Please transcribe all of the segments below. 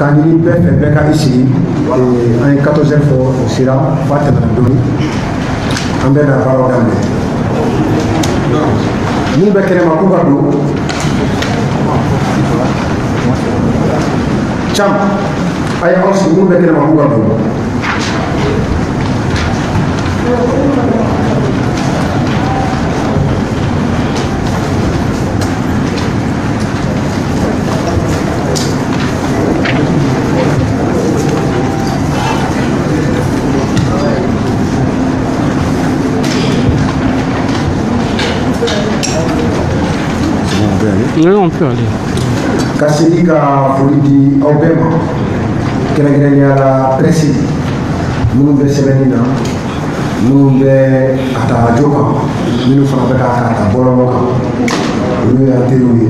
k'a ɲini bɛɛ fɛ bɛɛ ka i sigi an ye 14 heures fɔ o sera f'a tɛmɛna dɔɔni an bɛ na baaraw daminɛ minnu bɛ kɛnɛma k'u ka don cam a ye aw sigi minnu bɛ kɛnɛma k'u ka don Oui, on peut aller. Ka segin ka foli di aw bɛɛ ma kɛrɛnkɛrɛnnenya la presse minnu bɛ sɛbɛnni na minnu bɛ a ta radio kan minnu fana bɛ k'a ta bɔlɔlɔ kan olu y'an teriw ye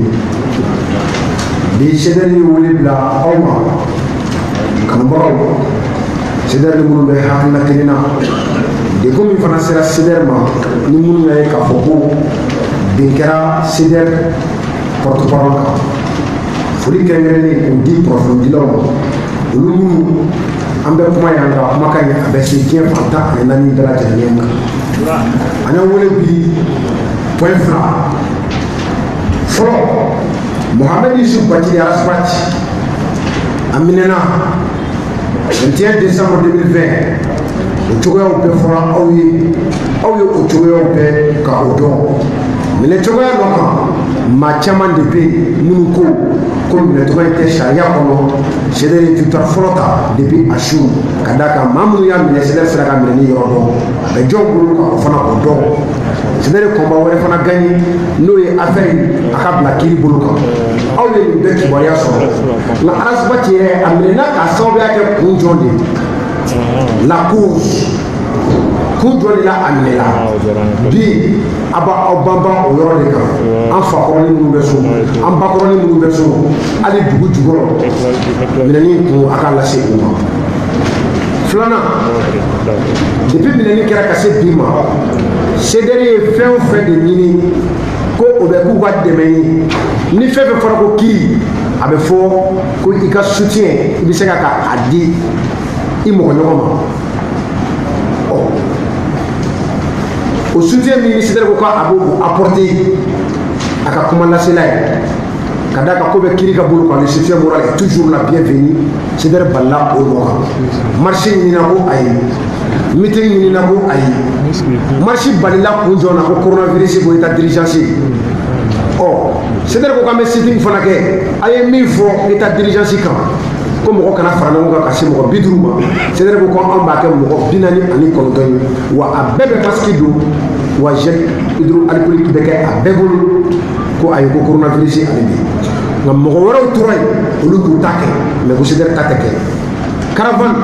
bi CDR ye wele bila aw ma kanubagaw CDR minnu bɛ hakilina kelen na degun min fana sera CDR ma ni minnu y'a ye k'a fɔ ko bin kɛra CDR porte-parole kan foli kɛrɛnkɛrɛnnen k'o di kunnafonidilaw ma olu minnu an bɛ kuma yan ka kumakan ye a bɛ se diɲɛ fantan ani naani bɛɛ lajɛlen kan an y'an wele bi point fila fɔlɔ Mohamed Yusuf Batili Arasbati a minɛna 21 décembre 2020 o cogoyaw bɛɛ fɔra aw ye o cogoyaw bɛɛ ka o dɔn minɛ cogoya dɔ kan maa caman de bɛ yen minnu ko minɛcogo in tɛ sariya kɔnɔ CDR ye victoire fɔlɔ ta depuis a su ka d'a kan maa minnu y'a minɛ CDR sera ka minɛni yɔrɔ dɔn a bɛ jɔn bolo ka o fana o dɔn CDR ye kɔnba wɛrɛ fana gagné n'o ye affaire a ka bila kiiri bolo kan aw ye nin bɛɛ kibaruya sɔrɔ nka Arasbati yɛrɛ a minɛna k'a sababuya kɛ kun jɔn de la cause kun jɔn de la a minɛla bi a b'aw banban o yɔrɔ de kan an fakɔrɔni minnu bɛ so an bakɔrɔni minnu bɛ so hali dugu jukɔrɔ minɛni kun a k'a lase u ma filanan depuis minɛni kɛra ka se bi ma CDR ye fɛn o fɛn de ɲini ko o bɛ k'u ka dɛmɛ ye ni fɛn fɛn fɔra ko kiiri a bɛ fɔ ko i ka soutien i bɛ se ka a di i mɔgɔɲɔgɔn ma o soutien min ni CDR ko k'a b'o apporter a ka kuma lasela ye ka d'a kan ko bɛ kiiri ka bolo kan le soutien moral est toujours la bienvenue CDR balila o nɔ kan marché ɲinina ko ayi meeting ɲinina ko ayi marché balila kun jɔn na ko coronavirus ko état d'urgence CDR ko k'an bɛ sitting fana kɛ a ye min fɔ état d'urgence kan ko mɔgɔ kana fara ɲɔgɔn kan ka se mɔgɔ 50 ma CDR ko an b'a kɛ mɔgɔ 49 ye wa a bɛɛ bɛ masque don wa gel hydroalcoolique bɛ kɛ a bɛɛ bolo ko ayi ko coronavirus ale de nka mɔgɔ wɛrɛw tora yen olu t'u ta kɛ mais ko CDR ta tɛ kɛ caravane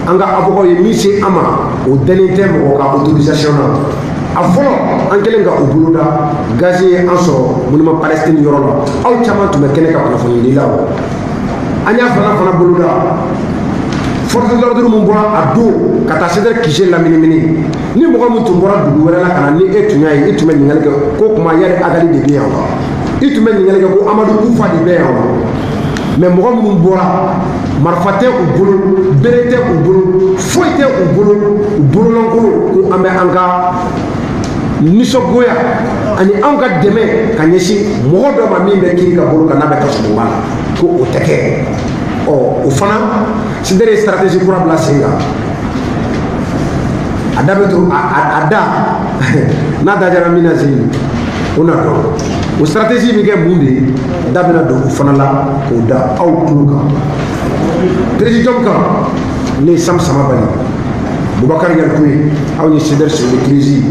an ka avocat ye min se an ma o dalen tɛ mɔgɔ ka autorisation na a fɔlɔ an kɛlen ka o boloda gaz ye an sɔrɔ monument Palestine yɔrɔ la aw caman tun bɛ kɛnɛ ka kunnafoni dilaw an y'a fana boloda force de l'ordre mun bɔra a don ka taa CDR kise laminimini ni mɔgɔ min tun bɔra dugu wɛrɛ la ka na ni e tun y'a ye i tun bɛ ɲininkali kɛ ko kuma yali Agali de bɛ yan wa i tun bɛ ɲininkali kɛ ko Amadu Kufa de bɛ yan wa mais mɔgɔ minnu bɔra marifa tɛ u bolo bere tɛ u bolo foyi tɛ u bolo u bololankolon ko an bɛ an ka nisɔngoya ani anw ka dɛmɛ ka ɲɛsin mɔgɔ dɔ ma min bɛ kiiri ka bolo kan n'a bɛ kasobonba la ko o tɛ kɛ o fana CDR ye stratégie kura bila sen kan a da bɛ to a da n'a dajara min na sen o na dɔn o stratégie bɛ kɛ mun de ye da bɛna don o fana la k'o da aw tulo kan président kan ne ye Sam Samabali Boubacar Yarkoué aw ye CDR sur le crise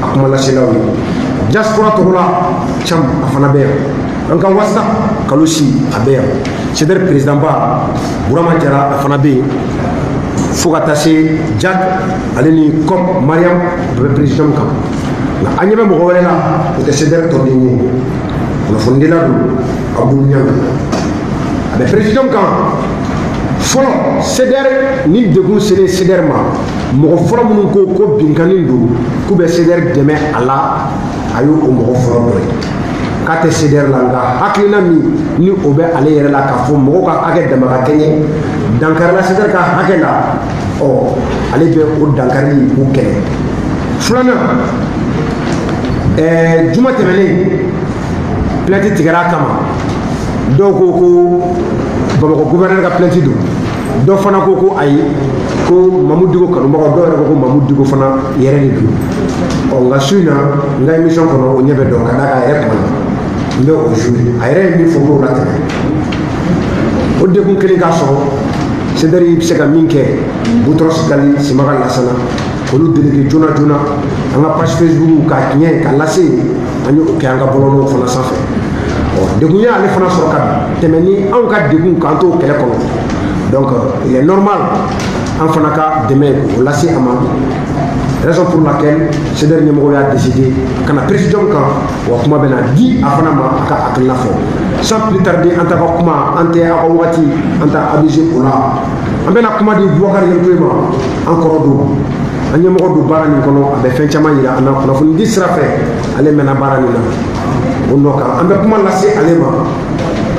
a kuma laselaw ye diaspora tɔgɔ la cam a fana bɛ yan an ka WhatsApp kalosi a bɛ yan CDR président ba Burama Jara a fana bɛ yen fo ka taa se Jack ale ni COP Mariam bɛ président kan nka an ɲɛ bɛ mɔgɔ wɛrɛ la o tɛ CDR tɔnden ye kunnafonidila don Abdou Niang a bɛ président kan fɔlɔ CDR ni degun selen CDR ma mɔgɔ fɔlɔ minnu ko binkani don k'u bɛ CDR dɛmɛ a la a y'o mɔgɔ fɔlɔ dɔ ye k'a tɛ CDR la nka hakilina min ni o bɛ ale yɛrɛ la k'a fɔ mɔgɔw ka hakɛ dama ka kɛɲɛ dankari la CDR ka hakɛ la ale bɛ o dankari o kɛlɛ. Filanan juma tɛmɛnen plainte tigɛra a kama dɔw ko ko Bamakɔ gouverneur ka plainte don dɔw fana ko ko ayi ko Mamadou Diko kanubagaw dɔw yɛrɛ ko ko Mamadou Diko fana yɛrɛ de don nka su in na n ka émission kɔnɔ o ɲɛ bɛ dɔn ka d'a kan a yɛrɛ kuma na n bɛ o joué a yɛrɛ ye min fɔ n b'o latɛmɛ o degun kelen k'a sɔrɔ CDR bɛ se ka min kɛ Boutros Ghali Simaga Lassana olu délégué joona joona an ka page Facebook ka tiɲɛ ka lase an y'o kɛ an ka bɔlɔlɔw fana sanfɛ degun ye ale fana sɔrɔ ka tɛmɛ ni anw ka degun k'an to kɛlɛ kɔnɔ donc il est normal an fana ka dɛmɛ o lase a ma raison pour laquelle CDR ɲɛmɔgɔ y'a décidé ka na président kan wa kuma bɛ na di a fana ma a ka hakilina fɔ sans plus tarder an t'a ka kuma an tɛ a ka wagati an t'a abusé o la an bɛna kuma di Boubacar Yɛlɛtoye ma an kɔrɔ don an ɲɛmɔgɔ don baara nin kɔnɔ a bɛ fɛn caman yira an na kunnafoni di sira fɛ ale mɛnna baara nin na o nɔ kan an bɛ kuma lase ale ma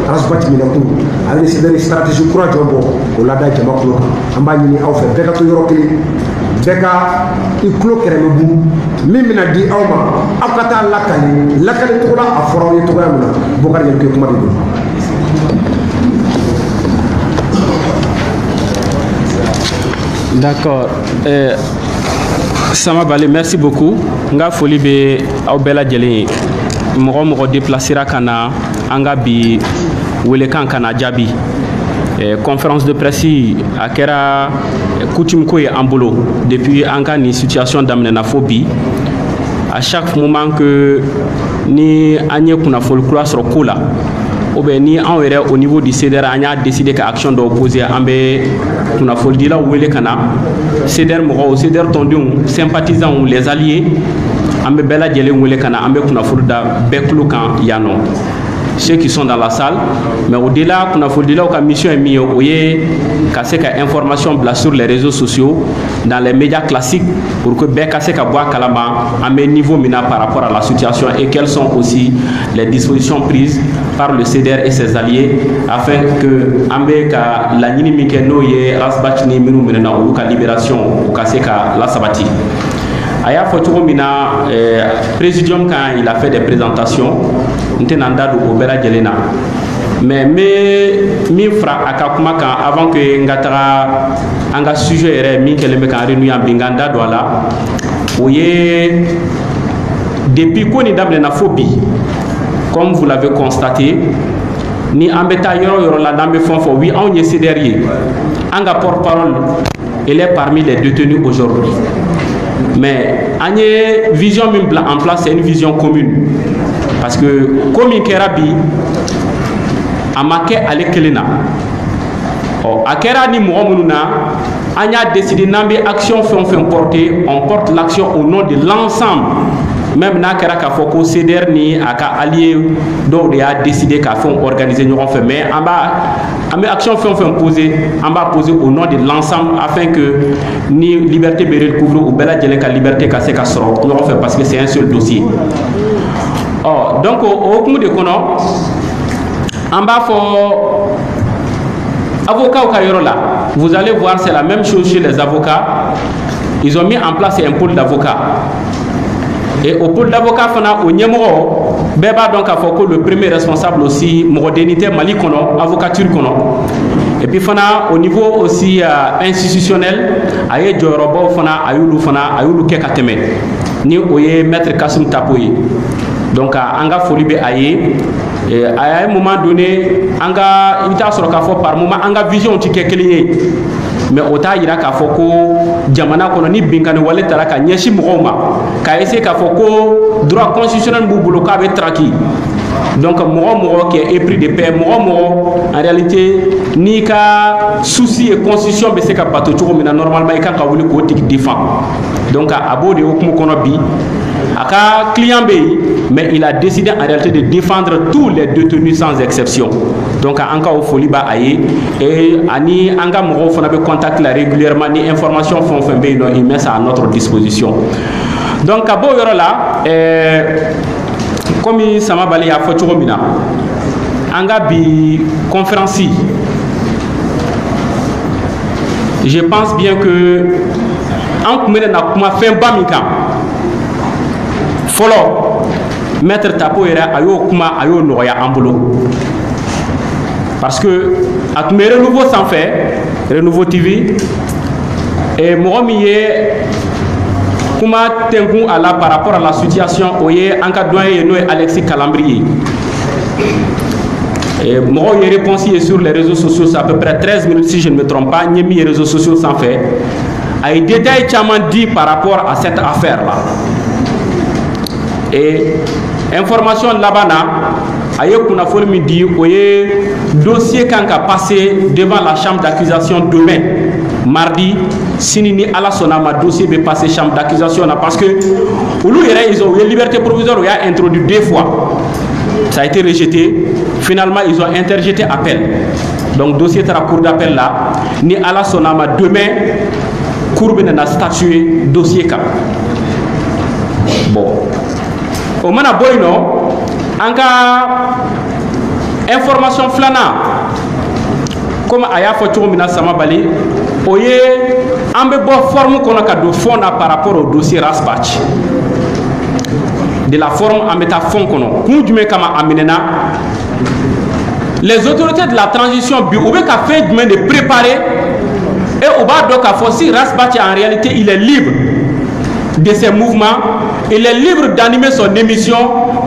Arasbati Minɛkun ale de CDR stratégie kura jɔ bɔ o lada jama kulo kan an b'a ɲini aw fɛ bɛɛ ka to yɔrɔ kelen bɛɛ ka i kulo kɛrɛmɛbu min bɛna di aw ma aw ka taa lakale cogo la a fɔra aw ye cogoya min na Boubacar Yɛlɛtoye kuma de don. D'accord. Sama Bale, merci beaucoup. Nga foli be aw bɛɛ lajɛlen ye. Mɔgɔ mɔgɔ déplacera ka na an ka bi welekan ka na jaabi. Conférence de presse a kɛra coutume ko ye an bolo depuis an ka nin situation daminɛna fo bi. À chaque moment que ni an ye kunnafoni kura sɔrɔ ko la ou bien ni an yɛrɛ au niveau du CDR an y'a décidé ka action dɔw poser an bɛ kunnafonidilaw wele ka na CDR mɔgɔw CDR tɔndenw sympathisants les alliés an bɛ bɛɛ lajɛlen wele ka na an bɛ kunnafoni da bɛɛ tulo kan yan nɔ ceux qui sont dans la salle mais au-delà kunnafonidilaw ka mission ye min ye o ye ka se ka information bila sur les réseaux sociaux dans les médias classiques pour que bɛɛ ka se ka bɔ a kalama an bɛ niveau min na par rapport à la situation et quelles sont aussi les dispositions prises par le CDR et ses alliés afin que an bɛ ka laɲini min kɛ n'o ye Arasbati ni minnu minɛna olu ka libération o ka se ka lasabati. A y'a fɔ cogo min na présidium quand il a fait des présentations n tɛna n da don o bɛɛ lajɛlen na mais n bɛ min fara a ka kuma kan avant que n ka taga an ka sujet yɛrɛ min kɛlen bɛ k'an réunir yan bi n ka n da don a la o ye depuis ko nin daminɛna fo bi comme vous l'avez constaté ni an bɛ taa yɔrɔ yɔrɔ la n'an bɛ fɛn o fɛn oui anw ye CDR ye an ka porte-parole il est parmi les détenus aujourd'hui. Mais an ye vision min bila en place c'est une vision commune parce que komi kɛra bi a ma kɛ ale kelen na a kɛra ni mɔgɔ minnu na an y'a décidé n'an bɛ action fɛn o fɛn porter on porte l'action au nom de l'ensemble même n'a kɛra k'a fɔ ko CDR ni a ka allié dɔw de y'a décidé k'a fɛn organiser ɲɔgɔn fɛ mais an bɛ action fɛn o fɛn poser an b'a poser au nom de l'ensemble afin que ni liberté bɛ recouvrer u bɛɛ lajɛlen ka liberté ka se ka sɔrɔ ɲɔgɔn fɛ parce que c'est un seul dossier. Donc o hukumu de kɔnɔ an b'a fɔ avocats ka yɔrɔ la vous allez voir c'est la même chose chez les avocats ils ont mis en place un pôle d'avocats. Et au pôle d'avocat fana au ɲɛmɔgɔ bɛɛ b'a dɔn k'a fɔ ko le premier responsable aussi mɔgɔdenni tɛ Mali kɔnɔ avocature kɔnɔ et puis fana au niveau aussi institutionnel a ye jɔyɔrɔbaw fana a y'olu kɛ ka tɛmɛ ni o ye maître Kassim Tapo ye donc an ka foli bɛ a ye à un moment donné an ka i bɛ taa sɔrɔ k'a fɔ par moment an ka vision tɛ kɛ kelen ye mais o t'a yira k'a fɔ ko jamana kɔnɔ ni binkani wale taara ka ɲɛsin mɔgɔw ma k'a essayer k'a fɔ ko droit constitutionnel b'u bolo k'a bɛ traki donc mɔgɔ qui est épris de paix mɔgɔ en réalité n'i ka souci et constitution bɛ se ka bato cogo min na normalement i kan ka wuli k'o tigi défend donc a b'o de hukumu kɔnɔ bi a ka client bɛ yen mais il a décidé en réalité de défendre tous les détenus sans exception donc an ka o foli b'a a ye et ani an ka mɔgɔw fana bɛ contact la régulièrement ni information fɛn o fɛn bɛ yen nɔ il met ça à notre disposition donc ka b'o yɔrɔ la comme sama bali a fɔ cogo min na an ka bi conférence je pense bien que an kun bɛna kuma fɛnba min kan fɔlɔ maître Tapo yɛrɛ a y'o kuma a y'o nɔgɔya an bolo parce que a tun bɛ Renouveau sanfɛ Renouveau TV et mɔgɔ min ye kuma tɛnkun a la par rapport à la situation o ye an ka doyen ye n'o ye Alexis Kalambri ye mɔgɔw ye réponse ye sur les réseaux sociaux c'est à peu près 13 minutes si je ne me trompe pas n ye min ye réseaux sociaux sanfɛ a ye détail caman dit par rapport à cette affaire là et information laban na a ye kunnafoni min di o ye dossier kan ka passer devant la chambre d'accusation demain mardi sini ni ala sɔnna ma dossier bɛ passer chambre d'accusation na parce que olu yɛrɛ ils ont eu liberté provisoire o y'a introduit 2 fois ça a été rejeté finalement ils ont interjeté appel donc dossier taara cour d'appel là ni ala sɔnna ma demain cour bɛ nana statuer dossier kan bon o mana bɔ yen nɔ an ka information filanan comme a y'a fɔ cogo min na sama bali o ye an bɛ bɔ forme kɔnɔ ka don fond na par rapport au dossier Rasbach de la forme an bɛ taa fond kɔnɔ kun jumɛn kama a minɛna les autorités de la transition bi u bɛ ka fɛn jumɛn de préparer et u b'a dɔn k'a fɔ si Rasbach en réalité il est libre de ses mouvements il est libre d'animer son émission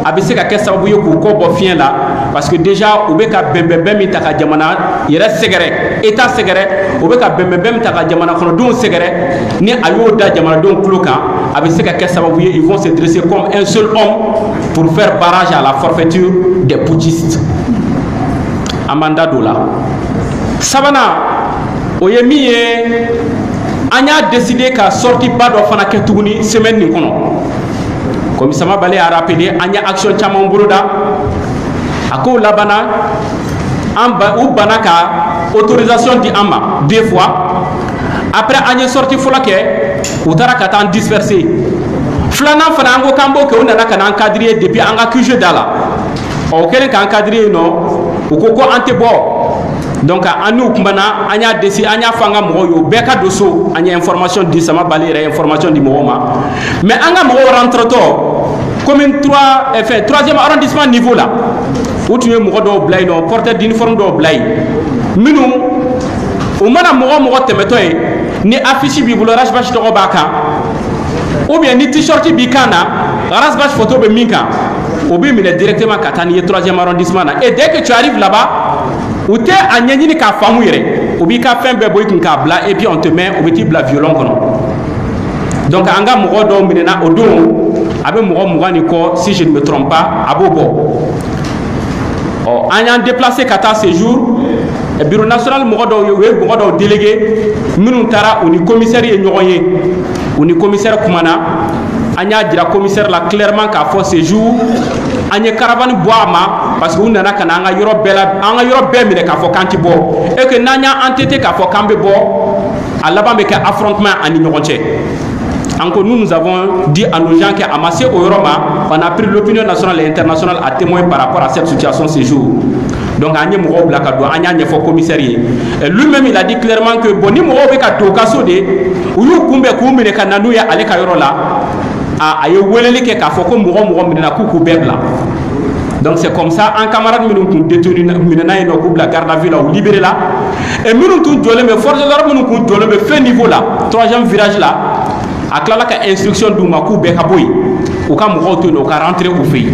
a bɛ se ka kɛ sababu ye k'u kɔ bɔ fiɲɛ la parce que déjà u bɛ ka bɛnbɛnbɛn min ta ka jamana yɛrɛ sɛgɛrɛ état sɛgɛrɛ u bɛ ka bɛnbɛnbɛn min ta ka jamana kɔnɔdenw sɛgɛrɛ ni a y'o da jamanadenw tulo kan a bɛ se ka kɛ sababu ye ils vont se dresser comme un seul homme pour faire barrage à la forfaiture des putschistes a man da don o la sabanan o ye min ye an y'a décidé ka sortie ba dɔ fana kɛ tuguni semaine nin kɔnɔ comme sama bale a rappelé an ye action caman boloda a ko labana u bana ka autorisation di an ma 2 fois après an ye sortie fɔlɔ kɛ u taara ka taa disperser filanan fana an ko k'an b'o kɛ u nana ka na encadrer depuis an ka QG da la o kɛlen ka encadrer yen nɔ u ko an tɛ bɔ donc an n'u kumana an y'a desi an y'a fɔ an ka mɔgɔw ye o bɛɛ ka don so an ye information di sama bali yɛrɛ information di mɔgɔw ma mais an ka mɔgɔw rentretɔ commune 3e arrondissement niveau la u tun ye mɔgɔ dɔw bila yen nɔ porteur d'uniforme dɔw bila yen minnu u mana mɔgɔ tɛmɛtɔ ye ni affiche b'i bolo Rasbach tɔgɔ b'a kan ou bien ni t-shirt b'i kan na Rasbach photo bɛ min kan o b'i minɛ directement ka taa n'i ye 3e arrondissement na et dès que tu arrives là-bas u tɛ a ɲɛɲini k'a faamu yɛrɛ u b'i ka fɛn bɛɛ bɔ i kun k'a bila et puis on te met u bɛ t'i bila violon kɔnɔ donc an ka mɔgɔ dɔw minɛna o don a bɛ mɔgɔ 20 ni kɔ si je ne me trompe pas a b'o bɔ ɔ an y'an déplacé ka taa séjour bureau national mɔgɔ dɔw ye u ye mɔgɔ dɔw délégué minnu taara u ni commissaire ye ɲɔgɔn ye u ni commissaire kumana an y'a jira commissaire la clairement k'a fɔ séjour an ye caravane bɔ a ma parce que u nana ka na an ka yɔrɔ bɛɛ minɛ k'a fɔ k'an tɛ bɔ et que n'an y'a entêté k'a fɔ k'an bɛ bɔ a laban bɛ kɛ affrontement ani ɲɔgɔn cɛ en que nous avons dit à nos gens qu'à ma au Roma, on a pris l'opinion nationale et internationale à témoin par rapport à cette situation ces jours. Donc, commissaire. Lui-même, il a dit clairement que bon, ni mo be ka to kaso de, ou yu kumbe kumbe ka nanu ya ale ka yoro la, a ye weleli ke ka fo ko mo na ku bebla. Donc c'est comme ça, un camarade nous détenu la garde à vue là ou libéré là. Et nous tout jolé mais force de l'ordre nous jolé mais fait niveau là, 3e virage là. A cela la instruction du makou bekaboy. Au cas où on va rentrer au pays.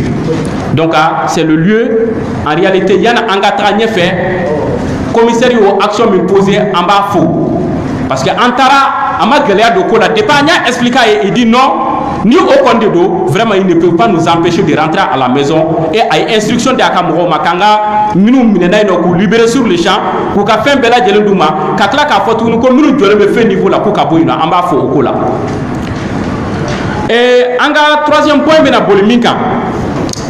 Donc c'est le lieu. En réalité, il y a un engagement fait. Commissaire aux actions posées en bas faux. Parce que Antara, à ma galère de cola, dépendant expliqué et dit non. Ni au compte d'eau, vraiment, il ne peut pas nous empêcher de rentrer à la maison et à instruction de Akamoro Makanga, nous nous libérer sur le champ, pour qu'à faire bella de l'Ouma, qu'à la photo nous comme nous devons faire niveau la Koukabouna, en bas faux au cola. Et en 3e point, il y a Boliminka.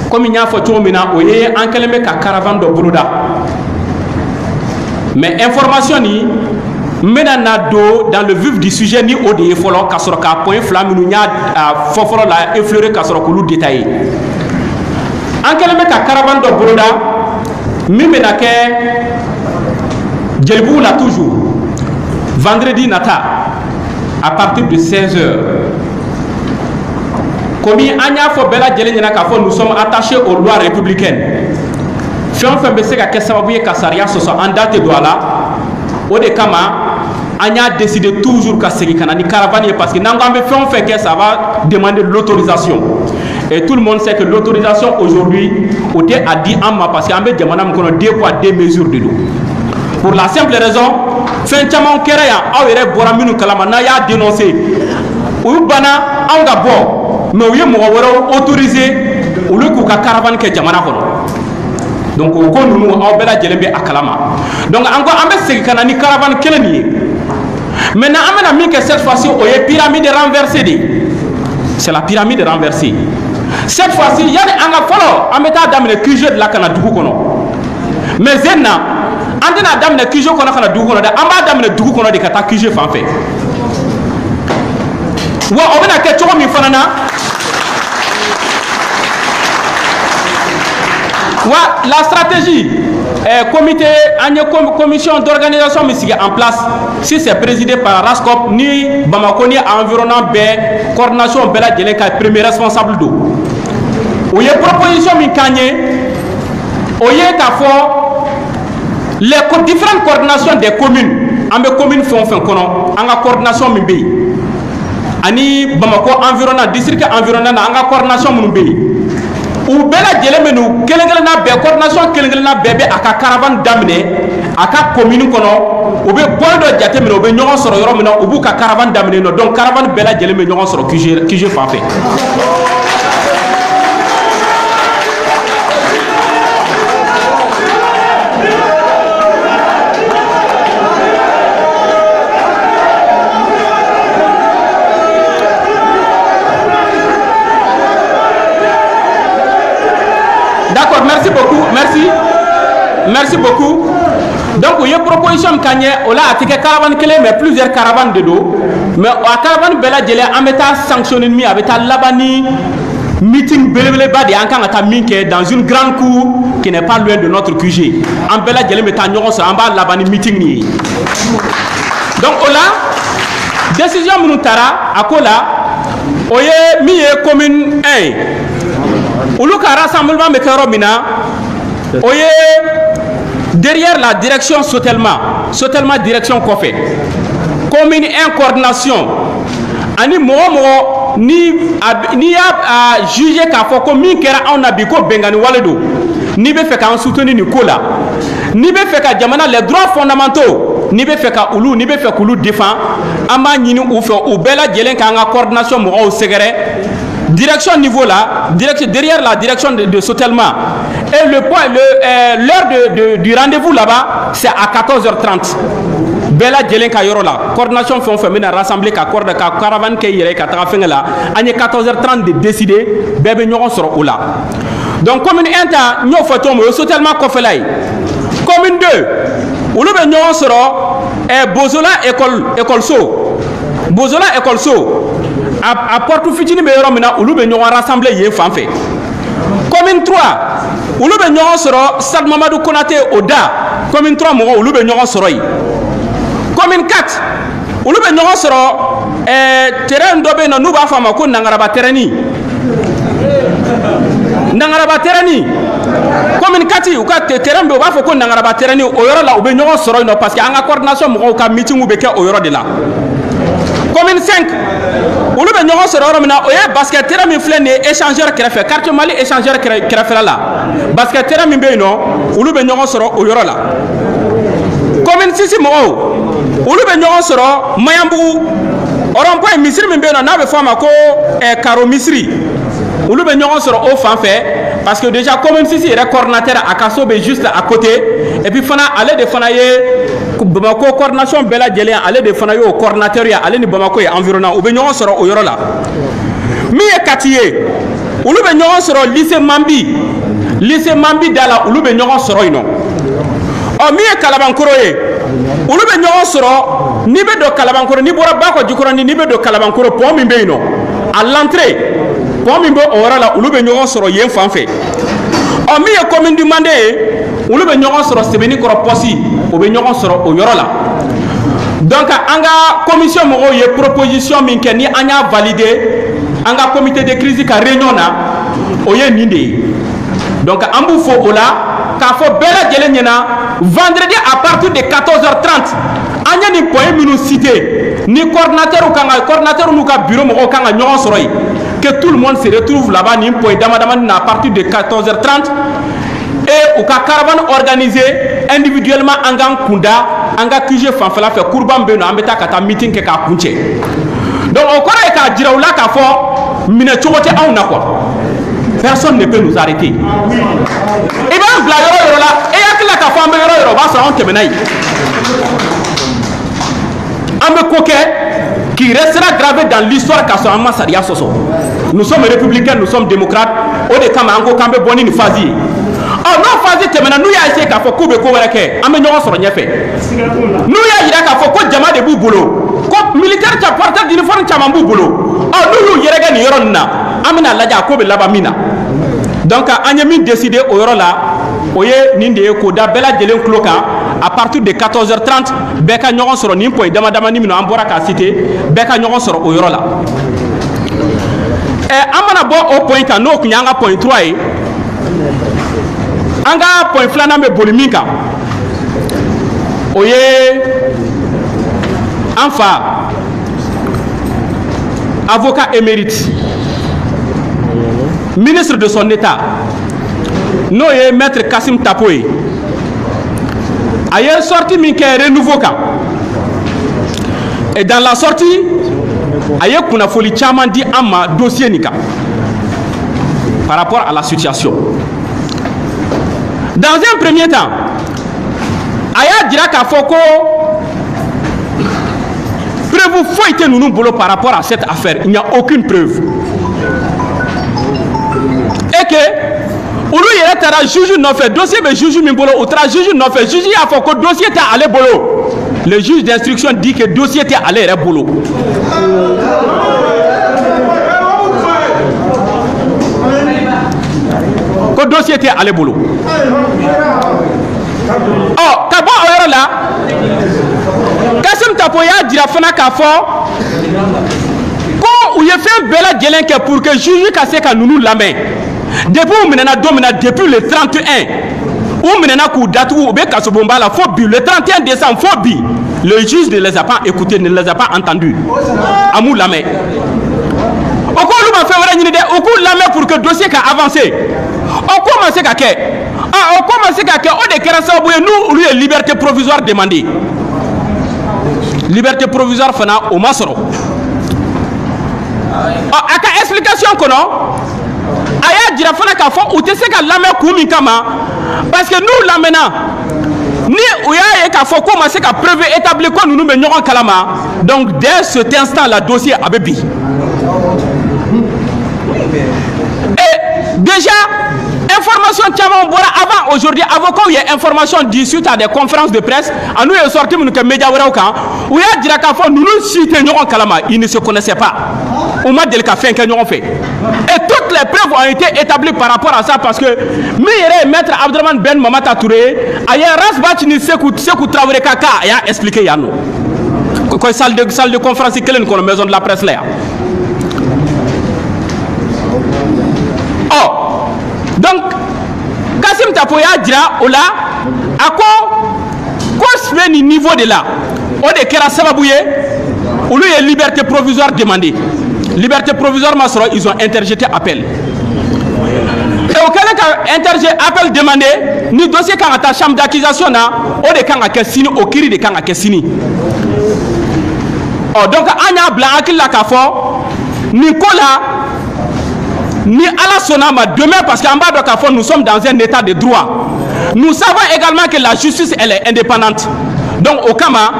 Comme il y a photo, il y a un calme à caravane de Bourouda. Mais information ni. Maintenant, dans le vif du sujet, ni au défi, follow, Kasoroka, point flamme, nous y a foforo la effleuré Kasorokoulou détaillé. an kɛlen bɛ ka caravane dɔ boloda min bɛ na kɛ Djelibougou la toujours vendredi nata à partir de 16h. Comme an y'a fɔ bɛɛ lajɛlen ɲɛna k'a fɔ nous sommes attachés aux lois républicaines. Fɛn o fɛn bɛ se ka kɛ sababu ye ka sariya sɔsɔ an da tɛ don a la, o de kama an y'a décidé toujours ka segin ka na ni caravane ye, parce que n'an ko an bɛ fɛn o fɛn kɛ ça va demander l'autorisation. Et tout le monde sait que l'autorisation aujourd'hui o tɛ a di an ma parce que an bɛ jamana min kɔnɔ 2 poids 2 mesures de don. Pour la simple raison, fɛn caman kɛra yan aw yɛrɛ bɔra minnu kalama n'a y'a dénoncer olu banna anw ka bɔ, mais u ye mɔgɔ wɛrɛw autoriser olu k'u ka caravane kɛ jamana kɔnɔ. Donc o ko ninnu aw bɛɛ lajɛlen bɛ a kalama. Donc an ko an bɛ segin ka na ni caravane kelen nin ye. Maintenant an bɛna min kɛ cette fois-ci o ye pyramide renversée de. C'est la pyramide renversée. Cette fois-ci yani an ka fɔlɔ an bɛ taa daminɛ QG de la ka na dugu kɔnɔ. Mais zen na an tɛna daminɛ QG kɔnɔ ka na dugu kɔnɔ dɛ, an b'a daminɛ dugu kɔnɔ de ka taa QG fan fɛ. Wa o bɛna kɛ cogo min fana na. Wa la stratégie comité an ye commission d'organisation min sigi en place, si c'est présidé par RASCOP ni Bamako ni environnement bɛɛ coordination bɛɛ lajɛlen ka premier responsable do. O ye proposition min k'an ye o ye k'a fɔ les différentes coordinations des communes, an bɛ commune fɛn o fɛn kɔnɔ an ka coordination min bɛ yen, ani Bamako environnement district environnement na an ka coordination minnu bɛ yen. U bɛɛ lajɛlen bɛ n'u kelen-kelenna bɛɛ coordination kelen-kelenna bɛɛ bɛ a ka caravane daminɛ a ka commune kɔnɔ, u bɛ point dɔ jateminɛ u bɛ ɲɔgɔn sɔrɔ yɔrɔ min na u b'u ka caravane daminɛ nɔ, donc caravane bɛɛ lajɛlen bɛ ɲɔgɔn sɔrɔ QG fan fɛ. D'accord, merci beaucoup, merci beaucoup. Donc il y a une proposition kanye on a attaqué caravane clé mais plusieurs caravanes de dos, mais la caravane bella djele en mettant sanctionné mi avec la labani meeting belebele badi en kan ata minke dans une grande cour qui n'est pas loin de notre QG. En bella djele mettant nyoron so en bas labani meeting ni. Donc on a décision munutara akola oye mi e commune 1 olu ka rassemblement bɛ kɛ yɔrɔ min na o ye derrière la direction Sotelma direction kɔfɛ commune 1 coordination ani mɔgɔ mɔgɔ ni y'a juger k'a fɔ ko min kɛra anw na bi ko bɛnkanni wale don, n'i bɛ fɛ k'an soutenir nin ko la, n'i bɛ fɛ ka jamana les droits fondamentaux n'i bɛ fɛ ka olu n'i bɛ fɛ k'olu défend an b'a ɲini u fɛ u bɛɛ lajɛlen k'an ka coordination mɔgɔw sɛgɛrɛ. Direction niveau là, derrière la direction de Sotelma. Et l'heure du rendez-vous là-bas, c'est à 14h30. Bella Djelenka Yorola, coordination fait rassembler ka caravane qui est à 14h30 de décider, bébé nous sera là. Donc, commune 1 temps, nous faisons Sotelma Kofelay. Commune 2, où nous sera Bozola école So. Bozola école So. À Porto Fitini Beyo Mina, où nous rassemblé yen fanfé. Commune 3, où nous sera Sad Mamadou Konate Oda. Commune 3, où nous sera. Commune 4, où nous sera terrain d'obé no nuba fama ko nangaraba terani. Nangaraba terani. Commune 4, ou ka terrain be ba fo ko nangaraba terani o yoro la ube ñoo soro no parce que en coordination mo ka meeting ube ke o yoro de la. Commune 5, olu be ñoo soro yoro mina o ye basket terrain mi flé né échangeur créfé carte Mali échangeur créfé la. Basket terrain mi be no olu be ñoo soro o yoro la. Commune 6 mo olu be ñoo soro Mayambu oron point misri mi be no na be fama ko karo misri olu be ñoo soro o fan fait parce que déjà commune 6 est coordinateur à Kasobe juste à côté et puis fana aller de fana ye Bamako coordination bela djelen aller de fana yo coordinateur ya aller ni Bamako et environnement ube ñoo soro o yoro la mi e katiye olu be ñoo soro lycée Mambi dala olu be ñoo soro ino o mi e Kalabankoro ye olu be ñoo soro ni be do Kalabankoro ni bora bako jikoro ni be do Kalabankoro po mi be ino à l'entrée pont min be o yɔrɔ la olu be ɲɔgɔn sɔrɔ yen fan fɛ ɔ min ye commune du Mandé ye olu bɛ ɲɔgɔn sɔrɔ Sɛbɛnnikɔrɔ poste o bɛ ɲɔgɔn sɔrɔ o yɔrɔ la donc an ka commission mɔgɔw ye proposition min kɛ ni an y'a valider an ka comité de crise ka réunion na o ye nin de ye donc an b'u fo o la k'a fɔ bɛɛ lajɛlen ɲɛna vendredi à partir de 14h30 an ye nin point minnu cité ni coordinateur n'u ka bureau mɔgɔw kan ka ɲɔgɔn sɔrɔ yen que tout le monde se retrouve là-bas nin point damadamani na à partir de 14h30 et u ka caravane organisé individuellement an k'an kunda an ka QG fanfɛla fɛ kurban bɛ yen nɔ an bɛ taa ka taa meeting kɛ k'a kuncɛ donc o kɔrɔ ye k'a jira u la k'a fɔ minɛ cogo tɛ anw na quoi personne ne peut nous arrêter i b'an bila yɔrɔ yɔrɔ la e hakili la k'a fɔ an bɛ yɔrɔ yɔrɔ o b'a sɔrɔ anw tɛmɛna yen an bɛ ko kɛ qui restera gravé dans l'histoire k'a sɔrɔ an ma sariya sɔsɔ nous sommes républicains nous sommes démocrates o de kama an ko k'an bɛ bɔ ni nin phase ye n'o phase tɛmɛna n'u y'a essayé k'a fɔ k'u bɛ ko wɛrɛ kɛ an bɛ ɲɔgɔn sɔrɔ ɲɛfɛ n'u y'a yira k'a fɔ ko jama de b'u bolo ko militaire porteur d'uniforme caman b'u bolo n'u y'u yɛrɛkɛ nin yɔrɔ nin na an bɛna lajɛ a ko bɛ laban min na donc an ye min décidé o yɔrɔ la o ye nin de ye k'o da bɛɛ lajɛlen tulo kan à partir de 14h30 bɛɛ ka ɲɔgɔn sɔrɔ nin point damadamani minnu an bɔra k'a citer bɛɛ ka ɲɔgɔn sɔrɔ o yɔrɔ la an mana bɔ o point kan n'o tun y'an ka point 3 ye an ka point filanan bɛ boli min kan o ye an fa avocat émérite ministre de son état n'o ye maître Kassim Tapo ye a ye sortie min kɛ renouveau kan et dans la sortie a ye kunnafoni caman di an ma dossier nin kan par rapport à la situation. Dans un premier temps a y'a jira k'a fɔ ko preuve foyi tɛ ninnu bolo par rapport à cette affaire il n'y a aucune preuve et que olu yɛrɛ taara juge nɔfɛ dossier bɛ juge min bolo u taara juge nɔfɛ juge y'a fɔ ko dossier tɛ ale bolo le juge d'instruction dit que dossier tɛ ale yɛrɛ bolo ko dossier tɛ ale bolo ka bɔ o yɔrɔ la Kassim Tapo y'a jira fana k'a fɔ ko u ye fɛn bɛɛ lajɛlen kɛ pour que juge ka se ka ninnu lamɛn depuis u minɛna don min na depuis le 31 u minɛna k'u datugu u bɛ kasobonba la fo bi le 31 décembre fo bi le juge ne les a pas écoutés ne les a pas entendus a m'u lamɛn o ko olu ma fɛn wɛrɛ ɲini dɛ u k'u lamɛn pour que dossier ka avancer o ko ma se ka kɛ o ko ma se ka kɛ o de kɛra sababu ye n'u olu ye liberté provisoire demandé liberté provisoire fana o ma sɔrɔ a ka explication kɔnɔ a y'a jira fana k'a fɔ u tɛ se ka lamɛn kun min kama parce que n'u lamɛnna ni u y'a ye k'a fɔ k'u ma se ka preuve établie ko ninnu bɛ ɲɔgɔn kalama donc dès cet instant la dossier a bɛ bin et déjà information caman bɔra avant aujourd'hui avocat ye information di suite à des conférences de presse a n'u ye sorti minnu kɛ média wɛrɛw kan u y'a jira k'a fɔ ninnu si tɛ ɲɔgɔn kalama ils ne se connaissaient pas u ma deli ka fɛn kɛ ɲɔgɔn fɛ et toutes les preuves ont été établies par rapport à ça parce que min yɛrɛ ye maître Abdraman Ben Mamata Touré a ye Rasbach ni Sekou Traoré ka cas a y'a expliqué yan nɔ ko salle de conférence kelen kɔnɔ maison de la presse la yan donc Kassim Tapo y'a jira o la a ko filɛ nin niveau de la o de kɛra sababu ye olu ye liberté provisoire demandé liberté provisoire ma sɔrɔ ils ont interjeté appel et o kɛlen ka interjeté appel demandé ni dossier kan ka taa chambre d'accusation na o de kan ka kɛ sini o kiiri de kan ka kɛ sini donc an y'a bila hakili la k'a fɔ nin ko la ni ala sonna ma demain parce qu'en bas de k'a fɔ nous sommes dans un état de droit nous savons également que la justice elle est indépendante donc au kama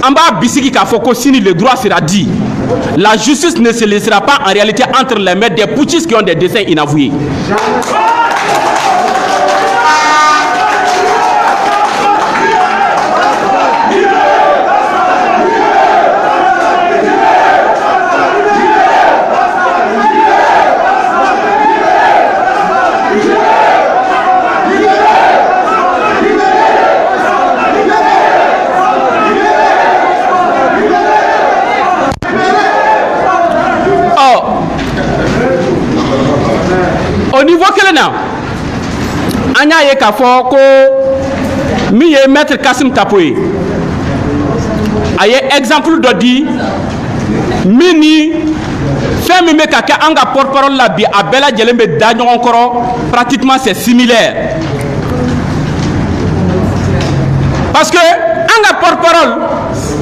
an b'a bisigi k'a fɔ ko sini le droit sera dit la justice ne se laissera pas en réalité entre les mains des putschistes qui ont des desseins inavoués. kelena anya ye ka fo ko mi ye maître Kassim Tapoe aye exemple do di mini femme me ka ka anga porte-parole la bi abela jelembe da ñon koro pratiquement c'est similaire parce que anga porte-parole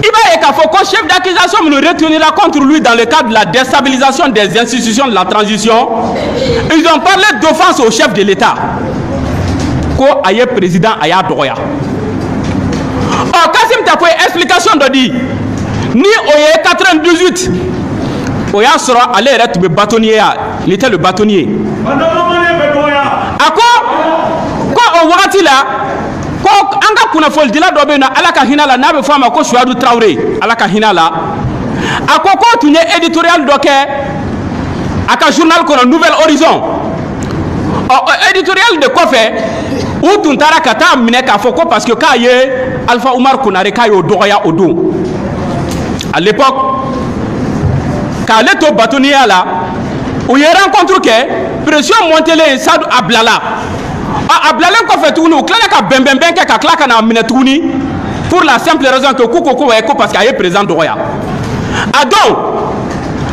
il va y chef d'accusation nous retenira contre lui dans le cadre de la déstabilisation des institutions de la transition. Ils ont parlé d'offense au chef de l'État. Ko aye président aya doya. Oh, Kassim Tapoe explication de dit ni oye 98 oya sera aller être le bâtonnier, il était le bâtonnier. À quoi on voit là? Ko anga kuna fol dila do be na ala ka hinala na be fama ko Souadou Traoré ala ka hinala akoko tunye éditorial do ke aka journal ko Nouvel Horizon éditorial de ko fait ou tuntara kata mine ka foko parce que ka ye Alpha Oumar Konaré ka yo doya odo à l'époque ka le to bâtonnier là où il rencontre que pression montée Sadou Ablala Ablalen ko fait tourner kla ka bembemben ka kla kana minetouni pour la simple raison que Koukoko ko parce qu'il est présent de Roya. Donc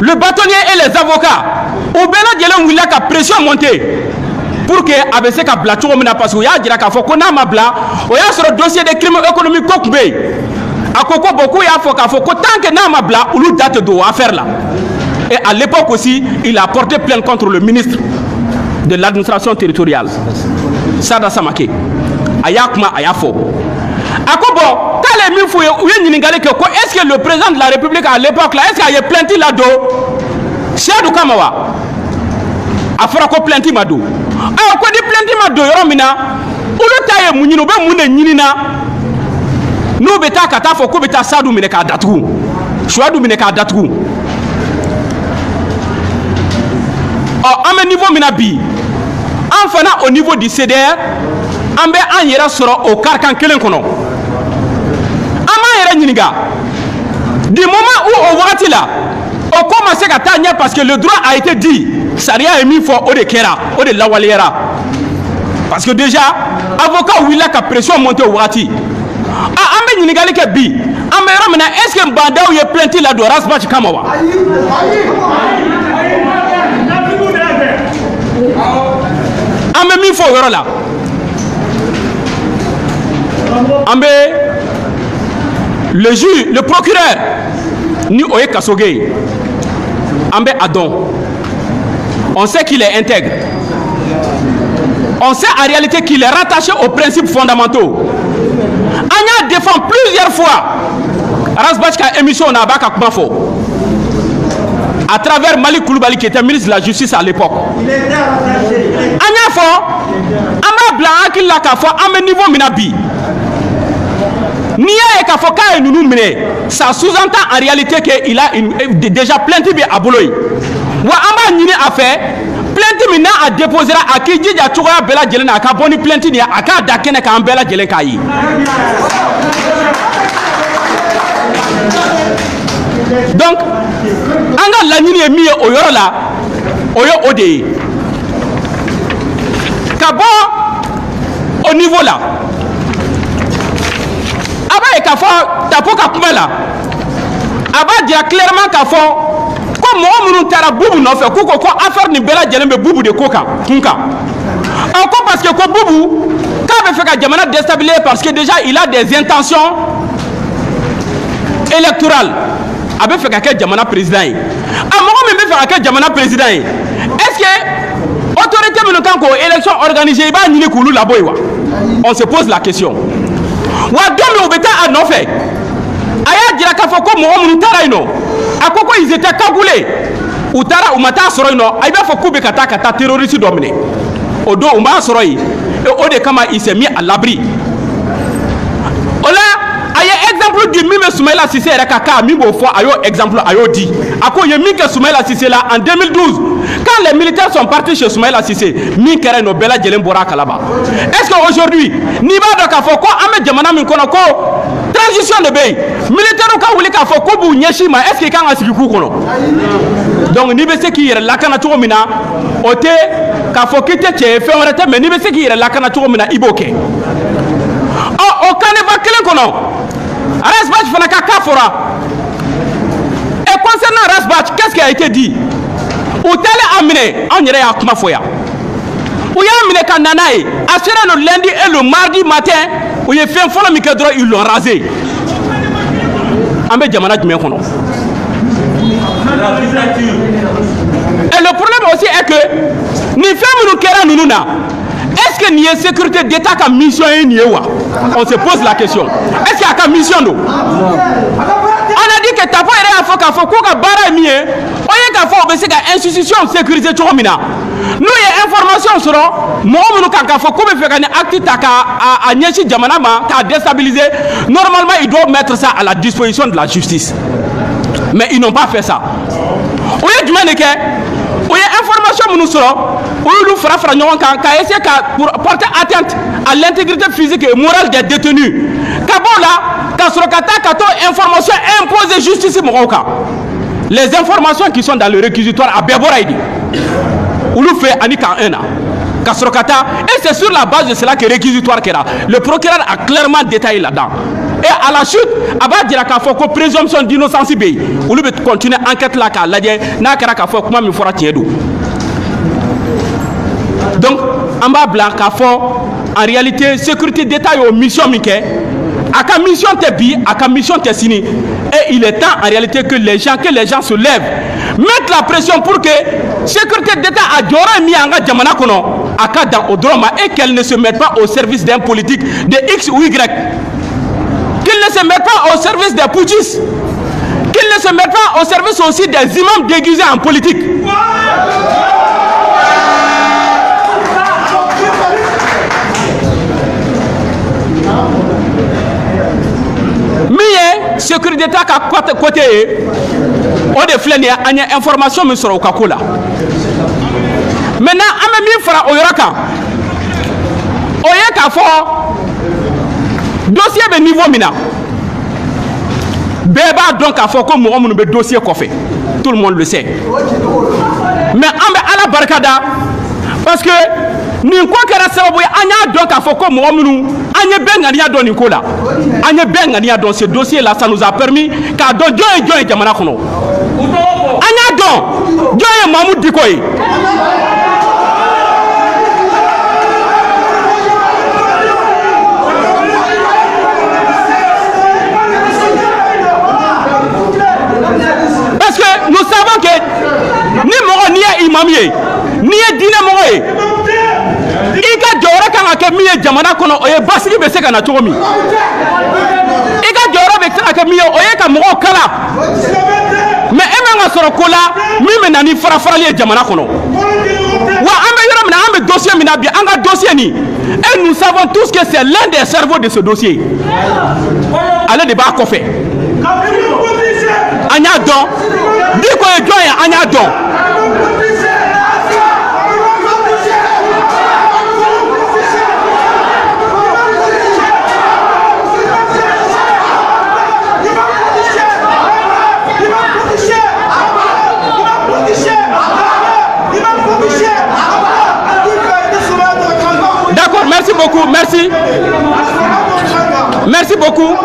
le bâtonnier et les avocats au bela djelen willa ka pression monter pour que ABC ka blacho mena parce que ya dira ka fo ko na mabla o ya sur dossier de crimes économiques kokbe akoko beaucoup ya fo ka fo ko tant que na mabla ou date de affaire là. Et à l'époque aussi il a porté plainte contre le ministre de l'administration territoriale Sada Samake ayakma ayafo akobo kale mi fou ye ningalé que est-ce que le président de la République à l'époque là est-ce qu'il y a plainte là-do Cheikh Kamawa afra ko plainte mado ko di plainte mado yoromina ulu taye munyino be munne nyinina no beta kata fo ko beta Sadou mine ka datu Souadou mine ka datu à un niveau minabi enfin au niveau du CDR on be an yera soro au karkan kelen kono ama yera nyiniga du moment où on voit là on commence à tanya parce que le droit a été dit Saria est mis fort au de kera au de lawaliera parce que déjà avocat willa ka pression monter au wati ambe nyiniga le ke bi ambe yera mena est-ce que mbanda ou ye plainte la do rasbach kamawa ambe mi fo yoro la ambe le juge le procureur ni oye kasoge ambe adon on sait qu'il est intègre on sait en réalité qu'il est rattaché aux principes fondamentaux Anya défend plusieurs fois Rasbachka émission na baka kumafo à travers Malik Koulibaly qui était ministre de la Justice à l'époque. Anya fo ama blanc qui la ka fo am niveau minabi. Niya e ka fo ka nunu mine ça sous-entend en réalité que il a déjà plainte bi aboloy. Wa ama nyini a fait plainte mina a déposé à qui dit ya tuwa bela jelena ka boni plainte ni aka dakene ka ambela jelen kai. Donc anga la nini mi o yoro la oyo ode kabo au niveau là aba e ka fo tapo ka kumela aba dia clairement ka fo ko mo munu tara bubu no fe ko affaire ni bela jelembe bubu de koka kunka encore parce que ko bubu ka be fe ka jamana déstabiliser parce que déjà il a des intentions électorales avec fait que jamana président yi amogo me fait que jamana président yi est-ce que autorité me kan ko élection organisée ba ni kulu la boywa on se pose la question wa domi obeta a non fait aya dira ka foko mo mu tara ino akoko ils étaient cagoulés ou tara ou mata soro ino ay ba foko be kata terroriste dominé odo o ma soro yi et o de kama il s'est mis à l'abri ola aya exemple du mime be Soumaïla Cissé Rekaka Mibo fois ayo exemple ayo dit ako yemike Soumaïla Cissé là en 2012 quand les militaires sont partis chez Soumaïla Cissé mi kere no bela jelen bora kalaba. Est-ce qu'aujourd'hui ni ba do ka fo ko ame jamana min kono ko transition de bay militaire ka wuli ka fo ko bu nyeshima est-ce que kan asiki ku kono donc ni be se ki yere lakana to mina ote ka fo kite che fe wonate mais ni be se ki yere lakana to mina iboke o kane ba kelen kono Rasbach Fanaka Kafora. Et concernant Rasbach, qu'est-ce qui a été dit? Où tel amené, on irait à Kumafoya. Où y a amené Kananaï, assuré le lundi et le mardi matin, où il fait un follow Mikedro, ils l'ont rasé. Ambe Djamana Djmekono. Et le problème aussi est que, ni femmes nous kera nous. Est-ce que n'y a sécurité d'État comme mission et n'y on se pose la question. Est-ce qu'il y a comme mission nous? On a dit que t'as pas aidé à faire qu'à faire quoi barre mieux. On y a qu'à faire obéir à institution sécurité tout mina. Nous y a information sur moi nous qu'à faire comme faire un acte à Nyeshi Djamanama qu'à déstabiliser. Normalement ils doivent mettre ça à la disposition de la justice. Mais ils n'ont pas fait ça. On y a du mannequin. Il y a information nous serons où nous fera essayer pour porter atteinte à l'intégrité physique et morale des détenus. Kabola, Kasrokata, Kato, information imposée justice Moroka. Les informations qui sont dans le réquisitoire à Beboraïdi. Où nous fait Anika 1 an. Kasrokata, et c'est sur la base de cela que le réquisitoire qui est là. Le procureur a clairement détaillé là-dedans. Et à la chute, Abba dira qu'il faut que présomption d'innocence be. Ou lui continuer enquête là car là n'a qu'à faire comment il fera tirer d'eau. Donc, en bas blanc en réalité sécurité d'État et mission miké. À la mission t'es bi, à la mission t'es signé. Et il est temps en réalité que les gens se lèvent, mettent la pression pour que sécurité d'État a duré mis en Djamana Kono, à Kada Odroma et qu'elle ne se mette pas au service d'un politique de X ou Y. Qu'ils ne se mettent pas au service des putschistes, qu'ils ne se mettent pas au service aussi des imams déguisés en politique. Mais sécurité d'État à côté, on a fait une information sur le Kakola. Maintenant, on a mis Fra Oyaka. Oyaka fort. Dossier de niveau mina. Beba donc a fait comme on a dossier qu'on fait. Tout le monde le sait. Mais on a la barcada parce que nous quoi que la sababu anya donc a fait comme on nous anya bengania don Nicolas. Anya bengania dans ce dossier là ça nous a permis qu'à don Dieu et Jamana kono. Anya don Dieu et Mahmoud Dikoy. Nous savons que ni moro ni imamier ni dina moro ika jora kan ake miye jamana kono oye basigi be se kana tomi ika jora be se ake miye oye ka moro kala mais emanga soro kola mi nani fara le jamana kono wa ambe yoro mina ambe dossier mina bi anga dossier ni et nous savons tous que c'est l'un des cerveaux de ce dossier allez débat qu'on fait anya don diko e joya anya don D'accord, merci beaucoup, merci. Merci beaucoup.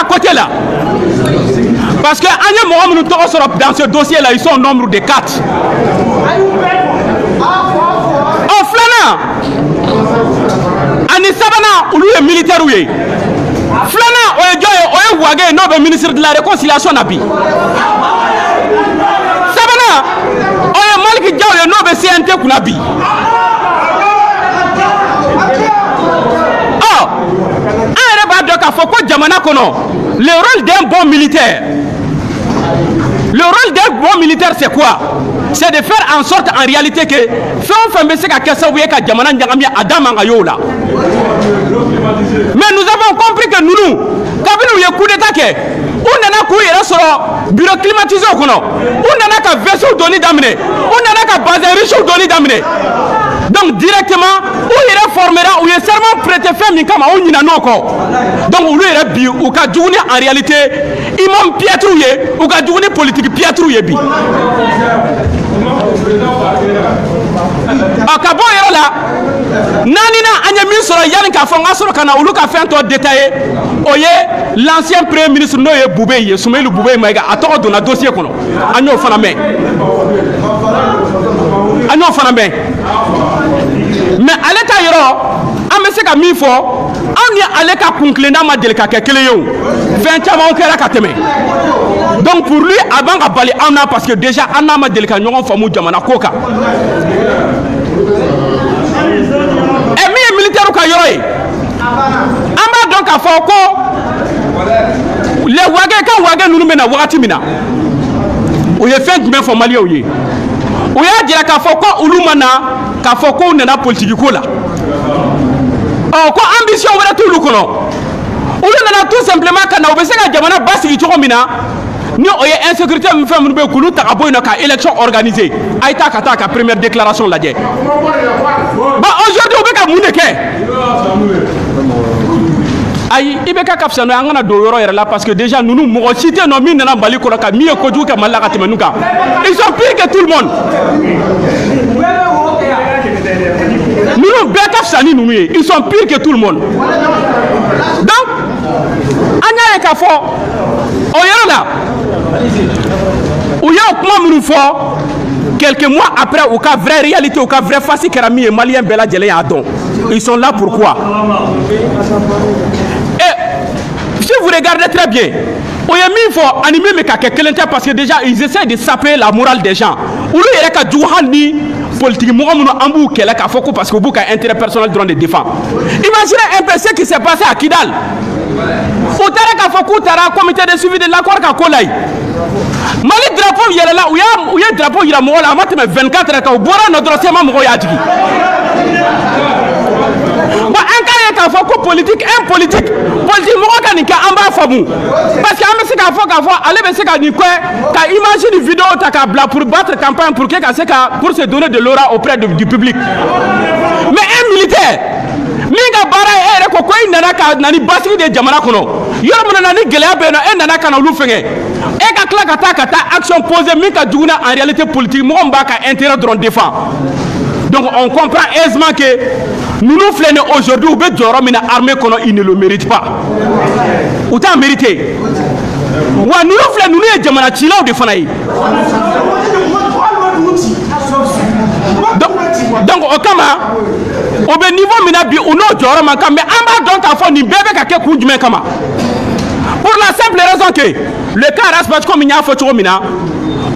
Côté là parce que dans ce dossier là ils sont au nombre de 4 en flânant Ani Sabana ou lui militaire ou est flânant ou est wagé non ministre de la réconciliation nabi Sabana ou est Malik Diaw non CNT kunabi le rôle d'un bon militaire, c'est quoi? c'est de faire en sorte en réalité que fait mais c'est qu'à ça vous ka jamana nyangami adam ngayola. Mais nous avons compris que nous quand nous y coup d'état que on nana ku yera soro bureau climatisé ko no on nana ka vaisseau doni damine on nana ka base riche doni damine. Donc directement où il formera où il est seulement prêté faire min kama on nyina noko. Donc où il est bi ou ka djuguni en réalité imam piatrouye ou ka djuguni politique piatrouye bi. Akabo yero la nanina anyami soro yani ka fonga soro kana ulu ka fait un détaillé oye l'ancien premier ministre Noye Boubeye Soumaïlou Boubeye Maïga a tort de la dossier kono agno faname agno faname mais aleka yero ameseka mi fo amni aleka kunklena ma delika kekele yo 20 ans on kera kateme. Donc pour lui avant à bali amna parce que déjà anna ma delika nyon famu jamana koka et mi militaire ka yoro amba donc a foko les wage kan wage nous mena wakati mina o ye fait mais fo mali o ye o ya dira ka foko ulumana ka foko nana politique ko la oh ko ambition wala tout lu kono ulumana tout simplement kana o be se ka jamana basi to mina ni o ye insécurité mi fam be kulu ta boy na ka élection organisée ayta ka première déclaration la dje ba aujourd'hui o be ka muneke ayi ibeka kapsano angana do yoro yere là parce que déjà nous mo cité no min na bali ko ka mi ko du ka malaka temenuka ils sont pires que tout le monde nous beka sani nous ils sont pires que tout le monde donc anya ka fo o yero là ou ya kuma munu fo quelques mois après au cas vraie réalité au cas vrai face kerami et malien bela djele ya don ils sont là pourquoi. Et si vous regardez très bien, il y a mis faut animer mes quelqu'un parce que déjà ils essaient de saper la morale des gens. Ou il y a ka djouhani politique mo ambu kela ka foko parce que vous avez intérêt personnel droit de défense. Imaginez un peu ce qui s'est passé à Kidal. Au tara ka foko tara comité de suivi de l'accord ka kolay. Mali drapeau il y a là où il y a drapeau il y a mo la mat 24 ka bora no dossier ma mo ya tigi. Un politique politique mo ka ni ka amba famu parce que amesi ka fo aller be se ka ni quoi ka imagine vidéo ta ka bla pour battre campagne pour que se ka pour se donner de l'aura auprès du public mais un militaire minga bara ere ko ko inana ka nani basiki de jamana kono yoro mo nani gelea be no en nana kana lu fenge e ka kla ka ta action posée minga duguna en réalité politique mo mba ka intérêt droit défend. Donc on comprend aisément que nous nous flânons aujourd'hui ou bien armée qu'on il ne le mérite pas. Autant mérité. Nous nous flânons nous les jamana chila ou de fanaï. Donc au kama au ben niveau minabi ou non jora manka mais amba donc à fond ni bébé ka kunjume kama. Pour la simple raison que le cas rasbach comme il y a fait mina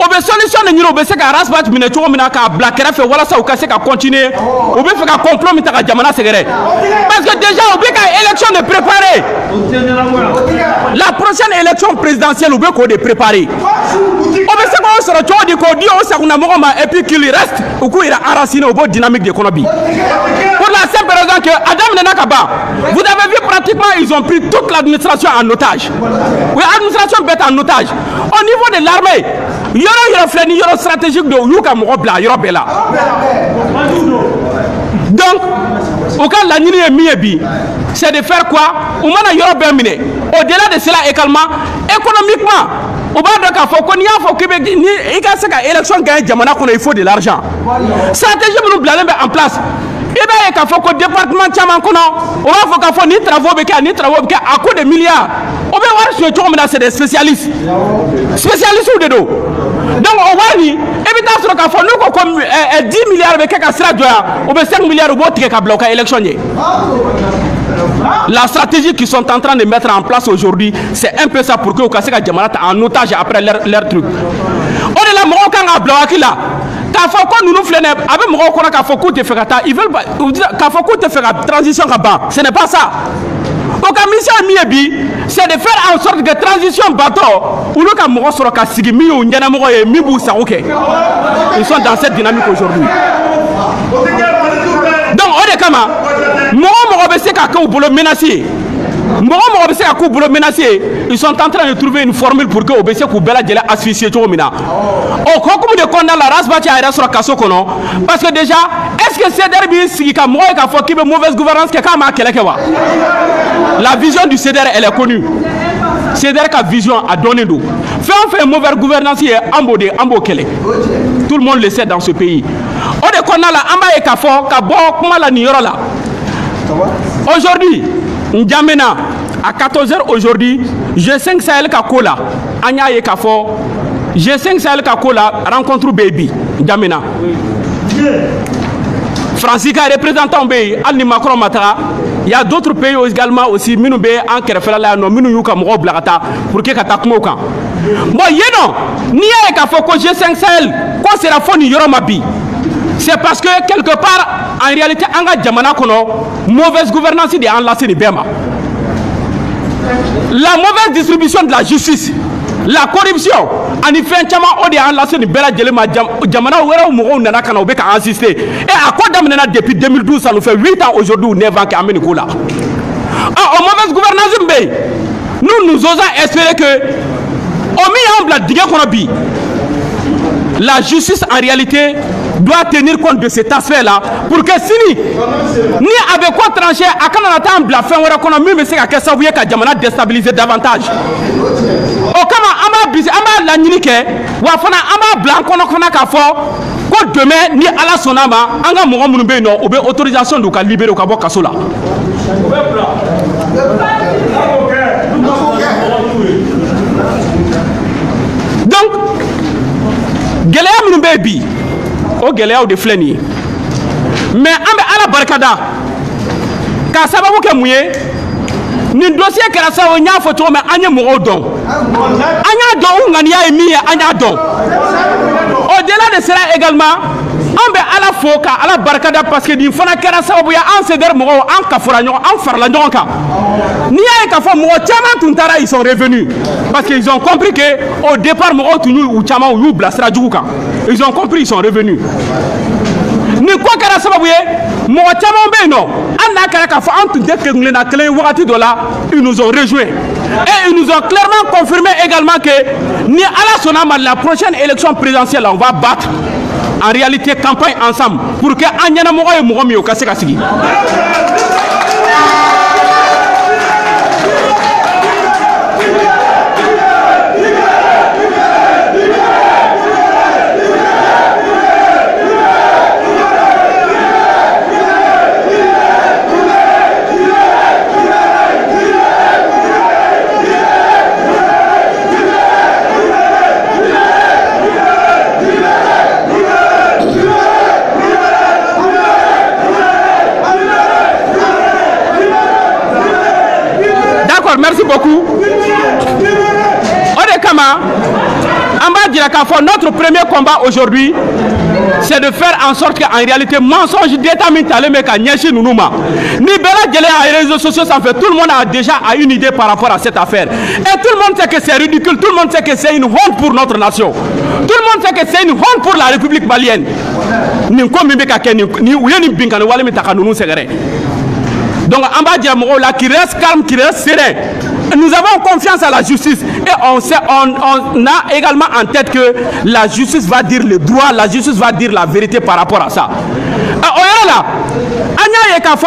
on veut solution de nous, on veut que rasbach mine tout mina ka black fait voilà ça ou ka continuer on veut faire complot mi ta jamana segere parce que déjà on veut que élection de préparer la prochaine élection présidentielle on veut qu'on de préparer on veut que on sera tout dit qu'on dit on s'auna moma et puis qu'il reste ou qu'il a enraciné au bon dynamique de l'économie pour la simple raison que Adam Nenakaba vous avez vu pratiquement ils ont pris toute l'administration en otage oui l'administration bête en otage au niveau de l'armée il y aura une stratégique de Yuka Mobla, Yorobela. Donc, au cas de la Nini et Miebi, c'est de faire quoi? Au-delà de cela également, économiquement, au bas de Kafo, qu'on y a au Québec, il y a une élection gagne, il faut de l'argent. Stratégie nous blâmer en place. Et bien, il faut que le département de Tchamankono, on va faire ni travaux, ni travaux, à coup de milliards. On va voir si c'est des spécialistes. Spécialistes ou de dos. Donc, on va dire, évidemment, nous comme 10 milliards avec quelqu'un on va 5 milliards qui ont bloqué l'élection. La stratégie qu'ils sont en train de mettre en place aujourd'hui, c'est un peu ça pour que vous cassez la Djamanat en otage après leur truc. On est là, Moroccan a bloqué là. Nous nous flânons avec Morocco, ils veulent que tu fasses transition là-bas. Ce n'est pas ça. Donc, à Michel Miebi, c'est de faire en sorte que transition bateau ou le cas moko soro ka sigi mi ou nyana moko e mi bu saouke. Ils sont dans cette dynamique aujourd'hui. Donc on est kama moko be se ka ko bolo menacer. Moko be se ka ko bolo menacer. Ils sont en train de trouver une formule pour que obese ko bela djela asphyxier to mina. O ko comme de konna la race ba ti ayra soro kaso kono parce que déjà est-ce que c'est derbi sigi ka moko ka fo ki be mauvaise gouvernance ke kama keleke wa. La vision du CEDER, elle est connue. CEDER ka vision a donné d'eau. Fait mauvaise gouvernance et ambo kele. Tout le monde le sait dans ce pays. On est qu'on a la amba et kafo kabo kuma la nioro là. Aujourd'hui, N'Djamena à 14h aujourd'hui, G5 Sahel Kakola, Anya et Kafo, G5 Sahel Kakola rencontre Baby N'Djamena. Francis est représentant pays, Alni Macron Matara. Il y a d'autres pays également aussi, Minoube en Kerefela, non, Minouka Moro Blagata, pour que Katakmoka. Bon, yéno, ni a Kafoko G5 Sahel, quoi c'est la faune Yoromabi? C'est parce que quelque part, en réalité, Anga Djamana Kono, mauvaise gouvernance de Anlassé de Bema. La mauvaise distribution de la justice, la corruption, en effet, on a enlacé une belle Djamana ou Mouro Nana Kanobeka a insisté. Et à quoi d'amener depuis 2012, ça nous fait 8 ans aujourd'hui ou 9 ans qu'à Ménicola. En mauvaise gouvernance, nous osons espérer que, au milieu de la digue qu'on a dit, la justice en réalité doit tenir compte de cet aspect-là pour que si ni avec quoi trancher à quand on attend la fin on a mieux mais c'est que ça voulait que Djamana déstabiliser davantage. Au comment ama bisi ama la nike wa fana ama blanc kono fana ka fo ko demain ni ala sonama anga mo ngom be no obe autorisation do ka libérer ka bo kasola. Donc geleya munu be bi o geleya de fleni mais ambe ala barkada ka sababu ke muye ni dossier kera sa o nya foto me anya mo odon anya don ngani ya mi anya don au-delà de cela également ambe ala foka ala barkada parce que din fana kera sababu ya an ceder mo an kafura nyon an farla nyon ka ni ya ka fo mo chama tuntara ils sont revenus parce qu'ils ont compris que au départ mo tunu ou chama ou blasra djuka ils ont compris ils sont revenus ni quoi kera sababu ye mo chama be no anna kara ka fo an tunte ke ngena klen wakati do la ils nous ont rejoints et ils nous ont clairement confirmé également que ni ala sonama la prochaine élection présidentielle on va battre en réalité campagne ensemble pour que anyana mo e mo mi o kase kasigi. Merci beaucoup. Odekama, Amba Djirakafo, notre premier combat aujourd'hui, c'est de faire en sorte qu'en réalité, mensonge d'État mentale, mais qu'à Nyeshi Nounouma. Ni Bela Djelé à les réseaux sociaux, ça fait tout le monde a déjà une idée par rapport à cette affaire. Et tout le monde sait que c'est ridicule, tout le monde sait que c'est une honte pour notre nation. Tout le monde sait que c'est une honte pour la République malienne. Ni Komibeka Keni, ni Ouyeni Binkane Walemi Takanounou Segere. Donc, Amba Djirakafo, qui reste calme, qui reste serein. Nous avons confiance à la justice et on a également en tête que la justice va dire le droit, la justice va dire la vérité par rapport à ça. Là, Anya Yekafo,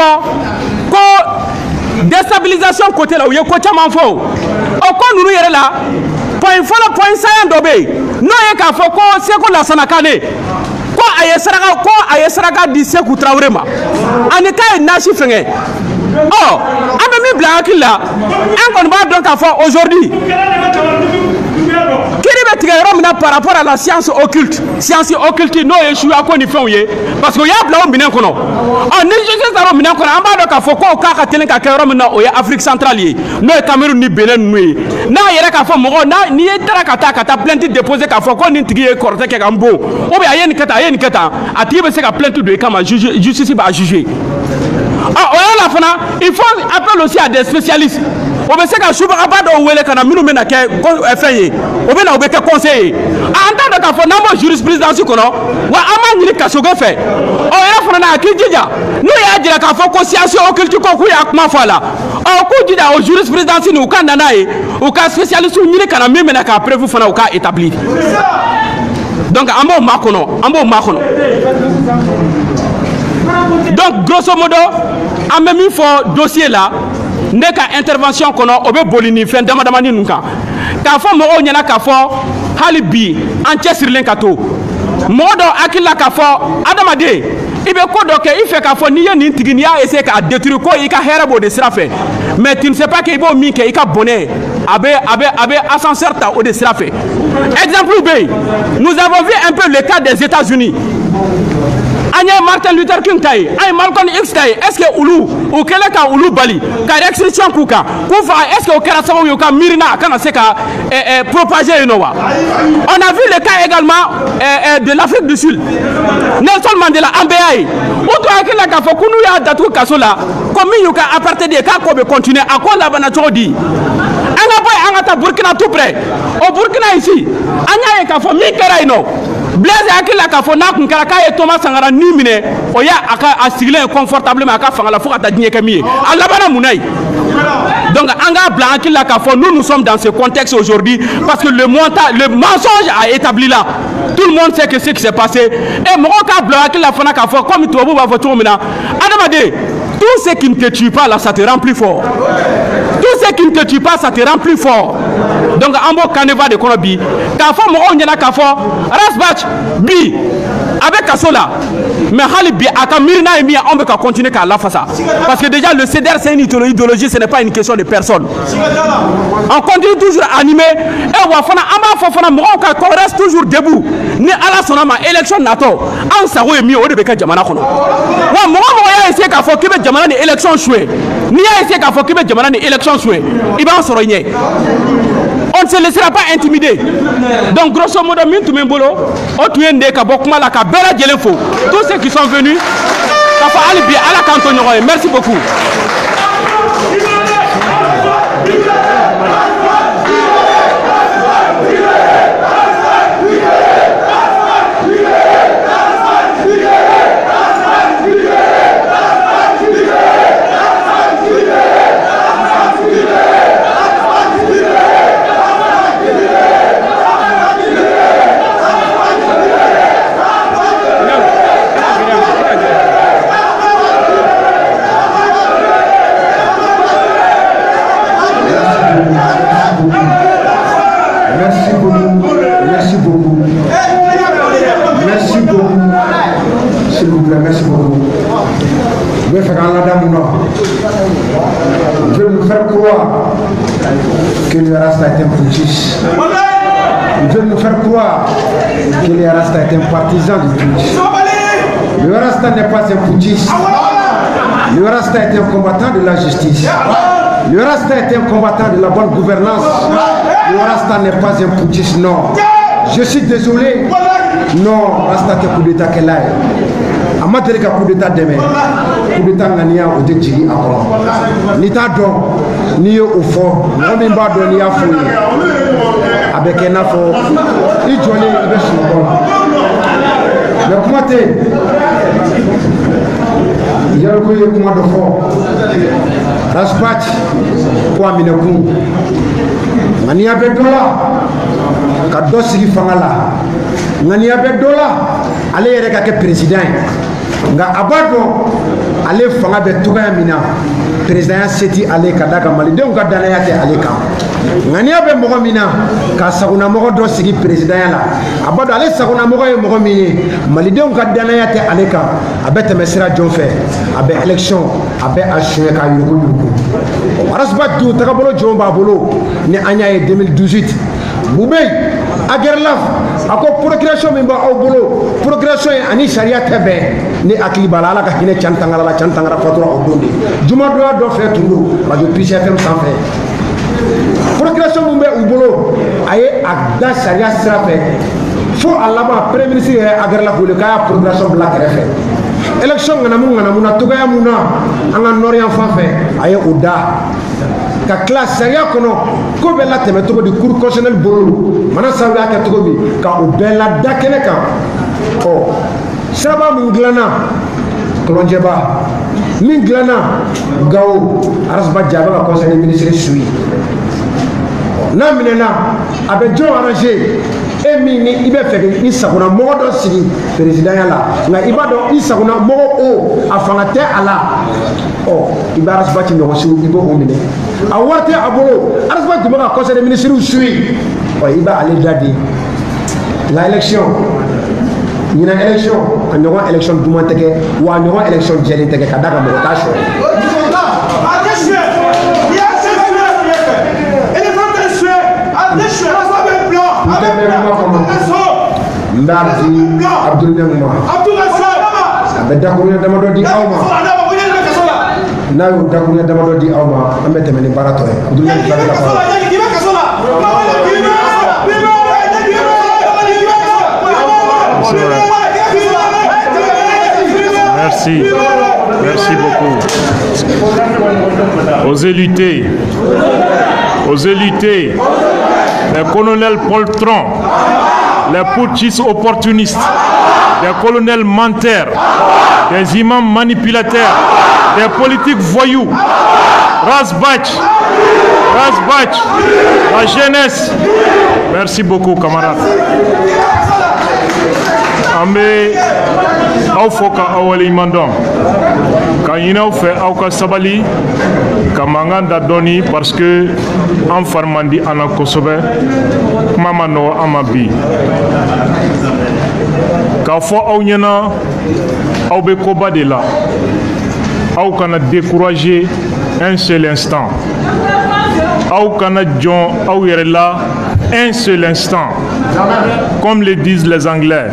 déstabilisation côté là où il y a côté manfo. Au quand nous y là, point fort, point saillant d'obé. Non Yekafo, c'est qu'on la sanakane. Quoi ayesraga dit c'est qu'on travaille ma. Anika est nachi fengé. Oh, Amemi Blanc là, on va donc avoir aujourd'hui. Qui est par rapport à la science occulte? Science occulte, non, je suis à quoi ni fait, parce qu'il y a blanc blanc qu'on a. On est juste à Romina qu'on a un bas de Kafoko, Kakatelen Kakaromina, ou Afrique centrale, non, Cameroun ni Bénin, oui. Na yera Kafo Moro, ni Tarakata, Kata, plainte déposée Kafoko, ni Tigé, Korte, Kagambo, ou bien Yen Kata, Yen Kata, à Tibé, c'est qu'à plainte de Kama, justice va juger. Il faut appeler aussi à des spécialistes. o bɛ se ka subaga dɔw wele ka na minnu bɛna kɛ fɛn ye o bɛ na o bɛ kɛ conseil ye an t'a dɔn k'a fɔ n'an b'o jurisprudence kɔnɔ wa an b'a ɲini kasogo fɛ ɔ yɛrɛ fana na a k'i jija n'u y'a jira k'a fɔ ko science occulte ko k'u y'a kuma fɔ a la ɔ k'u jija o jurisprudence nin u ka na n'a ye u ka spécialiste ɲini ka na min bɛna k'a preuve fana u ka établir donc an b'o makɔnɔ donc grosso modo an bɛ min fɔ dossier la ne ka intervention kɔnɔ o bɛ boli nin fɛn damadamani ninnu kan k'a fɔ mɔgɔw ɲɛna k'a fɔ hali bi an cɛsirilen ka to mɔgɔ dɔ hakili la k'a fɔ adamaden i bɛ ko dɔ kɛ i fɛ k'a fɔ n'i ye nin tigi n'i y'a essayer k'a détruire ko i ka hɛrɛ b'o de sira fɛ mais tu ne sais pas que i b'o min kɛ i ka bonheur a bɛ ascenseur ta o de sira fɛ exemple bɛ yen nous avons vu un peu le cas des États-Unis an ye Martin Luther King ta ye an ye Malcolm X ta ye est ce que olu u kɛlen ka olu bali ka restriction k'u kan k'u faga est ce que o kɛra sababu ye u ka miirina a kana se ka propager yen nɔ wa on a vu le cas également de l'Afrique du Sud Nelson Mandela an bɛɛ y'a ye u tun hakili la k'a fɔ ko n'u y'a datugu kaso la ko min y'u ka apartheid ye k'a ko bɛ continuer a ko labanna cogo di an ka bɔ yen an ka taa Burkina tout près o Burkina ici an y'a ye k'a fɔ min kɛra yen nɔ Blaise hakili la k'a fɔ n'a kun kɛra k'a ye Thomas Sankara ni minɛ o y'a a sigilen confortablement a ka fanga la fo ka taa diɲɛ kɛ min ye a labanna mun na ye donc an k'a bila hakili la k'a fɔ nous sommes dans ce contexte aujourd'hui parce que le mensonge a établi là tout le monde sait que ce qui s'est passé et mɔgɔw k'a bila hakili la fana k'a fɔ comme tubabuw b'a fɔ cogo min na adamaden tout ce qui ne te tue pas là ça te rend plus fort tout ce qui ne te tue pas ça te rend plus fort donc an b'o canevas de kɔnɔ bi k'a fɔ mɔgɔw ɲɛna k'a fɔ Rasbach bi a bɛ kaso la mais hali bi a ka miirina ye min ye anw bɛ ka continuer k'a lafasa parce que déjà le CDR c'est une idéologie ce n'est pas une question de personne on continue toujours à animer et wa fana an b'a fɔ fana mɔgɔw ka qu'on reste toujours debout ni Ala sɔnna ma élection natɔ an sago ye min ye o de bɛ kɛ jamana kɔnɔ wa mɔgɔ y'a essayer k'a fɔ k'i bɛ jamana ni élection jouer n'i y'a essayer k'a fɔ k'i bɛ jamana ni élection jouer i b'an sɔrɔ ɲɛ on ne se laissera pas intimider donc grosso modo min tun bɛ n bolo o tun ye nin de ye ka bɔ kuma la ka bɛɛ lajɛlen fo tous ceux qui sont venus k'a fɔ hali bi Ala k'an to ɲɔgɔn ye merci beaucoup. Merci beaucoup. Je vais faire un dame je vais nous faire croire que le Rasta est un putschiste. Je vais nous faire croire que le Rasta est un partisan du putsch. Le Rasta n'est pas un putschiste. Le Rasta est un combattant de la justice. Le Rasta est un combattant de la bonne gouvernance. Le Rasta n'est pas un putschiste, non. Je suis désolé. Non, Rasta est un coup d'état qu'elle a. Amadou ka coup d'état demain. Coup d'état ngania o de jigi akoro. Ni ta don ni yo ofo, no mi ba do ni afo. Avec un afo, i joni i be suno. Le kumate. Yaro ko ye kuma do fo. Rasbach ko amina kun. Ngania be dola. Ka do sigi fangala. Ngania be dola. Ale yɛrɛ ka kɛ président ye nka a b'a dɔn ale fanga bɛ togoya min na président se ti ale ka da ka malidenw ka danaya tɛ ale kan ŋaniya bɛ mɔgɔ min na ka sagonamɔgɔ dɔ sigi présidenya la a b'a dɔn ale sagonamɔgɔ ye mɔgɔ min ye malidenw ka danaya tɛ ale kan a bɛ tɛmɛ sira jɔn fɛ a bɛ élection a bɛ a suɲɛ k'a yurugu yurugu Rasbach dun tagabolo jɔn b'a bolo ni an y'a ye 2018 Bubey Aguerlaf a ko procuration min b'aw bolo procuration ye ani sariya tɛ bɛn ni hakili b'a la Ala ka hinɛ Cani Tankara la Cani Tankara fatura o don de jumadonya dɔ fɛ tun don radio Peace FM sanfɛ procuration min bɛ u bolo a ye a da sariya sira fɛ fo a laban premier ministre yɛrɛ Aguerlaf wele k'a y'a procuration bila kɛrɛfɛ élection ŋanamu na togoya mun na an ka nord yan fan fɛ a ye o da ka classe sariya kɔnɔ ko bɛɛ la tɛmɛ cogo di cour constitutionnel bolo mana sabu y'a kɛ cogo min ka o bɛɛ la da kɛnɛ kan ɔ siraba min dilanna kɔlɔnjɛba min dilanna Gawo Arasuba Jaa a bɛ ka conseil des ministres suit n'a minɛna a bɛ jɔn arranger e min ni i bɛ fɛ i sagona mɔgɔ dɔ sigi présidenya la nka i b'a dɔn i sagona mɔgɔ o a fanga tɛ a la ɔ i bɛ Arasuba ci ɲɔgɔn siw i b'o minɛ a wari tɛ a bolo Arasuba tun bɛ ka conseil des ministres suit ɔ i b'ale da di la élection ɲinan élection a ɲɔgɔn élection duman tɛ kɛ wa a ɲɔgɔn élection jɛlen tɛ kɛ ka da kan mɔgɔ t'a sɔrɔ. Ndardi Abdul Nyangma abe dakurunya damadɔ di aw ma n'a y'o dakurunya damadɔ di aw ma an bɛ tɛmɛ ni baara tɔ ye Abdul Nyangma la parole. Merci beaucoup. Osez lutter, les colonels poltrons, les putschistes opportunistes, des colonels menteurs, des imams manipulateurs, des politiques voyous. Razbach, la jeunesse. Merci beaucoup, camarades. Ambe aw fo ka awale imandon ka yinaw fe aw ka sabali ka mangan da doni parce que en farmandi ana kosobe mama no amabi ka fo aw nyana aw be ko ba de la aw kana décourager un seul instant aw kana jon aw yere la un seul instant comme le disent les Anglais.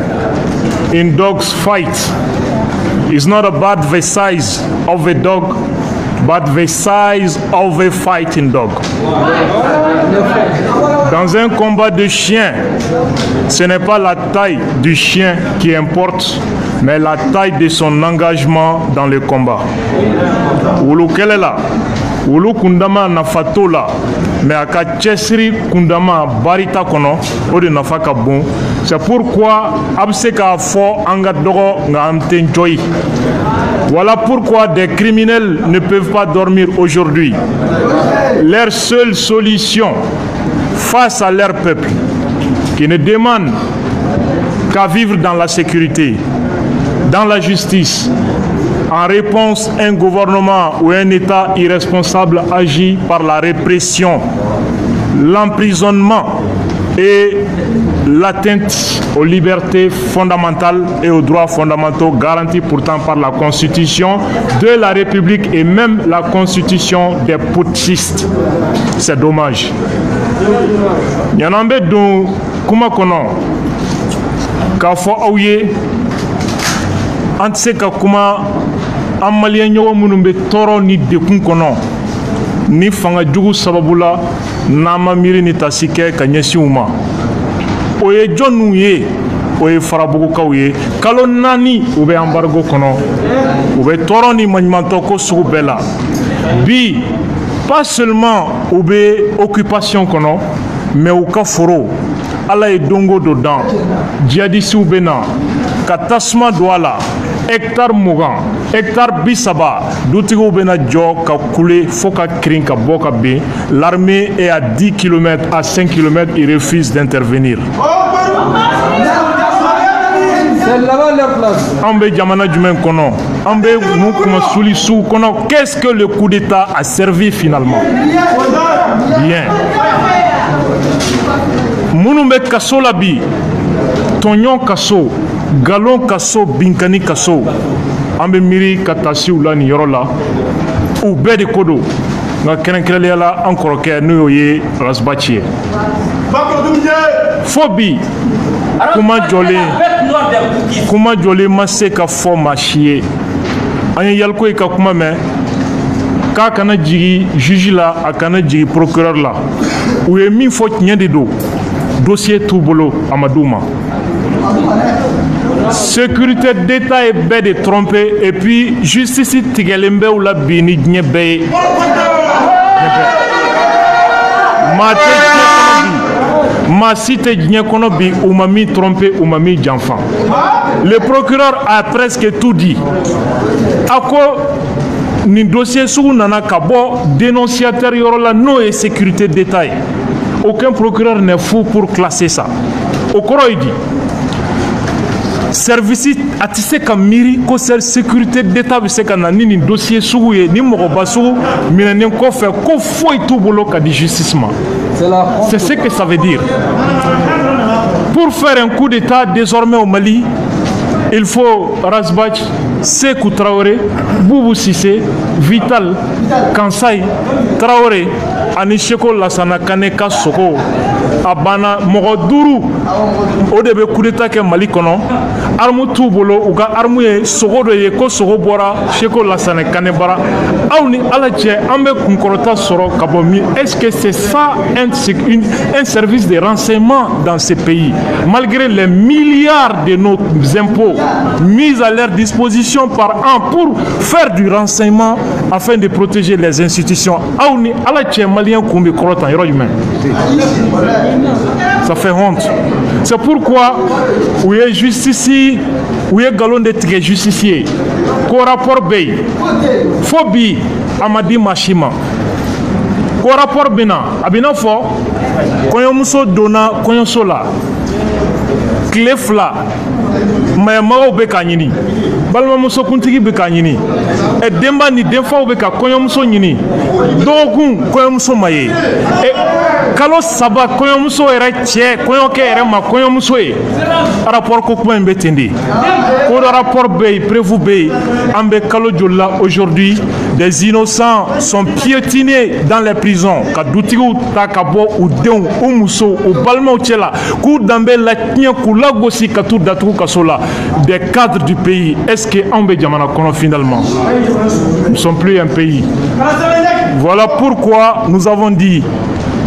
In dog's fight, it's not about the size of a dog, but the size of a fighting dog. Dans un combat de chien, ce n'est pas la taille du chien qui importe, mais la taille de son engagement dans le combat. Wulu kelela, wulu kundama nafatola, mais aka chesri kundama barita kono, odi nafaka bon. C'est pourquoi abseka fo anga dogo nga amtenjoy. Voilà pourquoi des criminels ne peuvent pas dormir aujourd'hui. Leur seule solution face à leur peuple, qui ne demande qu'à vivre dans la sécurité, dans la justice, en réponse à un gouvernement ou un État irresponsable agit par la répression, l'emprisonnement et l'atteinte aux libertés fondamentales et aux droits fondamentaux garantis pourtant par la Constitution de la République et même la Constitution des putschistes. C'est dommage. Yanambe dun kuma kono ka fo awye antse ka kuma amalien nyowo munumbe toro ni dekun kono ni fanga jugu sababula nama miri ni tasike ka nyesiuma oye jonu ye oye farabugu kawye kalo nani ube embargo kono ube toro ni manmanto ko subela bi pas seulement ube occupation kono mais au kaforo ala e dongo dodan djihadisi ubena katasma douala hectare mugan hectare bisaba dutigo bena jo ka kule foka krin ka boka be l'armée est à 10 km à 5 km il refuse d'intervenir. C'est là-bas leur place. Ambe jamana jumen kono ambe mukuma suli sou kono. Qu'est-ce que le coup d'état a servi finalement? Bien. Munumbe kaso labi tonyon kaso galon kaso binkani kaso ambe miri katasi ulani yorola ou bede kodo nga kerenkrele la encore ke no ye rasbachi fobi kuma jole maseka fo machie anya yalko e ka kuma me ka kana jigi juge la akana jigi procureur la ou e mi fo nyande do dossier tout bolo amadouma. Sécurité d'État est bête de tromper et puis justice tigelembe ou la bini nyebe. ma cité Djenkonobi ou m'a trompé ou m'a mis d'enfant. Le procureur a presque tout dit. À quoi ni dossier sous nana kabo dénonciateur yorola non et sécurité détail. Aucun procureur n'est fou pour classer ça. Au Koroidi, service a tissé comme miri que cette sécurité d'état c'est qu'on a ni dossier sous ni morobassou mais n'en quoi faire qu'on faut tout boulot qu'a du justissement. C'est ce que ça veut dire. Pour faire un coup d'état désormais au Mali, il faut Razbach, Sékou Traoré, Boubou Sissé, Vital, Kansai, Traoré, Anisheko Lassana Kaneka Soko, Abana Moroduru, au début coup d'état que Mali kono, Armou Toubolo, ou ga Armouye, Soko de Yeko, Soko Bora, Sheko Lassana Kanebara, Aouni Aladje, Ambe Kunkorota Soro Kabomi. Est-ce que c'est ça un service de renseignement dans ces pays? Malgré les milliards de nos impôts mis à leur disposition par an pour faire du renseignement afin de protéger les institutions. Aouni Aladje Malien Koumbi Korotan, héros humain. Ça fait honte. C'est pourquoi, où est justicier, où est galon de tigre justicier, qu'au rapport Bey, Phobie, Amadi Machima, qu'au rapport Bena, Abina Fo, Koyomuso Dona, Koyosola, Clefla, Mayamao Bekanyini, Balmamuso Kuntigi Bekanyini, et Demba ni Demfa Beka, Koyomuso Nini, Dogun, Koyomuso Maye, et Kalo Saba, Koyomuso Ereche, Koyoke Erema, Koyomuso E, rapport Kokouan Betendi, pour le rapport Bey, Prévou Bey, Ambe Kalo Djola, aujourd'hui, des innocents sont piétinés dans les prisons, Kadoutigou, Takabo, ou Deon, ou Mousso, ou Balma Uchela, Kou Dambe, Latien, Koulagosi, Katou Datou Kasola, des cadres du pays. Est-ce que Ambe Djamana Kono finalement? Nous ne sommes plus un pays. Voilà pourquoi nous avons dit,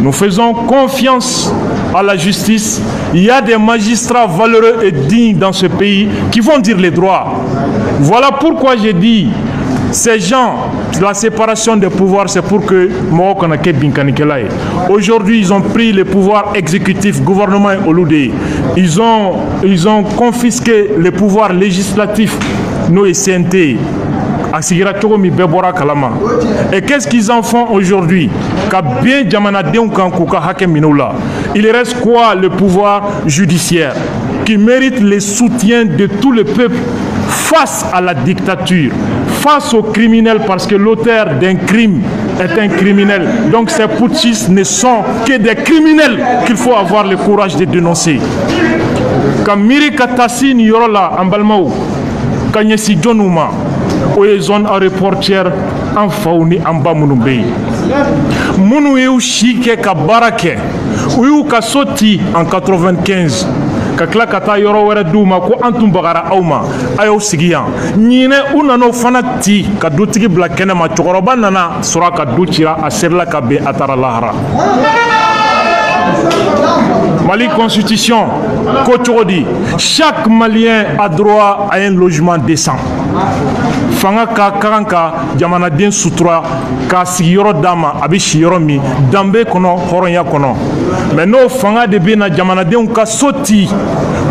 nous faisons confiance à la justice. Il y a des magistrats valeureux et dignes dans ce pays qui vont dire les droits. Voilà pourquoi j'ai dit, ces gens, la séparation des pouvoirs, c'est pour que aujourd'hui, ils ont pris le pouvoir exécutif, gouvernement et Oloudé. Ils ont confisqué le pouvoir législatif, nous et CNT. Et qu'est-ce qu'ils en font aujourd'hui? Il reste quoi? Le pouvoir judiciaire qui mérite le soutien de tout le peuple face à la dictature, face aux criminels, parce que l'auteur d'un crime est un criminel. Donc ces putschistes ne sont que des criminels qu'il faut avoir le courage de dénoncer. Quand Miri Katasi Nyorola Ambalmao, quand Yesi Djonouma, ou les zones aéroportières en fauni en bas Mounoubé. Mounou eu chique kabarake, ou eu kasoti en 95. Kakla kata yoro wera douma ko antum bagara awma ayo sigiyan nyine unano fanati ka dutigi blakene ma chokoroba nana sura ka duchira aserla ka be atara lahara. Mali Constitution, Kochodi, chaque Malien a droit à un logement décent. Fanga ka karanka jamana den sutura ka sigiyoro dama abi shiyoro mi dambe kono horonya kono. Mais no fanga de bena jamana den ka soti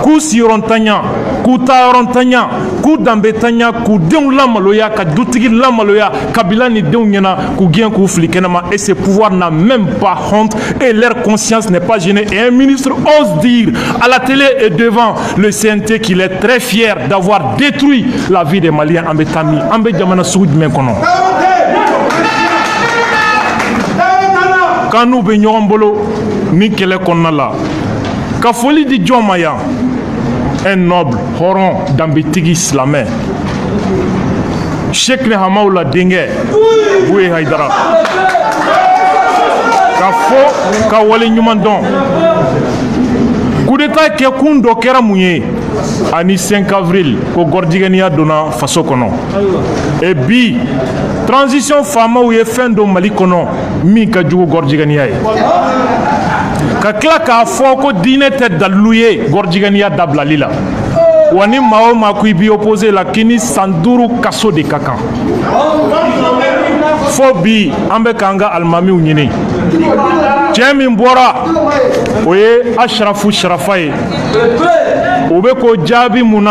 ku sirontanya ku tarontanya ku dambe tanya ku den lamaloya ka dutigi lamaloya kabila ni den nyana ku gien ku flikenama, et ce pouvoir n'a même pas honte et leur conscience n'est pas gênée, et un ministre ose dire à la télé et devant le CNT qu'il est très fier d'avoir détruit la vie des Maliens en Betami. Quand nous venons bolo, ni kele konala. Ka folie di Djomaya, un noble, horon, d'ambitigi islamé. Cheikh ne hamaoula dengue, boué haïdara. Ka fo, ka wale nyumandon. Coup d'état ke kundo kera mouye. Ani 5 avril, ko Gordigania donna faso kono. Et bi, transition fama ou ye fin do Mali kono, mi ka djugo Gordigania. Ka klaka foko dîner tête d'alouye Gordigania dablalila. Wani mao makuibi opposé la kini sanduru kaso de kakan. fo bi an bɛ k'an ka alimamiw ɲini cɛ min bɔra o ye Ashrafu Sharafa ye u bɛ k'o jaabi mun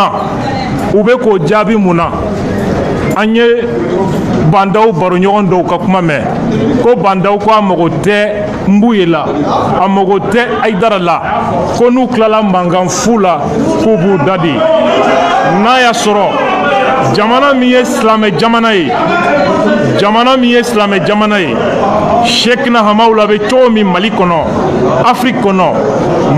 na an ye bandaw baroɲɔgɔn dɔw ka kuma mɛn ko bandaw ko a mago tɛ Mbuye la a mago tɛ Aidara la ko n'u tilala mankan fu la k'u b'u da di n'a y'a sɔrɔ jamana min ye silamɛ jamana ye Shekina Hamawula bɛ cogo min Mali kɔnɔ Afrique kɔnɔ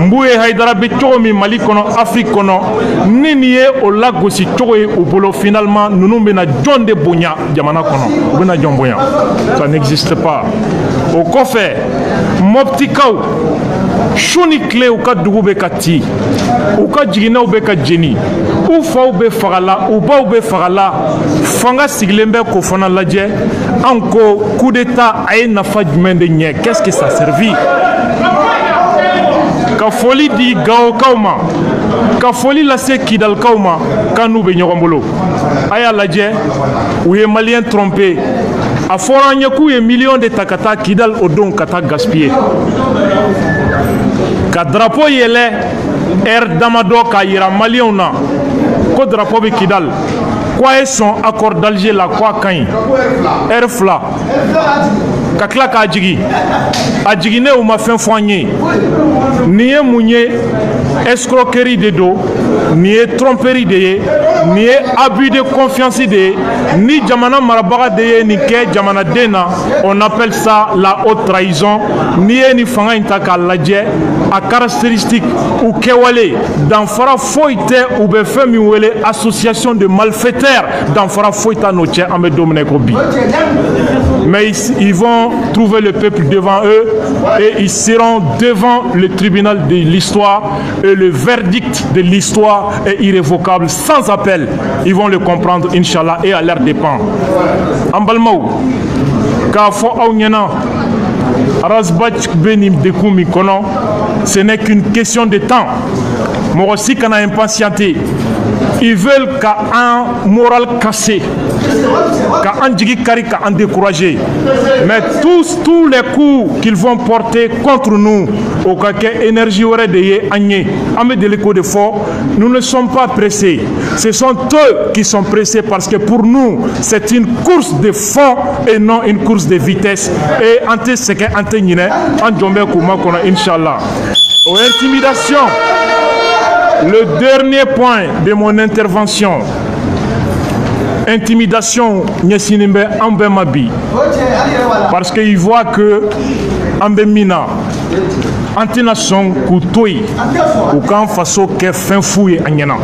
Mbuye Haidara bɛ cogo min Mali kɔnɔ Afrique kɔnɔ ni nin ye o lagosi cogo ye u bolo finalement ninnu bɛna jɔn de bonya jamana kɔnɔ u bɛna jɔn bonya ça n'existe pas o kɔfɛ Moptikaw su ni tile u ka dugu bɛ ka ci u ka jiginɛw bɛ ka jeni u faw bɛ fagala u baw bɛ fagala fanga sigilen bɛ k'o fana lajɛ an ko coup d'état a ye nafa jumɛn de ɲɛ qu'est-ce que ça servi ka foli di Gawokaw ma ka foli lase Kidalikaw ma kan n'u bɛ ɲɔgɔn bolo a y'a lajɛ u ye maliyɛn tromper a fɔra an ye k'u ye miliyɔn de ta ka taa Kidal o don ka taa gaspiller ka drapeau yɛlɛ air damadɔ k'a yira maliyɛnw na ko drapeau bɛ Kidal ko a ye sɔn accord d'Alger la ko a ka ɲi air fila ka tila k'a jigin a jiginnen u ma fɛn fɔ an ye nin ye mun ye escroquerie de don nin ye tromperie de ye nin ye abus de confiance de ye ni jamana marabaga de ye nin kɛ jamanaden na on appelle ça la haute trahison n'i ye nin fanga in ta k'a lajɛ a caractéristique u kɛwale danfara foyi tɛ u bɛ fɛn min wele association de malfaiteurs danfara foyi t'a n'o cɛ an bɛ don min na ko bi mais ils vont trouver le peuple devant eux et ils seront devant le tribunal de l'histoire et le verdict de l'histoire est irrévocable sans appel. Ils vont le comprendre Inch'Allah et à leur dépend. Ambalmao k'a fɔ aw ɲɛna Razbach benim dekumi kono ce n'est qu'une question de temps. Mɔgɔ si kana impatienter. Ils veulent qu'un moral cassé, qu'un jigi kari, qu'un découragé. Mais tous les coups qu'ils vont porter contre nous, au cas énergie aurait de Agné, Amé de l'écho de fort, nous ne sommes pas pressés. Ce sont eux qui sont pressés parce que pour nous, c'est une course de fond et non une course de vitesse. Et ante seke ante nyine, an jombe kuma kona inshallah. Aux intimidations. Le dernier point de mon intervention, intimidation, Nyesinimbe Ambemabi, parce qu'il voit que Ambemina, Antination Koutoui, ou quand façon que fin fouille Agnana.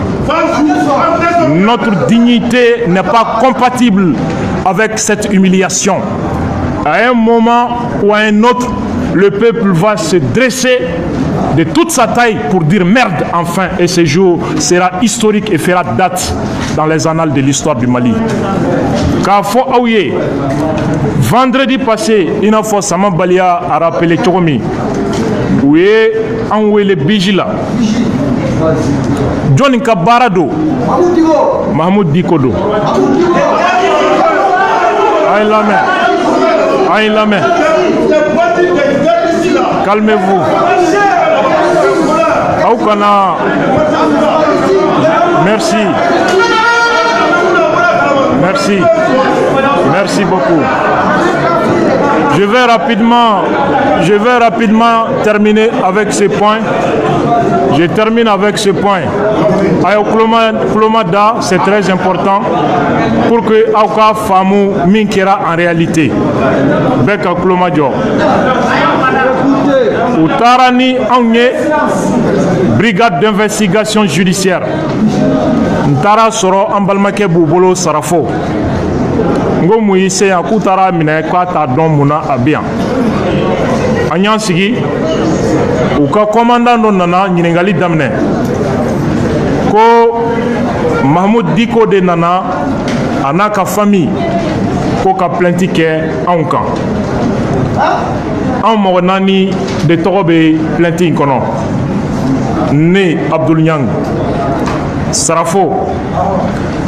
Notre dignité n'est pas compatible avec cette humiliation. À un moment ou à un autre, le peuple va se dresser de toute sa taille pour dire merde enfin, et ce jour sera historique et fera date dans les annales de l'histoire du Mali. Car faut aouye, vendredi passé, il a fait Sama Balia a rappelé Tchogomi, oui, en les Bijila, Johnny Kabarado, Mahmoud Dikodo, aïe la main, aïe la main, calmez-vous. Aoukana, merci. Merci. Merci beaucoup. Je vais rapidement terminer avec ce point. Je termine avec ce point. Ayoklomada, c'est très important pour que Aouka Famou Minkera en réalité. Beka Klomadjo. Outarani Angé, brigade d'investigation judiciaire. Ntara Soro Ambalmake Boubolo Sarafo. Ngo Moïse ya Koutara Mine Kwata Don Mouna Abian. Anyan Sigi, ou ka commandant Nana Ningali Damne. Ko Mahmoud Diko de Nana, Anaka famille, ko ka plainte ke Ankan. En Moranani de Torobe plainte kono. Né Abdul Nyang. Sarafo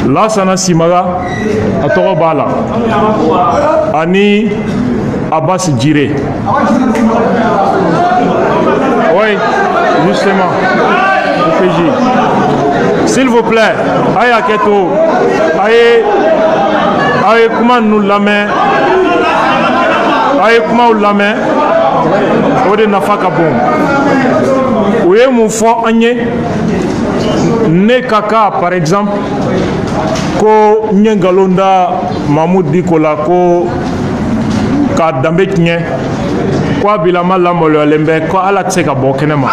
Lassana Simaga a tɔgɔ b'a la ani Abbas Djire. Oui, justement, OPJ. S'il vous plaît, aïe Aketo, aïe comment nous la main, aïe comment la main, Ode Nafaka bon. Oui, mon fort Agnès. Ne kaka par exemple ko nyengalonda Mahmoud Dikola ko ka dambe tiɲɛ ko a bilama lamɔlɔlen bɛ ko ala tɛ se ka bɔ kɛnɛ ma.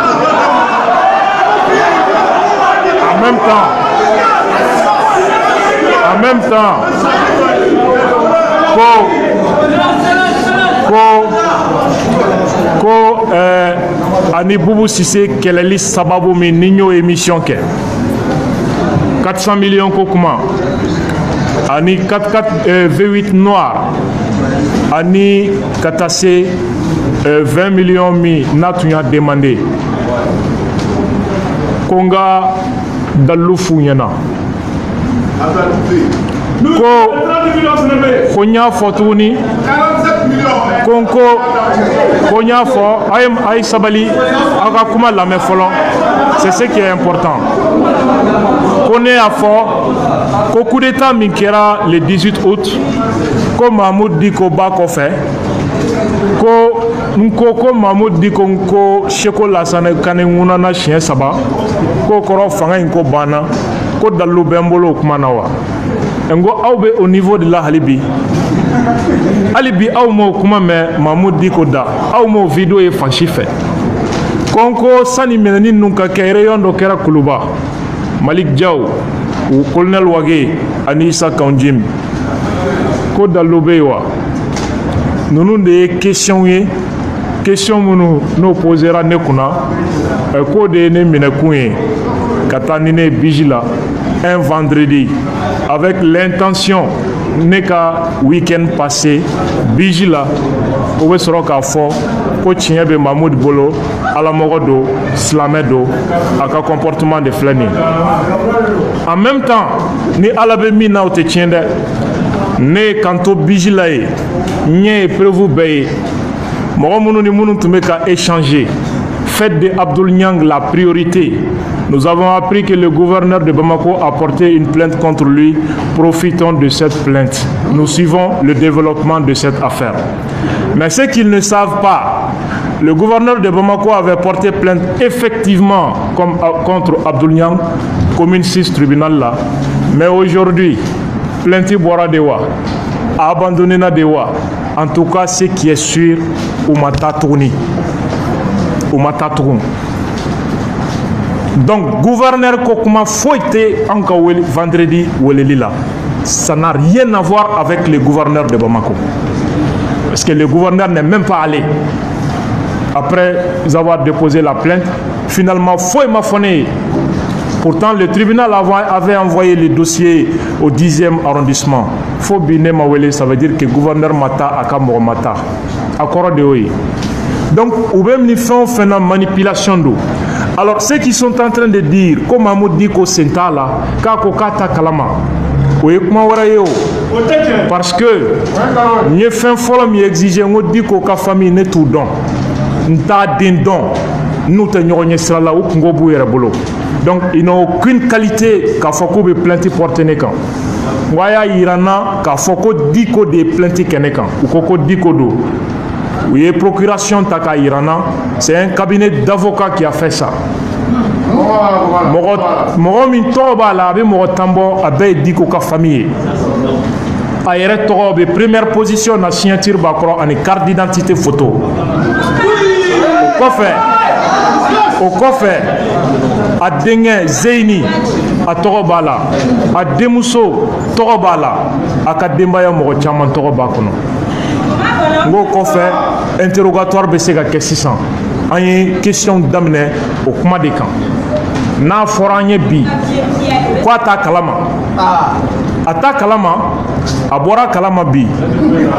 En même temps ko ani Boubou Cissé kɛlɛli sababu min ni y'o émission kɛ 400 millions ko kuma ani 4 V8 noir ani ka taa se 20 millions min n'a tun y'a demandé ko n ka dalilu f'u ɲɛna ko n y'a fɔ tuguni ko n y'a fɔ a ye sabali aw ka kuma lamɛn fɔlɔ c'est ce qui est important ko ne y'a fɔ ko coup d'état min kɛra le 18 août ko Mahmoud Diko b'a kɔfɛ ko Mahmoud Diko ko Seko Lassana Kane ŋunana siɲɛ 3 ko kɔrɔ fanga in ko banna ko dalilu bɛ n bolo o kuma na wa n ko aw bɛ au niveau de la hali bi aw m'o kuma mɛn Mahmoud Diko da aw m'o video ye fan si fɛ ko sani minɛni ninnu ka kɛ réunion dɔ kɛra Kuluba Malik Diaw ou colonel Wage ani Issa Kaunjim ko dalilu bɛ yen wa ninnu de ye question ye question minnu n'o posera ne kunna k'o de ye ne minɛkun ye ka taa ni ne ye Biji la un vendredi avec l'intention ne ka week-end passé Biji la o bɛ sɔrɔ k'a fɔ ko tiɲɛ bɛ Mahmoud bolo alamɔgɔ don silamɛ don a ka comportement de filɛ nin ye en même temps ni ala bɛ min na o tɛ tiɲɛ dɛ ne ye kanto Biji la ye n ye preuve bɛɛ ye mɔgɔ minnu ni minnu tun bɛ ka échanger faites de Abdoul Niang la priorité. Nous avons appris que le gouverneur de Bamako a porté une plainte contre lui. Profitons de cette plainte. Nous suivons le développement de cette affaire. Mais ce qu'ils ne savent pas, le gouverneur de Bamako avait porté plainte effectivement contre Abdoul Niang, commune 6 tribunal là. Mais aujourd'hui, plainte Boira Dewa a abandonné Nadewa. En tout cas, ce qui est sûr, Oumata Tourni. Donc, gouverneur Kokuma faut être encore vendredi ou là. Ça n'a rien à voir avec le gouverneur de Bamako. Parce que le gouverneur n'est même pas allé. Après avoir déposé la plainte, finalement, faut m'affonner. Pourtant, le tribunal avait envoyé le dossier au 10e arrondissement. Faut biner Mawele, ça veut dire que le gouverneur Mata a Kamoro Mata. Accord de oui. Donc, ou même les gens font une manipulation d'eau. Alors, ceux qui sont en train de dire, comme Mahmoud dit qu'au Sentala, kako kata kalama, parce que nous faisons folle, nous exigeons, nous dit qu'au famille n'est tout don, nous avons don, nous avons là où Kongo bolo. Donc, ils n'ont aucune qualité qu'à Foko de plainte porter nekan. Waya Irana qu'à Foko dit qu'on des plaintes kenekan ou Koko dit qu'on do. Oui, procuration Taka Irana, c'est un cabinet d'avocats qui a fait ça. Moro min toba la be moro tambo abe di ko ka famille. Ayere togo be première position na signature bakro en carte d'identité photo. Au coffre a dengue Zeini a Torobala a Demuso Torobala a Kadembaya moro chaman Toroba kono. Ngo coffre interrogatoire be se ka ke 600. Une question d'amener au kuma de camp. Na foranye bi. Quoi ta kalama? Ata kalama, abora kalama bi.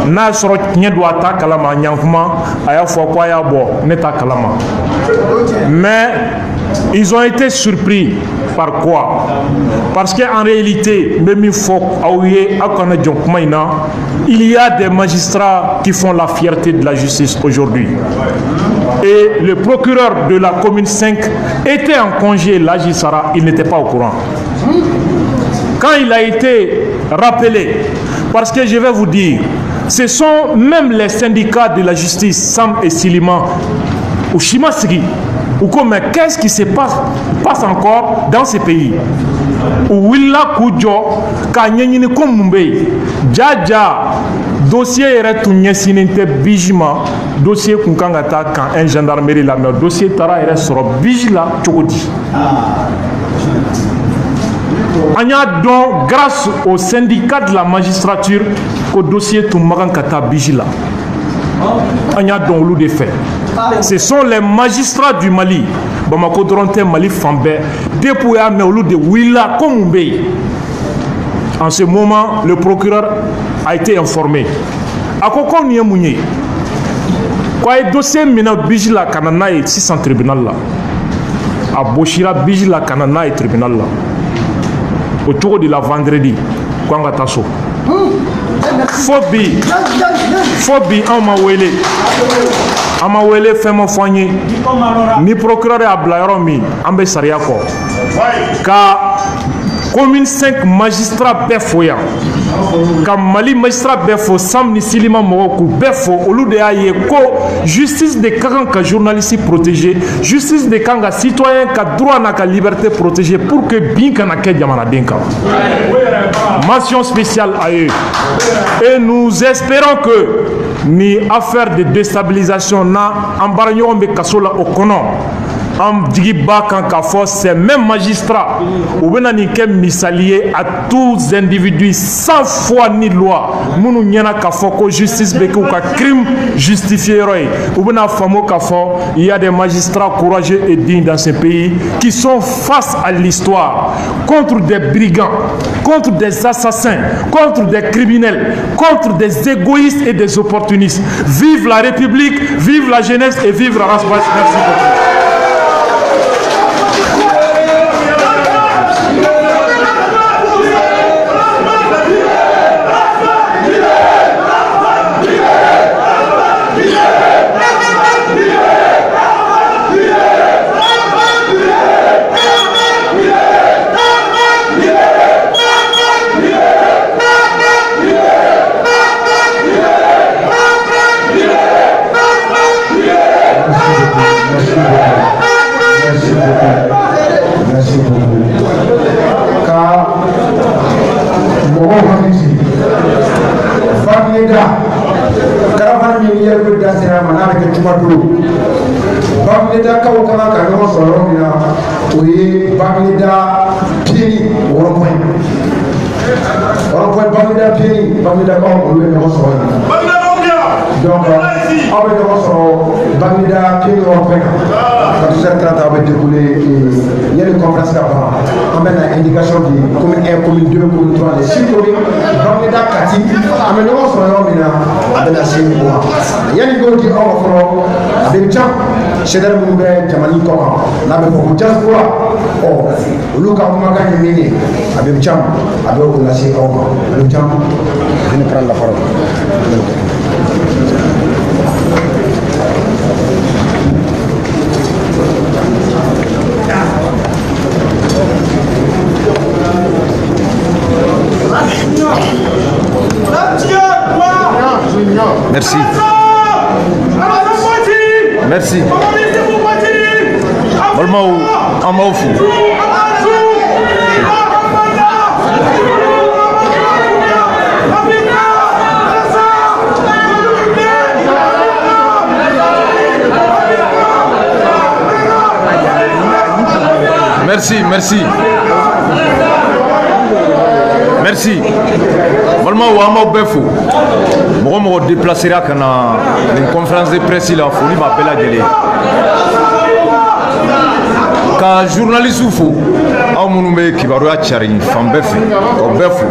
Na soro nyedo ata kalama nyankuma aya fo kwa ya bo neta kalama. Mais ils ont été surpris par quoi? Parce qu'en réalité, même il y a des magistrats qui font la fierté de la justice aujourd'hui. Et le procureur de la commune 5 était en congé, l'Agisara, il n'était pas au courant. Quand il a été rappelé, parce que je vais vous dire, ce sont même les syndicats de la justice, Sam et Silima, ou Shimasigi, ou comme qu'est-ce qui se passe encore dans ces pays? Ou Willa Kujo, Kanyeni Komumbe, Djaja, dossier est tout bijima, dossier Kunkangata quand un gendarmerie la mer, dossier Tara est sur bijila Tchokodi. Donc, grâce au syndicat de la magistrature, le dossier Toumarangata Bijila. Il y a donc l'eau des faits. Ce sont les magistrats du Mali, Bamako Dronte Mali Fambé, dépouillés à Meoulou de Willa Komumbe. En ce moment, le procureur a été informé. À quoi n'y est mounié? Quoi est dossier Mina Bijila Kanana et 600 tribunal là? À Boshira Bijila Kanana et tribunal là. Autour de la vendredi, Kwanga Tasso. Phobie en mawele fait mon foyer. Ni procureur à Blayaromi, Ambe Sariako. Car commune 5 magistrats Befoya. Car Mali magistrat Befo, Sam Nisilima Moroku, Befo, Olude Ayeko, justice de Kanka journaliste protégé, justice de Kanga citoyen, ka droit na ka liberté protégée pour que Binka na ke Diamana Denka. Mention spéciale à eux. Et nous espérons que ni affaire de déstabilisation na embaragnon be kasola au konon. En Djiba Kankafo, ces mêmes magistrats, ou bien misalier à tous individus sans foi ni loi. Mounou nyana kafoko justice beko ka crime justifié. Ou bien famo kafo, il y a des magistrats courageux et dignes dans ce pays qui sont face à l'histoire contre des brigands, contre des assassins, contre des criminels, contre des égoïstes et des opportunistes. Vive la République, vive la jeunesse et vive la race. Merci beaucoup. Bagneda kaw kama ka no soro mina oye Bagneda pieni woron Bagneda pieni Bagneda kaw ole no soro donc avec no soro Bagneda pieni woron quand tout ça trata avec découlé il y a une conférence là-bas amène la indication de commune 1 commune 2 commune 3 les 6 communes Bagneda kati amène no soro mina abena sey moi yani go di on fro avec jam Chédar Moumbe, Jamani Koma, la Beko Diaspora, oh, Luka Maka Mini, Abim Cham, Abo Nasi Oma, le Cham, je vais prendre la parole. Merci. Merci. Vraiment, en maufou. Merci, merci. Merci. Vraiment, on m'a beffou. Moi, je me déplacerai à une conférence de presse, il a folie, m'appelle à Délé. Quand journaliste ou fou, aw minnu bɛ kibaruya cari fan bɛɛ fɛ o bɛɛ fo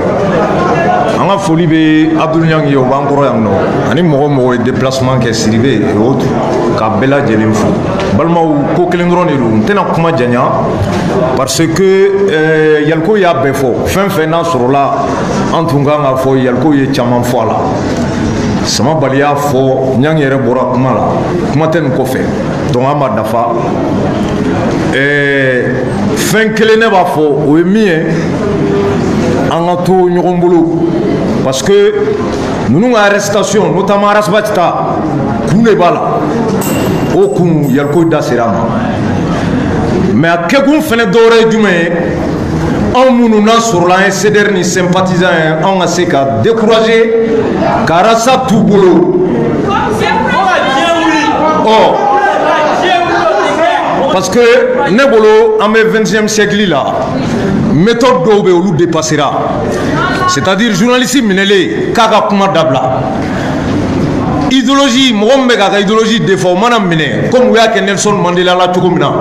an ka foli bɛ Abdul Niang ye o b'an kɔrɔ yan nɔ ani mɔgɔ o mɔgɔ ye déplacement kɛ Sidibe et autres k'a bɛɛ lajɛlen fo balimaw ko kelen dɔrɔn de don n tɛna kuma janya parce que Yalko y'a bɛɛ fɔ fɛn fɛn n'a sɔrɔla an tun kan ka fɔ Yalko ye caman fɔ a la sama bali y'a fɔ Niang yɛrɛ bɔra kuma la kuma tɛ nin kɔfɛ donc an ma dafa fɛn kelen ne b'a fɔ o ye min ye an ka to ɲɔgɔn bolo parce que ninnu ka arrestation notamment Arasabati ta kun de b'a la o kun Yalko da sera a ma mais a kɛkun fɛnɛ dɔwɛrɛ ye jumɛn ye anw minnu n'a sɔrɔla an ye CDR ni sympathisant ye anw ka se ka décourager ka Arasa t'u bolo parce que ne bolo an bɛ 20e siècle la méthode dɔw bɛ olu dépassera c'est-à-dire journaliste minɛlen k'a ka kuma dabila idéologie mɔgɔ min bɛ k'a ka idéologie défend o mana minɛ comme u y'a kɛ Nelson Mandela la cogo min na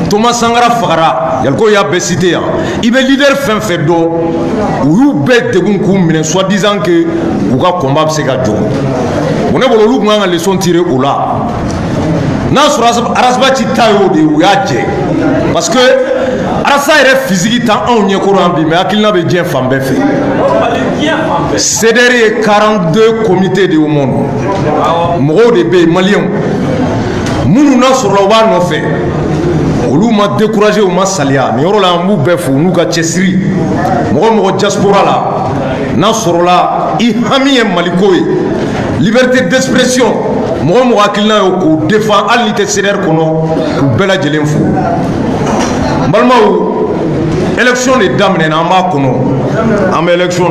Thomas Sankara fagara Yalko y'a bɛɛ cité yan i bɛ leader fɛn fɛn dɔn u y'u bɛɛ degun k'u minɛ soi-disant que u ka combat bɛ se ka jɔ bon ne bolo olu tun kan ka leçon tirer o la n'a sɔrɔ Arasabati ta y'o de u y'a jɛ parce que Arasa yɛrɛ physique ta anw ɲɛkɔrɔ yan bi mais hakilina bɛ diɲɛ fan bɛɛ fɛ CDR ye 42 comités de y'u monde mɔgɔw de bɛ yen maliyɛnw minnu n'a sɔrɔla u b'a nɔfɛ olu ma décourager u ma saliya nin yɔrɔ la an b'u bɛɛ fo n'u ka cɛsiri mɔgɔ mɔgɔ diaspora la n'a sɔrɔla i hami ye maliko ye liberté d'expression mɔgɔ mɔgɔ hakilina ye k'o défend hali ni tɛ CDR kɔnɔ k'u bɛɛ lajɛlen fo n balimaw élection de daminɛna an b'a kɔnɔ an bɛ élection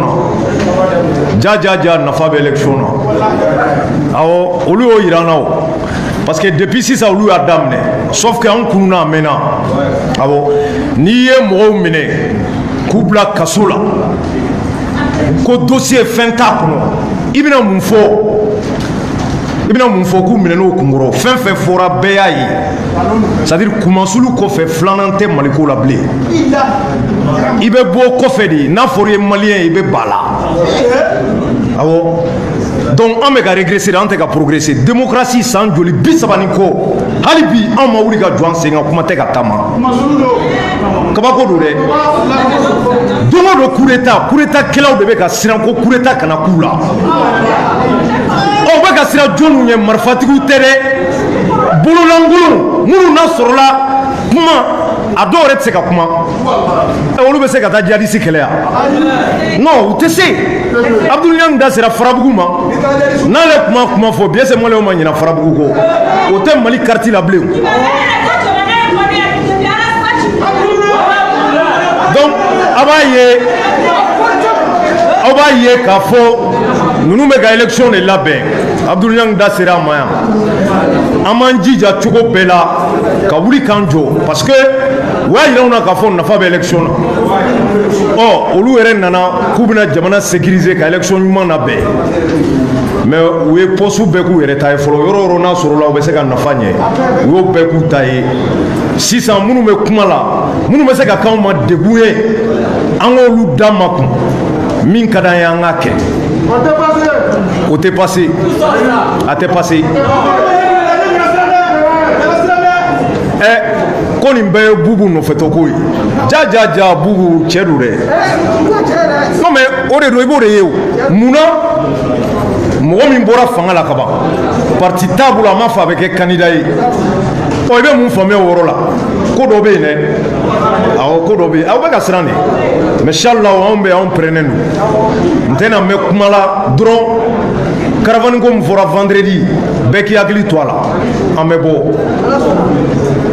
na ja nafa bɛ élection na awɔ olu y'o yira an na o parce que depuis sisan olu y'a daminɛ sauf que an kununa a mɛnna awɔ n'i ye mɔgɔw minɛ k'u bila kaso la ko dossier fɛn t'a kɔnɔ i bɛna mun fɔ k'u minɛ n'o kunkɔrɔ fɛn fɛn fɔra bɛɛ y'a ye c'est à dire kumasulu kɔfɛ filanan tɛ maliko la bilen i bɛ bɔ kɔfɛ de n'a fɔra i ye maliyɛn ye i bɛ ba la awɔ donc an bɛ ka régresser an tɛ ka progresser démocratie san joli 30 ni kɔ hali bi an ma wuli ka jɔ an sen kan kuma tɛ ka taama kabako don dɛ don o don coup d'état kɛlaw de bɛ ka siran ko coup d'état kana k'u la o bɛ ka siran jɔnniw ye marifatigiw tɛ dɛ bololankolon minnu n'a sɔrɔla kuma a dɔw yɛrɛ tɛ se ka kuma olu bɛ se ka taa jihadiste kɛlɛ yan non u tɛ se Abdul Niang da sera Farabugu ma n'ale kuma fɔ bien c'est maliyɛnw ma ɲinɛ Farabugu kɔ o tɛ Mali carte la bilen donc a b'a ye k'a fɔ ninnu bɛ ka élection de labɛn Abdul Niang da sera a ma yan an b'an jija cogo bɛɛ la ka wuli k'an jɔ parce que u y'a yira anw na k'a fɔ nafa bɛ élection na olu yɛrɛ nana k'u bɛna jamana sécuriser ka élection ɲuman labɛn mais u ye poste bɛɛ k'u yɛrɛ ta ye fɔlɔ yɔrɔ o yɔrɔ n'a sɔrɔla u bɛ se ka nafa ɲɛ u y'o bɛɛ k'u ta ye sisan minnu bɛ kuma la minnu bɛ se ka k'anw ma degun ye an k'olu da makun min ka d'an ye an k'a kɛ o tɛ passé a tɛ passé ko nin bɛɛ ye bubu nɔfɛtɔ ko ye ja bubu cɛ don dɛ non mais o de don i b'o de ye o munna mɔgɔ min bɔra fanga la kaban parti t'a bolo a ma fɔ a bɛ kɛ candidat ye i bɛ mun faamuya o yɔrɔ la ko dɔ bɛ yen dɛ awɔ ko dɔ bɛ yen aw bɛ ka siran de mais inchallah anw bɛ anw pɛrɛnnen don n tɛna mɛn kuma la dɔrɔn caravane ko min fɔra vendredi bɛɛ k'i hakili to a la an bɛ bɔ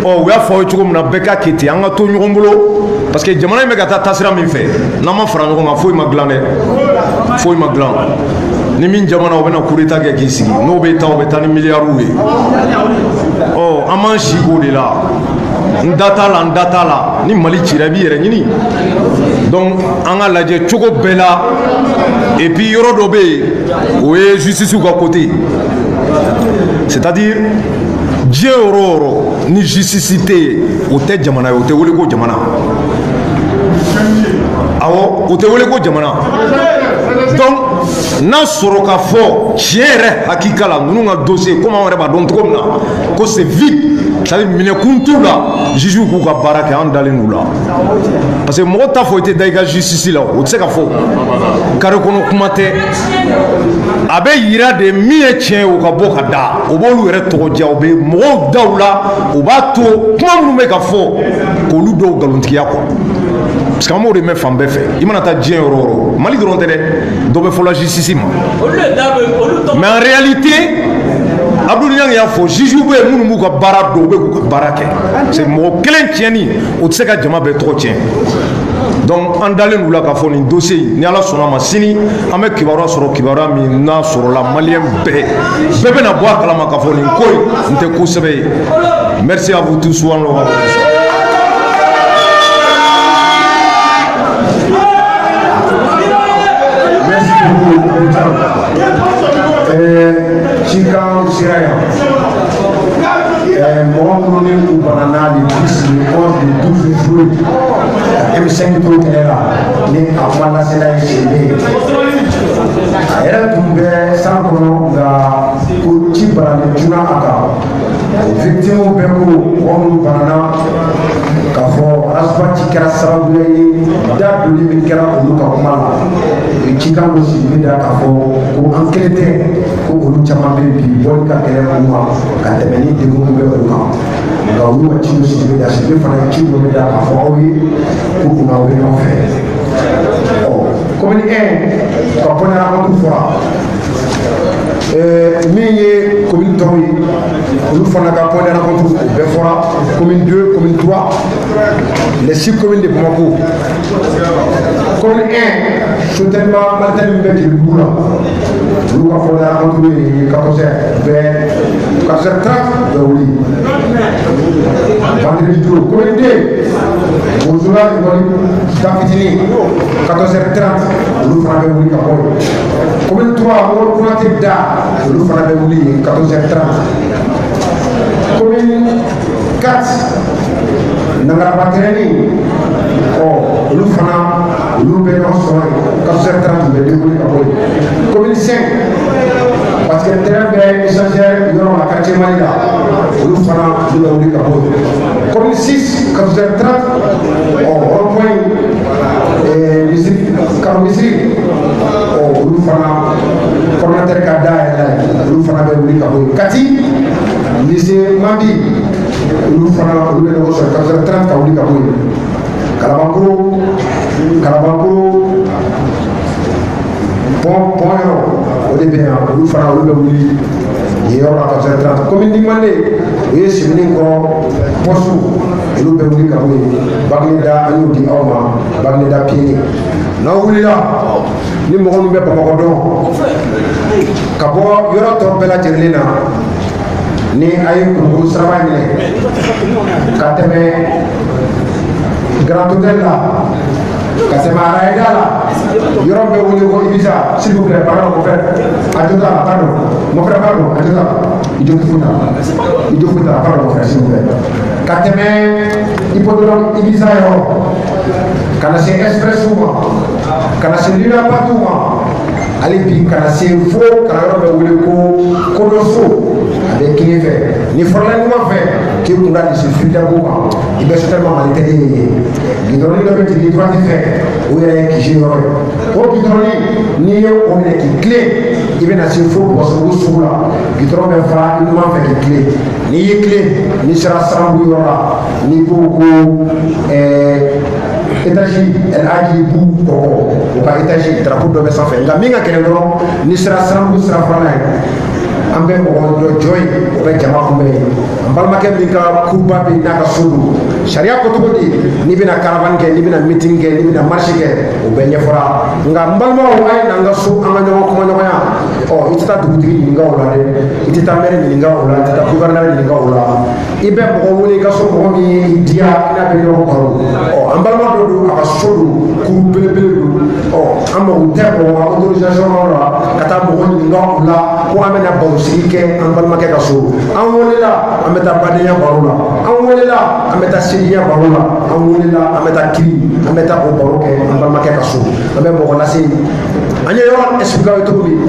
u y'a fɔ aw ye cogo min na bɛɛ ka kɛ ten an ka to ɲɔgɔn bolo parce que jamana in bɛ ka taa taasira min fɛ n'an ma fara ɲɔgɔn kan foyi ma dilan dɛ foyi ma dilan ni min jamana o bɛna coup d'état kɛ k'i sigi n'o bɛ taa o bɛ taa ni miliyariw ye an m'an si k'o de la n da t'a la ni Mali cira i b'i yɛrɛ ɲini donc an ka lajɛ cogo bɛɛ la et puis yɔrɔ dɔ bɛ yen o ye justice ka côté c'est à dire diɲɛ yɔrɔ o yɔrɔ ni justice tɛ yen o tɛ jamana ye o tɛ wele ko jamana awɔ o tɛ wele ko jamana donc n'a sɔrɔ ka fɔ tiɲɛ yɛrɛ hakika la ninnu ka dossier komi an yɛrɛ b'a dɔn cogo min na ko c'est vide c'est-à-dire minɛkun t'u la juges k'u ka baara kɛ an dalen d'u la parce que mɔgɔ t'a fɔ i tɛ da i ka justice la o tɛ se ka fɔ carré kɔnɔ kuma tɛ a bɛ yira de min ye tiɲɛ ye o ka bɔ ka da o b'olu yɛrɛ tɔgɔ diya o bɛ mɔgɔw da u la o b'a to kuma minnu bɛ ka fɔ k'olu dɔw nkalontigiya quoi parce que an b'o de mɛn fan bɛɛ fɛ i mana taa diɲɛ yɔrɔ o yɔrɔ Mali dɔrɔn tɛ dɛ dɔ bɛ fɔla justice ma mais en réalité Abdou Niang y'a fɔ juges bɛ yen minnu b'u ka baara dɔn u bɛ k'u ka baara kɛ c'est mɔgɔ kelen tiɲɛni o tɛ se ka jama bɛɛ tɔgɔ tiɲɛ donc an dalen d'u la k'a fɔ nin dossier in ni Ala sɔnna a ma sini an bɛ kibaruya sɔrɔ kibaruya min n'a sɔrɔla maliyɛn bɛɛ bɛna bɔ a kalama k'a fɔ nin ko in n tɛ ko sɛbɛ ye merci à vous tous wa Chicago Sierra mɔgɔ minnu ni u banana le 10 le 11 le 12 juillet M5 t'o kɛlɛ la ni a kuma lasela ye sebe a yɛrɛ tun bɛ san kɔnɔ nka ko ci baralen joona a kan victimes bɛɛ ko mɔgɔ minnu banana k'a fɔ asfalti kɛra sababu ye da doli min kɛra olu ka kuma la Chicago sigilen da k'a fɔ ko an kelen tɛ ko olu caman bɛ bi bɔli ka gɛlɛn u ma ka tɛmɛ ni degun bɛ olu kan nka olu ka ci dɔ sigilen da sigi fana ye ci dɔ bɛ da k'a fɔ aw ye ko u n'aw bɛ ɲɔgɔn fɛ commune 1 ka point de rencontre fɔra min ye commune tɔw ye olu fana ka point de rencontre o bɛɛ fɔra commune 2 commune 3 les 6 communes de Bamako commune 1 soutènement maritime min bɛ Kédougou la olu ka point de rencontre ye 14h vers 14h30 bɛ wuli vendredi 2 commune 2 Bozola école Dafitini 14h30 olu fana bɛ wuli ka bɔ commune 3 Mor Konaté Da olu fana bɛ wuli 14h30 commune 4 Nangaraba-Tɛrɛni olu fana olu bɛ ɲɔgɔn sɔrɔ 14h30 bɛ déroulé ka bɔ yen commune 5 parce que terrain bɛ échangeur yɔrɔ la quartier Mali la olu fana olu bɛ wuli ka bɔ yen commune 6 14h30 rond-point Karo Misiri olu fana coordinateur ka da yɛrɛ olu fana bɛ wuli ka bɔ yen Kati lycée Mandi olu fana olu bɛ ɲɔgɔn sɔrɔ 14h30 ka wuli ka bɔ yen Kalabankoro pont yɔrɔ o de bɛ yan olu fana olu bɛ wuli yen yɔrɔ la 14h30 commune Dimandé o ye Sebeninkɔ poste olu bɛ wuli ka bɔ yen Bagineda an y'o di aw ma Bagineda pied n'aw wulila ni mɔgɔ min bɛ Bamakɔ dɔn ka bɔ yɔrɔ tɔ bɛɛ lajɛlen na ni a ye Kulukoro siraba minɛ ka tɛmɛ Grand Hôtel la ka tɛmɛ Arayida la yɔrɔ bɛ wele ko Ibiza s'il vous plaît pardon mon frère a jota la pardon mon frère pardon a jota Ijo Futa pardon mon frère s'il vous plaît ka tɛmɛ hippodrome Ibiza yɔrɔ ka na se Expresso ma ka na se Luna Park ma hali bi ka na se fo kalanyɔrɔ bɛ wele ko Kodoso a bɛ kini fɛ ni fɔrɔla ɲuman fɛ k'i kun da lise Firidabo kan i bɛ sotelema Mali tɛ ye gidɔrɔni dɔ bɛ jigin droite fɛ o yɛrɛ ye kisi yɔrɔ ye o gidɔrɔni n'i ye o minɛ k'i tilen i bɛ na se fo Bɔsɔbugu sugu la gidɔrɔn bɛ fara i ɲuman fɛ k'i tilen n'i y'i tilen n'i sera Saranbugu yɔrɔ la n'i ko ko étage El Hadji Bu kɔkɔ o ka étage drapeau dɔ bɛ sanfɛ nka min ka gɛlɛn dɔrɔn n'i sera Saranbugu sira fɔlɔ ye an bɛ mɔgɔ dɔ jɔ yen o bɛ jama kunbɛn yen an balimakɛ min ka kuruba bɛ n'a ka so don sariya ko cogo di n'i bɛna caravane kɛ n'i bɛna meeting kɛ n'i bɛna marche kɛ o bɛɛ ɲɛfɔra nka n balimaw a ye n'an ka so an ka ɲɔgɔn kumaɲɔgɔnya i tɛ taa dugutigi ɲininka o la dɛ i tɛ taa maire ɲininka o la i tɛ taa gouverneur ɲininka o la i bɛ mɔgɔ wele i ka so mɔgɔ min y'i diya i n'a bɛ ɲɔgɔn baro an balima dɔ don a ka so don kuru belebele don an mago tɛ o autorisation la ka taa mɔgɔ ɲininka u la ko an bɛna barosigi kɛ an balimakɛ ka so an welela an bɛ taa badenya baro la an welela an bɛ taa seliya baro la an welela an bɛ taa kiri an bɛ taa o baro kɛ an balimakɛ ka so an bɛ mɔgɔ lase an ye yɔrɔ expliqué ye cogo min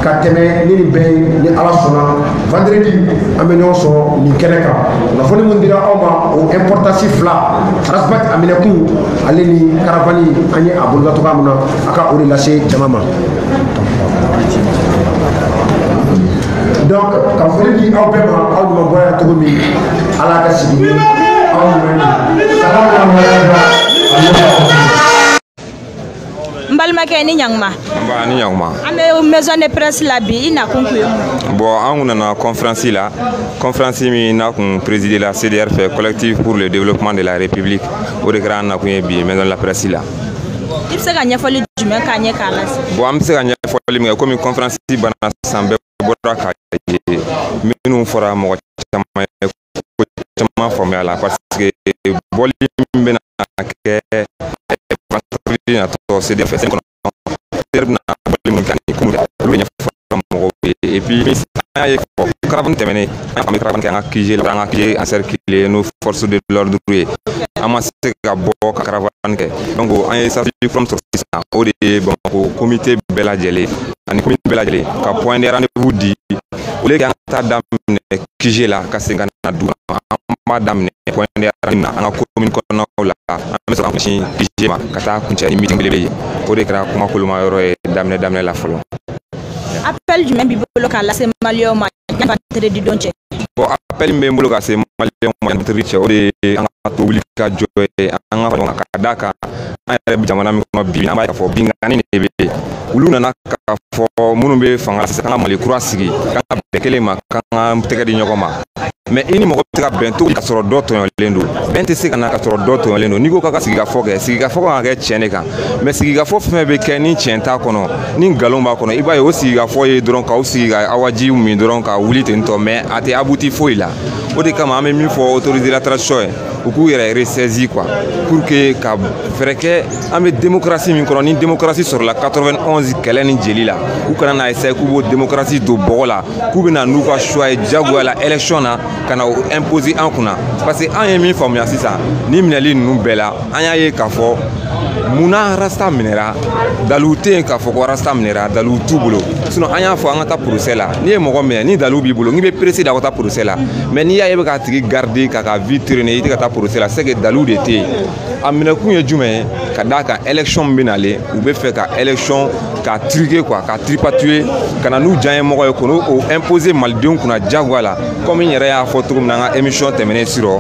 ka tɛmɛ ni nin bɛɛ ye ni ala sɔnna vendredi an bɛ ɲɔgɔn sɔrɔ nin kɛnɛ kan kunnafoni min dira aw ma o importance fila rasbak a minɛkun ale ni karavani an ye a boloda cogoya min na a ka o de lase jama ma donc ka foli di aw bɛɛ ma aw ɲuman bɔra cogo min ala ka sigi aw Mbalmakɛ ni ɲanguma ni ɲanguma an bɛ maison de presse la bi i nakun kun ye mun bon an kun nana conférence min n'a kun présidé la CDR fait collectif pour le développement de la République o de kɛra an nakun ye bi maison de la presse la i bɛ se ka ɲɛfɔli jumɛn k'a ɲɛ k'a lase bon an bɛ se ka ɲɛfɔli min kɛ komi conférence banna san bɛɛ bɔra k'a ye minnu fɔra mɔgɔ caman ye ko caman faamuya la parce que bɔli min bɛna kɛ CDR fait et puis caravane terminée an caravane an kije la an kije encercler nos forces de l'ordre an ma se ka bɔ ka caravane kɛ donc an ye sa from sisan o de bon comité bɛɛ lajɛlen ani comité bɛɛ lajɛlen ka point de rendez-vous di o le kan ta daminɛ kije la ka segin ka na du an b'a daminɛ point de rendez-vous an ka commune kɔnɔnaw la an bɛ sɔrɔ ka ɲɛsin kije ma ka taa kuncɛ ni meeting belebele ye o de kɛra kuma koloma yɔrɔ ye daminɛ la fɔlɔ. Appel jumɛn b'i bolo k'a lase maliyɛnw ma vendredi don cɛ. Bon appel min bɛ n bolo ka se maliyɛnw ma vendredi cɛ o de ye an ka to wuli ka jɔ ye an ka fɔ ka d'a kan an yɛrɛ bɛ jamana min kɔnɔ bi an b'a fɔ binkanni de bɛ yen olu nana k'a fɔ minnu bɛ fanga sisan an ka Mali kura sigi k'an ka bɛn kelen ma k'an ka tɛgɛ di ɲɔgɔn ma mais i ni mɔgɔ bɛ se ka bɛn to ka sɔrɔ dɔ tɔɲɔlen don bɛn tɛ se ka na ka sɔrɔ dɔ tɔɲɔlen don n'i ko k'a ka sigikafɔ kɛ sigikafɔ kan ka kɛ tiɲɛ de kan mais sigikafɔ fɛn bɛ kɛ ni tiɲɛ t'a kɔnɔ ni nkalon b'a kɔnɔ i b'a ye o sigikafɔ ye dɔrɔn k'aw sigi ka awaji min dɔrɔn ka wuli ten tɔ mais a tɛ abuti foyi la o de kama an bɛ min fɔ autoriser la transition ye u k'u yɛrɛ ressaisir quoi pour que ka fɛɛrɛ kɛ an bɛ démocratie min kɔnɔ ni démocratie sɔrɔla 91 kɛlɛ ni jeli la u kana na essayer k'u b'o démocratie don bɔgɔ la k'u bɛ na n'u ka choix ye diyagoya la élection na ka na imposer an kunna parce que an ye min faamuya sisan ni minɛli ninnu bɛɛ la an y'a ye k'a fɔ munna rasta minɛra dalilu tɛ yen k'a fɔ ko rasta minɛra dalilu t'u bolo sinon an y'a fɔ an ka taa procès la n'i ye mɔgɔ minɛ ni dalilu b'i bolo n'i bɛ pressé da ka taa procès la mais n'i y'a ye i bɛ k'a tigi garder k'a ka vie traîner i tɛ ka taa procès la c'est que dalilu de tɛ yen a minɛkun ye jumɛn ye ka d'a kan élection min bɛ nalen u bɛ fɛ ka élection ka truquer quoi ka tripatuer ka na n'u diya ye mɔgɔ ye k'o imposer malidenw kunna diyagoya la comme n yɛrɛ y'a fɔ cogo min na an ka émission tɛmɛnen sirɔ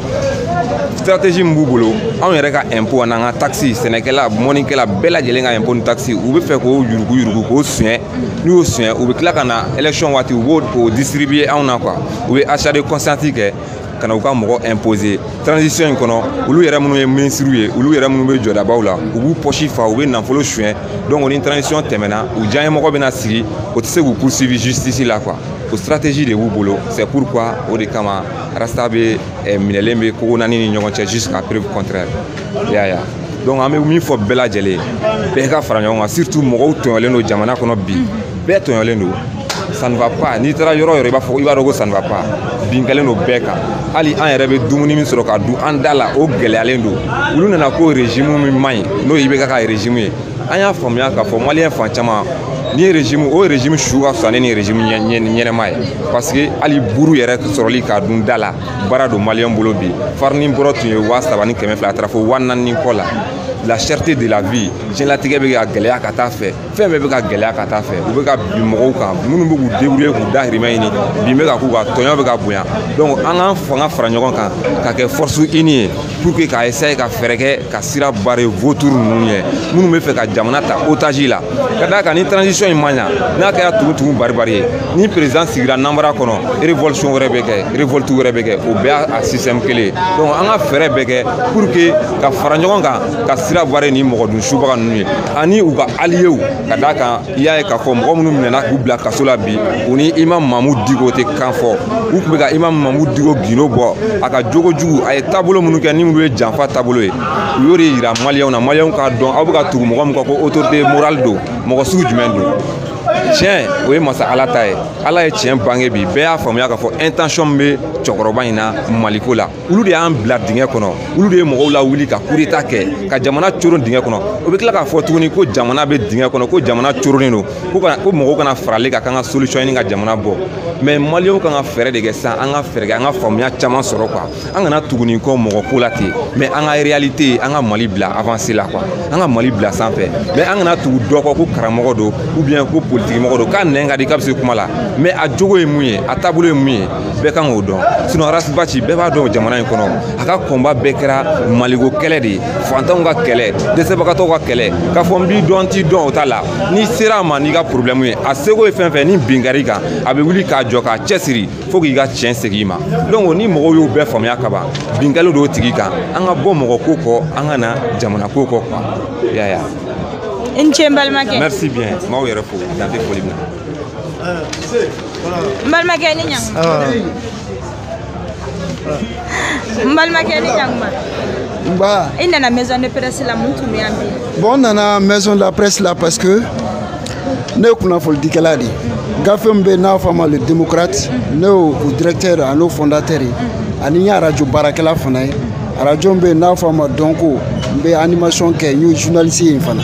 stratégie min b'u bolo anw yɛrɛ ka impôt n'an ka taxi sɛnɛkɛla mɔnikɛla bɛɛ lajɛlen ka impôt ni taxi u bɛ fɛ k'o yurugu k'o suɲɛ n'u y'o suɲɛ u bɛ tila ka na élection waati u b'o distribuer anw na quoi u bɛ achat de conscience kɛ ka na u ka mɔgɔ imposer transition in kɔnɔ olu yɛrɛ minnu ye ministres ye olu yɛrɛ minnu bɛ jɔdabaw la u b'u poche fa u bɛ nafolo suɲɛ donc ni transition tɛmɛna u diya ye mɔgɔ bɛna sigi o tɛ se k'u poursuivre justice la quoi o stratégie de b'u bolo c'est pourquoi o de kama rasta bɛ minɛlen bɛ kogo naani ni ɲɔgɔn cɛ jusqu'à preuve contraire yaya donc an bɛ min fɔ bɛɛ lajɛlen bɛɛ ka fara ɲɔgɔn kan surtout mɔgɔw tɔɲɔlen don jamana kɔnɔ bi bɛɛ tɔɲɔlen don ça ne va pas n'i taara yɔrɔ yɔrɔ i b'a dɔn ko ça ne va pas binkalen don bɛɛ kan hali an yɛrɛ bɛ dumuni min sɔrɔ ka dun an da la o gɛlɛyalen don olu nana ko régime min man ɲi n'o IBK ka régime ye an y'a faamuya k'a fɔ maliyɛn fan caman ni régime o régime su ka fisa ni régime ɲɛnɛma ye parce que hali buru yɛrɛ sɔrɔli k'a dun da la baara don maliyɛn bolo bi farine bɔrɔ tun ye 3,200 a taara fo 4,400 kɔ la la cherté de la vie diɲɛlatigɛ bɛ ka gɛlɛya ka taa fɛ fɛn bɛɛ bɛ ka gɛlɛya ka taa fɛ u bɛ ka bin mɔgɔw kan minnu bɛ k'u débrouiller k'u dahirimɛ ɲini bin bɛ ka k'u ka tɔɲɔ bɛ ka bonya donc an k'an fanga fara ɲɔgɔn kan ka kɛ force unie ye pour que k'a essayer ka fɛɛrɛ kɛ ka sira barrer vautour ninnu ye minnu bɛ fɛ ka jamana ta otage la ka d'a kan ni transition in ma ɲa n'a kɛra tugu bari ye ni président sigira nanbara kɔnɔ révolution wɛrɛ bɛ kɛ révolte wɛrɛ bɛ kɛ o bɛɛ y'a système kelen donc an ka fɛɛrɛ bɛɛ kɛ pour que ka fara ɲɔgɔn kan ka sira bɔra ni mɔgɔ dun subaga ninnu ye ani u ka alliés ka d'a kan i y'a ye k'a fɔ mɔgɔ minnu minɛna k'u bila kaso la bi u ni Imam Mahamudu Diko tɛ kan fɔ u tun bɛ ka Imam Mahamudu Diko gindo bɔ a ka jogo jugu a ye taabolo minnu kɛ ni minnu ye janfa taabolo ye u y'o de yira maliyɛnw na maliyɛnw k'a dɔn aw bɛ ka tugu mɔgɔ min kɔ ko autorité morale don mɔgɔ sugu jumɛn don tiɲɛ o ye masa Ala ta ye Ala ye tiɲɛ bange bi bɛɛ y'a faamuya k'a fɔ intention bɛ cɛkɔrɔba in na Maliko la olu de y'an bila dingɛ kɔnɔ olu de ye mɔgɔw la wuli ka coup d'état kɛ ka jamana coron dingɛ kɔnɔ o bɛ tila k'a fɔ tuguni ko jamana bɛ dingɛ kɔnɔ ko jamana coronnen don ko mɔgɔw kana farali ka kan ka solution ɲini ka jamana bɔ mais maliyɛnw kan ka fɛɛrɛ de kɛ sisan an ka fɛɛrɛ kɛ an ka faamuya caman sɔrɔ quoi an kana tuguni kɔ mɔgɔ ko la ten mais an ka réalité an ka Mali bila avancé la quoi an ka Mali bila sanfɛ mais an kana tugu dɔ kɔ ko karamɔgɔ don ou bien ko politique mɔgɔ don k'a nɛn ka di k'a bɛ se kuma la mais a jogo ye mun ye a taabolo ye mun ye bɛɛ kan k'o dɔn sinon Arasi Baci bɛɛ b'a dɔn jamana in kɔnɔ a ka combat bɛɛ kɛra Maliko kɛlɛ de ye fantanw ka kɛlɛ dɛsɛbagatɔw ka kɛlɛ k'a fɔ n b'i dɔn n t'i dɔn o t'a la n'i sera a ma n'i ka problème ye a seko ye fɛn fɛn ni binkari kan a bɛ wuli k'a jɔ k'a cɛsiri fo k'i ka tiɲɛ segin i ma donc ni mɔgɔw y'o bɛɛ faamuya ka ban binkali do tigi kan an ka bɔ mɔgɔ ko kɔ an ka na jamana ko kɔ quoi yaya merci bien maaw yɛrɛ fo dante foli mina mbalmakɛ ni ɲangma mbalmakɛ ni ɲangma Bah. Il nana maison de presse la mun tun bɛ yan bi Bon, nana maison de la presse là parce que ne kunnafoni dikɛla de gafe min bɛ n'a fɔ ma le démocrate ne o directeur ani fondateur ani n ye radio baarakɛla fana ye radio min bɛ n'a fɔ ma donc n bɛ animation kɛ n ye journaliste ye fana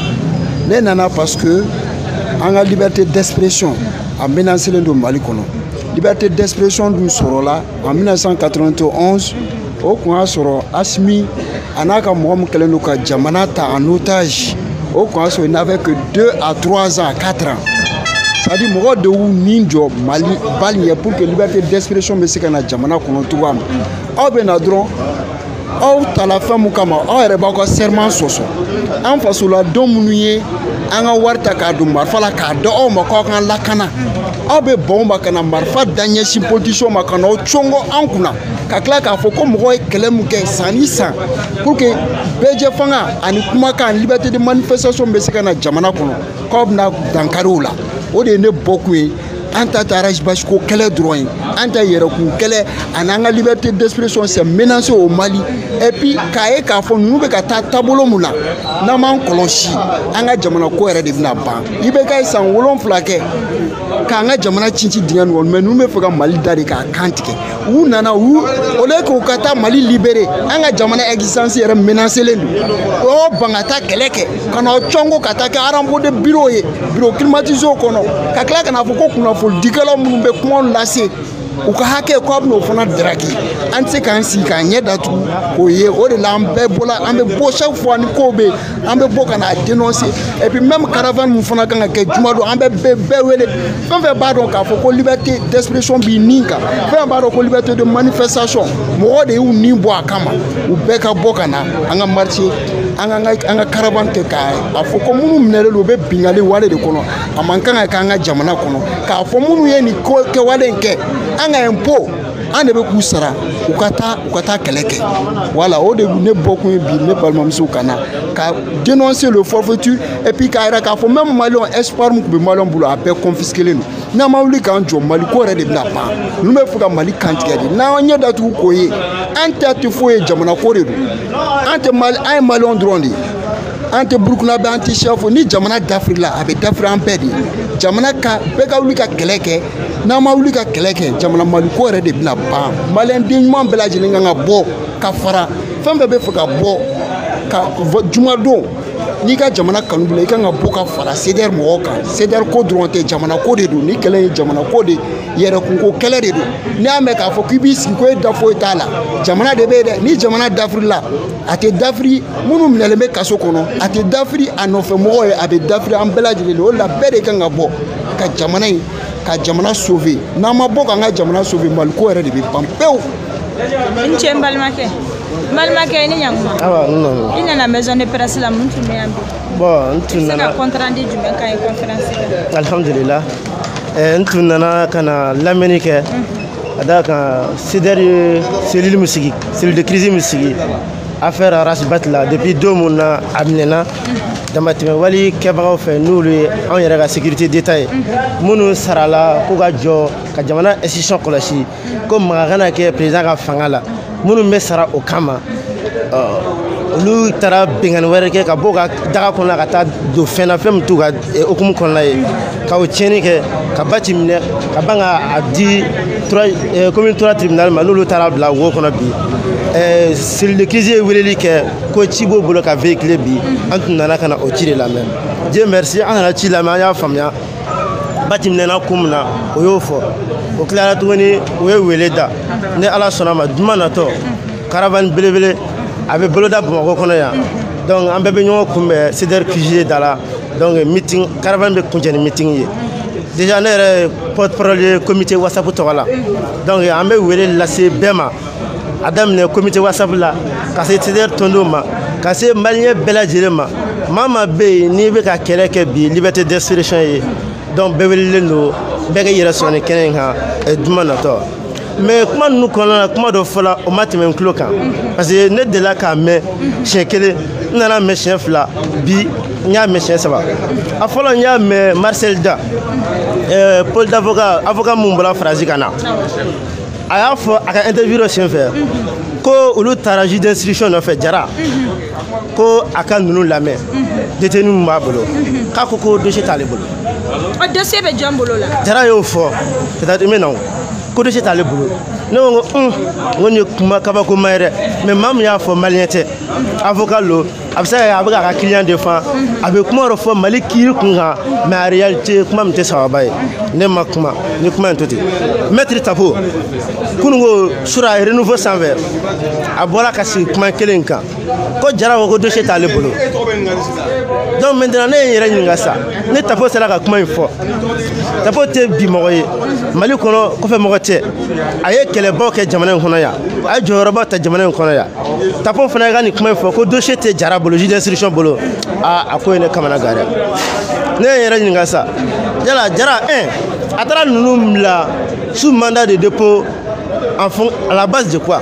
ne nana parce que an ka liberté d'expression a menacelen don Mali kɔnɔ liberté d'expression dun sɔrɔla en 1991 o kun y'a sɔrɔ Asimi a n'a ka mɔgɔ min kɛlen don ka jamana ta en otage o kun y'a sɔrɔ il n'avait que 2 à 3 ans 4 ans c'est-à-dire mɔgɔ de y'u ni jɔ Mali bali ye pour que liberté d'expression bɛ se ka na jamana kɔnɔ cogoya min aw bɛ na dɔrɔn aw tala fɛn mun kama aw yɛrɛ b'aw ka serment sɔsɔ an fasoladenw minnu ye an ka wari ta k'a don marifa la k'a dɔn aw ma k'aw ka lakana aw bɛ bɔn ma ka na marifa da ɲɛsin politiciens ma ka na o congo an kunna ka tila k'a fɔ ko mɔgɔw ye kɛlɛ min kɛ san ni san pour que bɛɛjɛ fanga ani kumakan liberté de manifestation bɛ se ka na jamana kɔnɔ k'aw bɛna dankari o la o de ye ne bɔkun ye an ta tɛ Arasi Baci ko kɛlɛ dɔrɔn ye an ta yɛrɛkun kɛlɛ ani an ka liberté d'expression c'est menacé au Mali et puis k'a ye k'a fɔ ninnu bɛ ka taa taabolo mun na n'an m'an kɔlɔsi an ka jamana ko yɛrɛ de bɛna ban i bɛ ka san 7 kɛ k'an ka jamana cinci dingɛ nin kɔnɔ mais ninnu bɛ fɛ ka Mali da de k'a kan tigɛ u nana u au lieu k'u ka taa Mali libérer an ka jamana existence yɛrɛ menacelen don o ban ka taa kɛlɛ kɛ ka na o cɔngo ka taa kɛ arambo de bureau ye bureau climatisé kɔnɔ ka tila ka na fɔ ko kunnafoni dikɛlaw minnu bɛ kumaw lase u ka hakɛ k'aw bɛna o fana daraki an tɛ se k'an sigi k'an ɲɛ datugu k'o ye o de la an bɛɛ bɔla an bɛ bɔ chaque fois ni kow bɛ yen an bɛ bɔ ka n'a dénoncer et puis même caravane min fana kan ka kɛ juma don an bɛ bɛɛ wele fɛn fɛn b'a dɔn k'a fɔ ko liberté d'expression b'i nin kan fɛn b'a dɔn ko liberté de manifestation mɔgɔ de y'u nin bɔ a kama u bɛɛ ka bɔ ka na an ka marché an ka caravane kɛ k'a fɔ ko minnu minɛlen don u bɛ bingali wale de kɔnɔ a man kan ka kɛ an ka jamana kɔnɔ k'a fɔ minnu ye nin kɛwale in kɛ an ka impôt an de bɛ k'u sara u ka taa kɛlɛ kɛ voilà o de ne bɔkun ye bi ne balimamusow ka na ka dénoncer le forfaiture et puis k'a yira k'a fɔ même maliyɛnw espoir min tun bɛ maliyɛnw bolo a bɛɛ confisquelen don n'an ma wuli k'an jɔ Mali ko yɛrɛ de bɛna ban ninnu bɛ fɛ ka Mali kantigɛ de n'an ɲɛ datugu k'o ye an ta tɛ foyi ye jamana ko de don an ye maliyɛnw dɔrɔn de ye an tɛ Burukina bɛ an tɛ Sɛfo ni jamana dafiri la a bɛ dafiri an bɛɛ de jamana ka bɛɛ ka wuli ka kɛlɛ kɛ n'an ma wuli ka kɛlɛ kɛ jamana Mali ko yɛrɛ de bɛna ban maliyɛn den ɲuman bɛɛ lajɛlen kan ka bɔ ka fara fɛn bɛɛ bɛ fɛ ka bɔ ka jumadon n'i ka jamana kanu bila i kan ka bɔ ka fara CDR mɔgɔw kan CDR ko dɔrɔn tɛ jamana ko de don ni kɛlɛ ye jamana ko de yɛrɛkunko kɛlɛ de don n'i y'a mɛn k'a fɔ k'i b'i sigi ko e da foyi t'a la jamana de bɛ yen dɛ ni jamana dafiri la a tɛ dafiri minnu minɛlen bɛ kaso kɔnɔ a tɛ dafiri a nɔfɛ mɔgɔw ye a bɛ dafiri an bɛɛ lajɛlen de o de la bɛɛ de kan ka bɔ ka jamana in ka jamana sauver n'an ma bɔ k'an ka jamana sauver Mali ko yɛrɛ de bɛ ban pewu. n cɛ n balimakɛ i ni ɲankuma i nana maison de presse la mun tun bɛ yan bi bon n tun nana compte rendu jumɛn k'a ye conférence la alhamdulillah n tun nana ka na lamɛnni kɛ ka d'a kan CDR ye cellule min sigi cellule de crise min sigi affaire Arasibat là depuis 2 mois a minɛna damatɛmɛ wali kɛbagaw fɛ n'olu ye anw yɛrɛ ka sécurité d'état ye minnu sarala k'u ka jɔ ka jamana institution kɔlɔsi ko maga kana kɛ président ka fanga la minnu bɛ sara o kama olu taara bengani wɛrɛ kɛ ka bɔ ka daga kɔnɔ ka taa don fɛn na fɛn min t'u ka hukumu kɔnɔna ye ka o tiɲɛni kɛ ka ba ci minɛ ka ban ka di commune 3 tribunal ma n'olu taara bila wo kɔnɔ bi cellule de crise ye weleli kɛ ko ci b'o bolo ka véhiculer bi an tun nana ka na o ci de lamɛn Dieu merci an nana ci lamɛn an y'a faamuya ba ci minɛna ko min na o y'o fɔ o tilara tuguni o ye wele da ni Ala sɔnna ma juma natɔ caravane belebele a bɛ boloda Bamakɔ kɔnɔ yan donc an bɛɛ bɛ ɲɔgɔn kunbɛn CDR QG da la donc meeting caravane bɛ kuncɛ ni meeting ye déjà ne yɛrɛ porte-parole ye comité WhatsApp tɔgɔ la donc an bɛ wele lase bɛɛ ma a daminɛ comité WhatsApp la ka se CDR tondenw ma ka se maliyɛn bɛɛ lajɛlen ma maa maa bɛ yen n'i bɛ ka kɛlɛ kɛ bi liberté d'expression ye donc bɛɛ welelen don bɛɛ k'i yɛrɛ sɔrɔ nin kɛnɛ in kan juma natɔ mais kuma ninnu kɔnɔna na kuma dɔ fɔla o ma tɛmɛ n tulo kan parce que ne delila k'a mɛn siɲɛ 1 n nana mɛn siɲɛ 2 bi n y'a mɛn siɲɛ 3 a fɔlɔ n y'a mɛn Marcel Da Paul d'avocat avocat mun bɔra Faransi ka na a y'a fɔ a ka interview dɔ senfɛ ko olu taara juge d'instruction nɔfɛ Jara ko a ka ninnu lamɛn détenu min b'a bolo k'a ko dossier t'ale bolo o dossier bɛ jɔn bolo la Jara y'o fɔ peut-être min na ko dossier t'ale bolo ne ko nin ye kuma kabakoma ye dɛ mais maa min y'a fɔ maliyɛn tɛ avocat lo a bɛ se ka a bɛ k'a ka client défend a bɛ kuma dɔ fɔ Mali kiiri kun kan mais en réalité kuma min tɛ sababa ye ne ma kuma ni kuma in to ten maître Tapo kununko sura renouveau sanfɛ a bɔra ka sigi kuma kelen kan ko Jara ko dossier t'ale bolo donc maintenant ne ye n yɛrɛ ɲininka sa ne Tapo sera ka kuma in fɔ Tapo tɛ bi mɔgɔ ye Mali kɔnɔ kɔfɛ mɔgɔ tɛ a ye kɛlɛbaw kɛ jamana in kɔnɔ yan a ye jɔyɔrɔba ta jamana in kɔnɔ yan Tapo fana ka nin kuma in fɔ ko dossier tɛ Jara bolo juge d'instruction bolo a ko ye ne kamana gan dɛ ne ye n yɛrɛ ɲininka sa yala Jara a taara ninnu bila sous mandat de dépôt à la base de quoi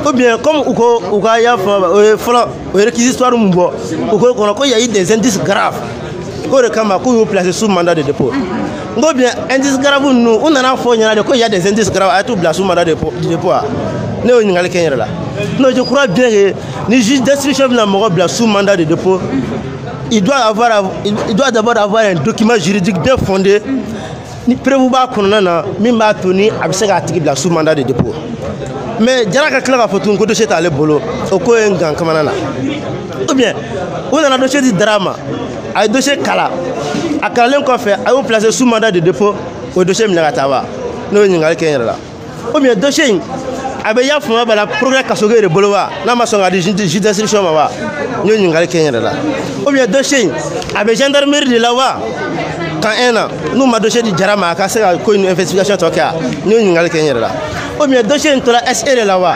ou bien comme u ka y'a fɔ fɔlɔ o ye réquisitoire mun bɔ u ko kɔnɔ ko y a eu des indices graves ko de kama k'u y'u placer sous mandat de dépôt n ko bien indices graves ninnu u nana fɔ ɲɛna de ko y a des indices graves a ye t'u bila sous mandat de dépôt ne y'o ɲininkali kɛ n yɛrɛ la non je crois bien que ni juge d'instruction bɛna mɔgɔ bila sous mandat de dépôt il doit d'abord avoir un document juridique bien fondé ni preuve b'a kɔnɔna na min b'a to ni a bɛ se k'a tigi bila sous mandat de dépôt mais Jara ka tila k'a fɔ tuguni ko dossier t'ale bolo o ko ye ngan kamana na ou bien u nana dossier di Dara ma a ye dossier kala a kalalen kɔfɛ a y'o placer sous mandat de dépôt o dossier minɛ ka taa wa n'o ye ɲininkali kɛ n yɛrɛ la ou bien dossier in a bɛ y'a faamuya b'a la progrès Kasoge de bolo wa n'a ma sɔn ka di juge d'instruction ma wa n y'o ɲininkali kɛ n yɛrɛ la ou bien dossier in a bɛ gendarmerie de la wa kan un na n'u ma dossier di Jara ma a ka se ka ko in investigation tɔ kɛ a n y'o ɲininkali kɛ n yɛrɛ la ou bien dossier in tora SE de la wa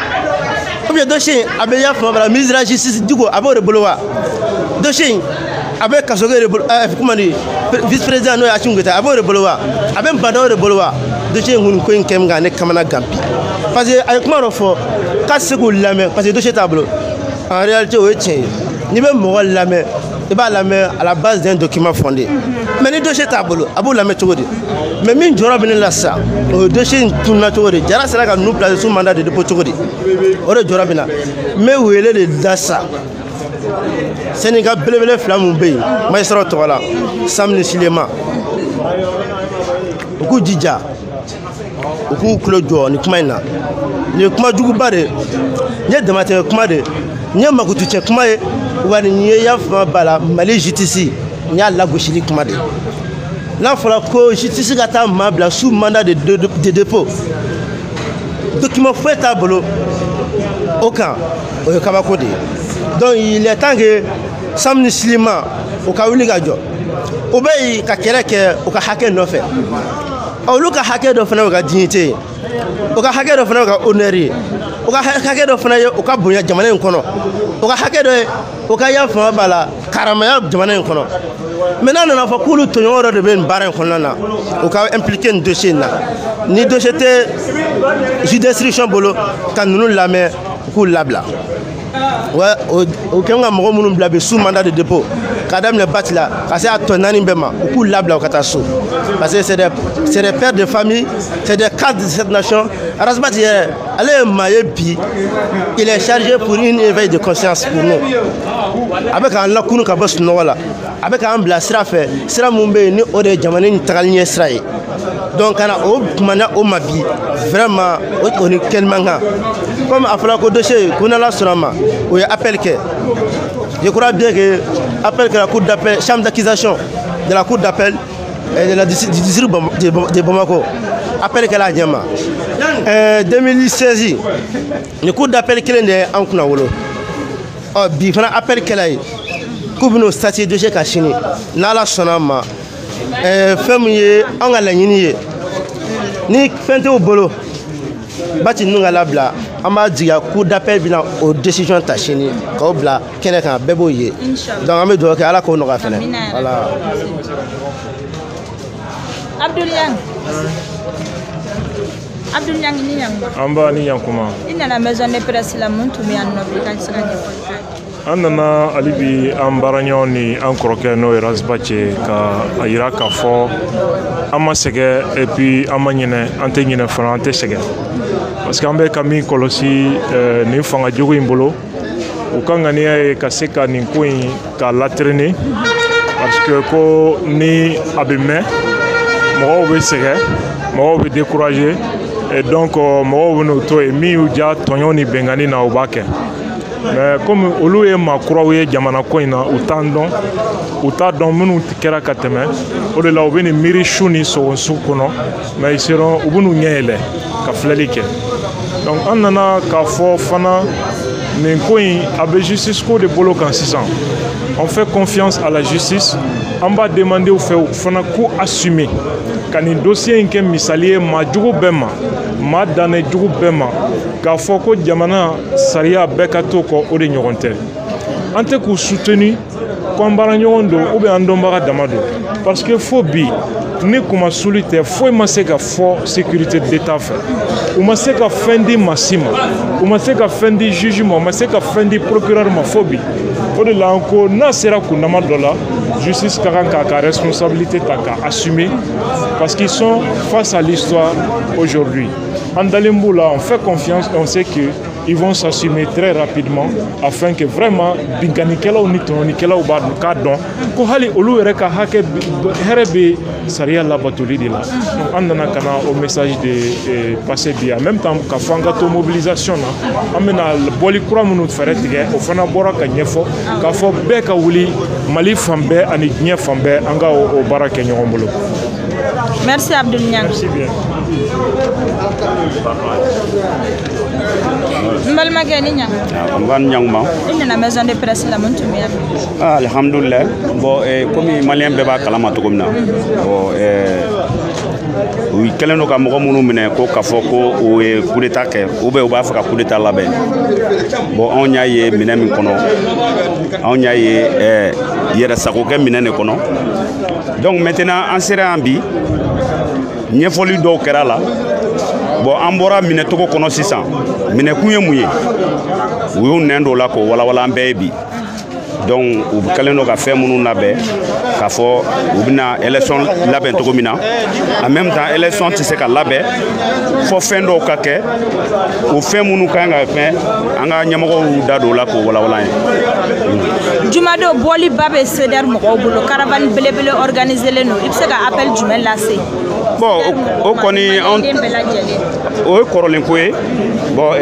ou bien dossier in a bɛ y'a faamuya b'a la ministre de la justice Diko a b'o de bolo wa dossier in a bɛ Kasoge de bolo comment dire vice président n'o ye Assimi Goïta a b'o de bolo wa a bɛ Nbadaw de bolo wa dossier in kɔni ko in kɛ min kan ne kamana gan bi parce que a ye kuma dɔ fɔ k'a tɛ se k'u lamɛn parce que dossier t'a bolo en réalité o ye tiɲɛ ye n'i bɛ mɔgɔ lamɛn i b'a lamɛn à la base d'un document fondé mais ni dossier t'a bolo a b'o lamɛn cogo di mais min jɔyɔrɔ bɛ ne la sisan o ye dossier in tununa cogo di Jara sera ka ninnu placer sous mandat de dépôt cogo di o de jɔyɔrɔ bɛ na n bɛ wele de da sa syndicat belebele 2 mun bɛ yen magistrat tɔgɔ la Sam ni Silema u k'u jija u k'u tulo jɔ nin kuma in na nin ye kuma juguba de n ye damatɛmɛ kuma de n ye makutucɛ kuma ye wa nin ye y'a faamuya b'a la Mali justice n y'a lagosili kuma de n'a fɔra ko justice ka taa maa bila sous mandat de dépôt document foyi t'a bolo o kan o ye kabako de ye donc il est temps que Sam ni Silema o ka wuli ka jɔ o bɛ yen ka kɛlɛ kɛ o ka hakɛ nɔfɛ olu ka hakɛ dɔ fana y'u ka dignité ye o ka hakɛ dɔ fana y'u ka honneur ye o ka hakɛ dɔ fana ye o ka bonya jamana in kɔnɔ o ka hakɛ dɔ ye o ka y'a faamuya b'a la karamaya jamana in kɔnɔ mais n'a nana fɔ k'olu tɔɲɔgɔn dɔ de bɛ nin baara in kɔnɔna na o ka impliqué nin dossier in na ni dossier tɛ juge d'instruction bolo ka ninnu lamɛn k'u labila o kɛn ka mɔgɔ minnu bila bi sous mandat de dépôt ka daminɛ Bati la ka se a tɔ 4 bɛɛ ma u k'u labila u ka taa so parce que c'est des pères de famille, c'est des cadres de cette nation. Aras Bati yɛrɛ ale ye maa ye bi il est chargé pour une éveil de conscience pour nous a bɛ k'an lakunu ka bɔ sunɔgɔ la a bɛ k'an bila sira fɛ sira mun bɛ yen ni o de ye jamana in tagali ɲɛ sira ye donc kana o kumana o ma bi vraiment o ni kɛli man kan comme a fɔra ko dossier ko n'Ala sɔnna ma o ye appel kɛ je crois bien que appel que la cour d'appel chambre d'accusation de la cour d'appel de la district de Bamako appel que la ɲɛma 2016 ni cour d'appel kelen de an kunna wolo bi fana appel kɛla ye k'u bɛn'o statuer dossier ka sini n'Ala sɔnna ma fɛn min ye an ka laɲini ye ni fɛn t'u bolo Bati ninnu ka labila an b'a jigiya cour d'appel bɛna o décision ta sini k'o bila kɛnɛ kan bɛɛ b'o ye donc an bɛ dugawu kɛ Ala k'o nɔgɔya fɛnɛ voilà. Abdul Niang ni Niang Amba ni Yankuma i nana maison de presse la mun tun bɛ yan nɔ bi ka se ka ɲɛfɔli k'a ye. An nana hali bi an baaraɲɔgɔn ni an kɔrɔkɛ n'o ye Rasbace ka a yira k'a fɔ an ma sɛgɛn et puis an ma ɲinɛ an tɛ ɲinɛ fana an tɛ sɛgɛn parce que an bɛ ka min kɔlɔsi nin fangajogo in bolo u ka ŋaniya ye ka se ka nin ko in ka latraîner parce que ko ni a bɛ mɛn mɔgɔw bɛ sɛgɛn mɔgɔw bɛ décourager et donc mɔgɔw bɛ n'u to yen min y'u diya tɔɲɔ ni bɛnkanni na u b'a kɛ mais comme olu ye maa kuraw ye jamana ko in na u t'a dɔn minnu kɛra ka tɛmɛ o de la u bɛ nin miiri su ni sogosu kɔnɔ mais ils seront u bɛ n'u ɲɛ yɛlɛ ka filɛli kɛ donc an nana k'a fɔ fana nin ko in a bɛ justice ko de bolo kan sisan on fait confiance à la justice an b'a demander u fɛ u fana k'u assumer ka nin dossier in kɛ misali ye maa jugu bɛɛ ma maa danne jugu bɛɛ ma k'a fɔ ko jamana sariya bɛɛ ka to kɔ o de ɲɔgɔn tɛ an tɛ k'u soutenir ko an baaraɲɔgɔn don ou bien an dɔnbaga dama don parce que fo bi ni kuma suli tɛ foyi ma se ka fɔ sécurité d'état fɛ u ma se ka fɛn di masi ma u ma se ka fɛn di juge ma u ma se ka fɛn di procureur ma fo bi o de la an ko n'a sera kundama dɔ la justice ka kan k'a ka responsabilité ta k'a assumer parce qu'ils sont face à l'histoire aujourd'hui. En Dalimboula, on fait confiance et on sait qu'ils vont s'assumer très rapidement afin que vraiment binkanikela ou nitonikela ou badon ko hali olu yɛrɛ ka hakɛ hɛrɛ bɛ sariya labatoli de la. Donc an nana kana au message de passer bi en même temps ka fɔ an ka to mobilisation na an bɛna bɔli kura minnu fɛrɛ tigɛ o fana bɔra ka ɲɛfɔ k'a fɔ bɛɛ ka wuli Mali fan bɛɛ ani diɲɛ fan bɛɛ an ka o baara kɛ ɲɔgɔn bolo. Merci Abdul Niang. Merci bien. Mbalmake ni Niang. Mban Niang ma. I nana maison de presse la mun tun bɛ yan. Alhamdulillah. Bon comme malien bɛɛ b'a kalama cogo min na. Bon u kɛlen don ka mɔgɔ minnu minɛ ko k'a fɔ ko o ye coup d'état kɛ ou bien u b'a fɛ ka coup d'état labɛn. Bon anw y'a ye minɛn min kɔnɔ anw y'a ye yɛrɛsagokɛ minɛn de kɔnɔ. Donc maintenant an sera yan bi ɲɛfɔli dɔw kɛra la bon an bɔra minɛcogo kɔnɔ sisan minɛkun ye mun ye u y'u nɛn dɔ la k'o walawala an bɛɛ ye bi donc u kɛlen don ka fɛn minnu labɛn k'a fɔ u bɛna élection labɛn cogo min na en même temps élection tɛ se ka labɛn fɔ fɛn dɔw ka kɛ o fɛn minnu ka kan ka fɛn an ka ɲɛmɔgɔw da don o la k'o walawala ye. Jumado bɔli ba bɛ CDR mɔgɔw bolo caravane belebele organisé len don i bɛ se ka appel jumɛn lase. Bon o kɔni o ye kɔrɔlen ko ye bon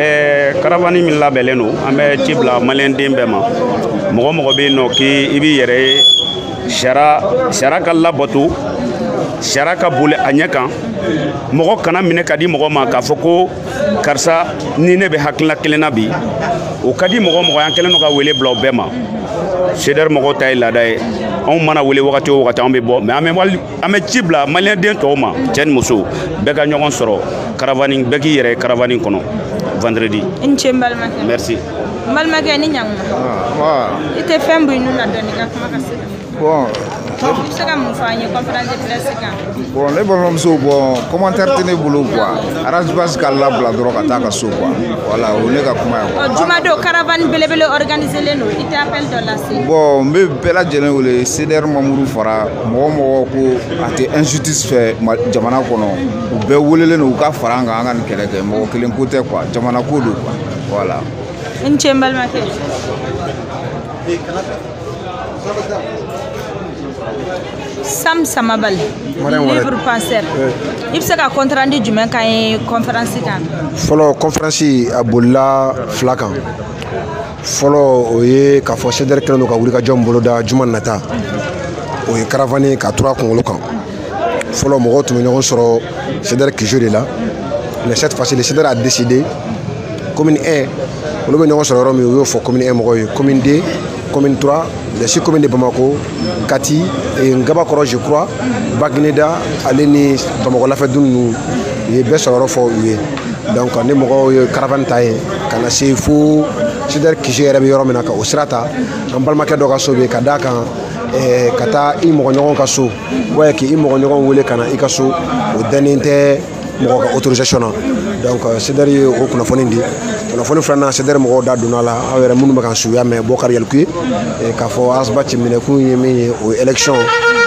caravane min labɛnlen don an bɛ ci bila maliyɛn den bɛɛ ma mɔgɔ mɔgɔ bɛ yen nɔ k'i b'i yɛrɛ ye sariya ka labato sariya ka boli a ɲɛ kan mɔgɔ kana minɛ ka di mɔgɔ ma k'a fɔ ko karisa ni ne bɛ hakilina kelen na bi o ka di mɔgɔ mɔgɔ an kɛlen don ka wele bila o bɛɛ ma CDR mɔgɔw ta ye laada ye anw mana wele wagati o wagati an bɛ bɔ mais an bɛ ci bila maliyɛn den tɔw ma cɛ ni muso bɛɛ ka ɲɔgɔn sɔrɔ caravane bɛɛ k'i yɛrɛ ye caravane kɔnɔ vendredi. I ni ce n balimakɛ. Merci. N balimakɛ ni ɲankuma. I tɛ fɛn bɔ i nun na dɔɔni i ka kuma ka se ka. Bon se ka mun fɔ an ye conférence de presse kan. Bon ne balimamuso bon commentaire tɛ ne bolo quoi arrangement ka labila dɔrɔn ka taa ka so quoi voilà o ne ka kuma ye quoi. Jumado caravane belebele organisé len don i tɛ appel dɔ lase. Bon n bɛ bɛɛ lajɛlen wele CDR mamuru fara mɔgɔ mɔgɔ ko a tɛ injustice fɛ jamana kɔnɔ u bɛɛ welelen don u ka fara an kan an ka nin kɛlɛ kɛ mɔgɔ kelen ko tɛ quoi jamana ko don quoi voilà. I ni ce n balimakɛ. Sam Samabali, libre penseur. I bɛ se ka compte rendu jumɛn k'an ye conférence kan? Fɔlɔ conférence a bolila fila kan. Fɔlɔ o ye k'a fɔ CDR kɛlen don ka wulikajɔ min boloda juma nata. O ye caravane ka tura kunkolo kan. Fɔlɔ mɔgɔw tun bɛ ɲɔgɔn sɔrɔ CDR Kijo de la. Mais cette fois-ci le CDR a décidé commune 1 olu bɛ ɲɔgɔn sɔrɔ yɔrɔ min u y'o fɔ commune 1 mɔgɔw ye commune 2 commune 3 les 6 communes de Bamako Kati et Ngabakoro je crois Bagineda ale ni Bamako lafɛdun ninnu u ye bɛɛ sɔrɔ yɔrɔ fɔ u ye donc ni mɔgɔw ye caravane ta yen ka na se fo CDR Kijo yɛrɛ bɛ yɔrɔ min na ka o sira ta an balimakɛ dɔ ka so bɛ ka d'a kan ka taa i mɔgɔɲɔgɔn ka so ouais k'i mɔgɔɲɔgɔn wele ka na i ka so o dɛnnen tɛ mɔgɔ ka autorisation na donc CDR ye o kunnafoni di kunnafoni filanan CDR mɔgɔw da donna la aw yɛrɛ minnu bɛ ka suya mɛ Bokar Yalku ye k'a fɔ Asbati minɛkun ye min ye o ye élection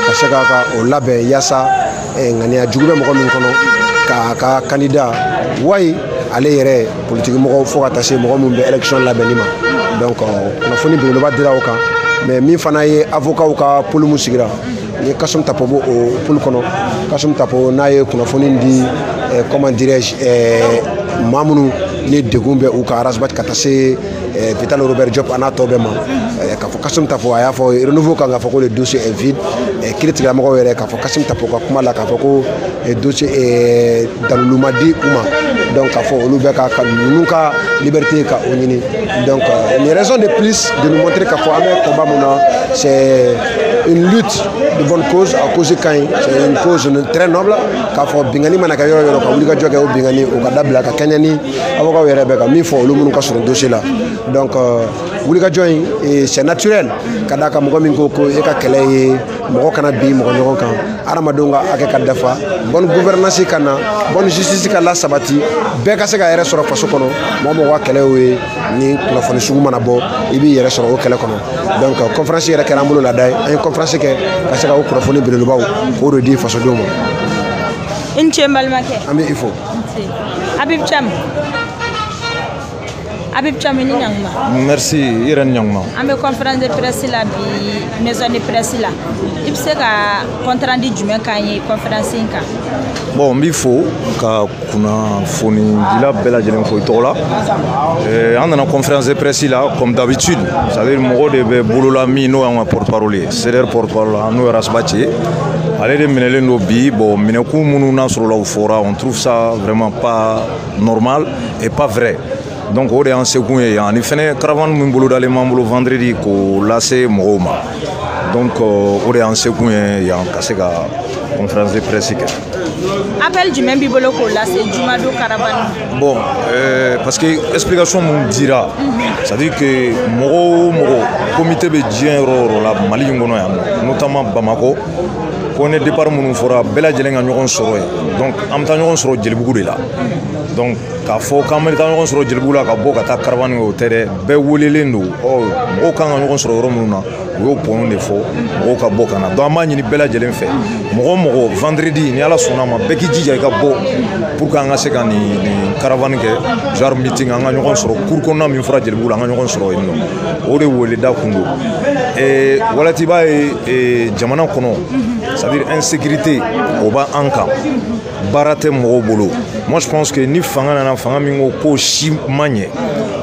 ka se k'a ka o labɛn yaasa ŋaniya jugu bɛ mɔgɔ min kɔnɔ k'a ka candidat wayi ale yɛrɛ politique mɔgɔw fo ka taa se mɔgɔ min bɛ élection labɛnni ma donc kunnafoni belebeleba dira o kan mais min fana ye avocat ka pôle mun sigira ni Kasum Tapo b'o o pôle kɔnɔ Kasum Tapo n'a ye kunnafoni di comment dirais-je maa minnu ni degun bɛ u ka Arasbati ka taa se Vital Robert Diop a n'a tɔ bɛɛ ma k'a fɔ Kasum Tapo a y'a fɔ renouveau kan k'a fɔ ko le dossier est vide kiiri tigilamɔgɔw yɛrɛ k'a fɔ Kasum Tapo ka kuma la k'a fɔ ko dossier dalulu ma di u ma donc k'a fɔ olu bɛ ka ninnu ka liberté ka o ɲini donc une raison de plus de nous montrer k'a fɔ an bɛ combat mun na c'est une lutte de bonne cause a cause ka ɲi c'est une cause très noble k'a fɔ bingani mana kɛ yɔrɔ yɔrɔ ka wulikajɔ kɛ o bingani o ka dabila ka kɛɲɛ ni avocat yɛrɛ bɛ ka min fɔ olu minnu ka surun dossier la donc wulikajɔ in c'est naturel ka d'a kan mɔgɔ min ko ko e ka kɛlɛ ye mɔgɔ kana bin mɔgɔ ɲɔgɔn kan adamadenw ka hakɛ ka dafa bonne gouvernance ka na bonne justice ka lasabati bɛɛ ka se ka yɛrɛ sɔrɔ faso kɔnɔ mɔgɔ mɔgɔ ka kɛlɛ ye ni kunnafoni sugu mana bɔ i b'i yɛrɛ sɔrɔ o kɛlɛ kɔnɔ donc conférence yɛrɛ kɛra an bolo laada ye an ye conférence kɛ ka se ka o kunnafoni belebelebaw k'o de di fasodenw ma. I ni ce n balimakɛ. An bɛ i fo. Habib Thiam. Habib Thiam i ni ɲankuma. Merci i yɛrɛ ni ɲankuma. An bɛ conférence de presse la bi maison de presse la i bɛ se ka compte rendu jumɛn k'an ye conférence in kan. Bon n b'i fo ka kunnafonidila bɛɛ lajɛlen fo i tɔgɔ la an nana conférence de presse la comme d'habitude c'est à dire mɔgɔ de bɛ bolola min n'o y'an ka porte parole ye CDR porte parole n'o ye Arasbati ye ale de minɛlen don bi bon minɛkun minnu n'a sɔrɔla u fɔra on trouve ça vraiment pas normal et pas vrai donc o de y'an sekun ye yan ani fɛnɛ caravane min bolodalen b'an bolo vendredi k'o lase mɔgɔw ma donc o de y'an sekun ye yan ka se ka conférence de presse kɛ. Appel jumɛn b'i bolo k'o lase Jumado caravane. Bon parce que explication mun dira c'est à dire que mɔgɔ o mɔgɔ comité bɛ diɲɛ yɔrɔ o yɔrɔ la Mali in kɔnɔ yan notamment Bamako ko ne départ minnu fɔra bɛɛ lajɛlen ka ɲɔgɔn sɔrɔ yen donc an bɛ taa ɲɔgɔn sɔrɔ Jelibugu de la donc k'a fɔ k'an bɛ taa ɲɔgɔn sɔrɔ Jelibugu la ka bɔ ka taa caravane kɛ o tɛ dɛ bɛɛ welelen don mɔgɔw kan ka ɲɔgɔn sɔrɔ yɔrɔ minnu na u y'o pɔnw de fɔ mɔgɔw ka bɔ ka na donc an b'a ɲini bɛɛ lajɛlen fɛ mɔgɔ o mɔgɔ vendredi ni Ala sɔnna ma bɛɛ k'i jija i ka bɔ pour que an ka se ka nin caravane kɛ genre meeting an ka ɲɔgɔn sɔrɔ cour kɔnɔna min fɔra Jelibugu la an ka ɲɔgɔn sɔrɔ yen nɔ o de weleda kun don walati b'a ye jamana kɔnɔ c'est-à-dire insécurité o b'an kan baara tɛ mɔgɔw bolo moi je pense que ni fanga nana fanga min ko k'o si ma ɲɛ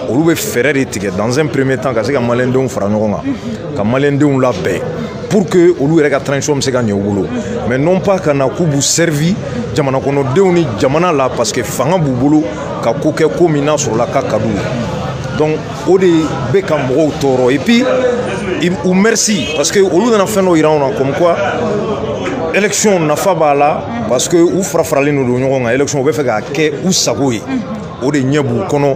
olu bɛ fɛɛrɛ de tigɛ dans un premier temps ka se ka maliyɛndenw fara ɲɔgɔn kan ka maliyɛndenw labɛn pour que olu yɛrɛ ka transition bɛ se ka ɲɛ u bolo mais non pas ka na k'u b'u servi jamana kɔnɔdenw ni jamana la parce que fanga b'u bolo ka ko kɛ ko min n'a sɔrɔla k'a ka d'u ye donc o de bɛ ka mɔgɔw tɔɔrɔ et puis u merci parce que olu nana fɛn dɔ yira anw na comme quoi élection nafa b'a la parce que u fara faralen don ɲɔgɔn kan élection u bɛ fɛ k'a kɛ u sago ye o de ɲɛ b'u kɔnɔ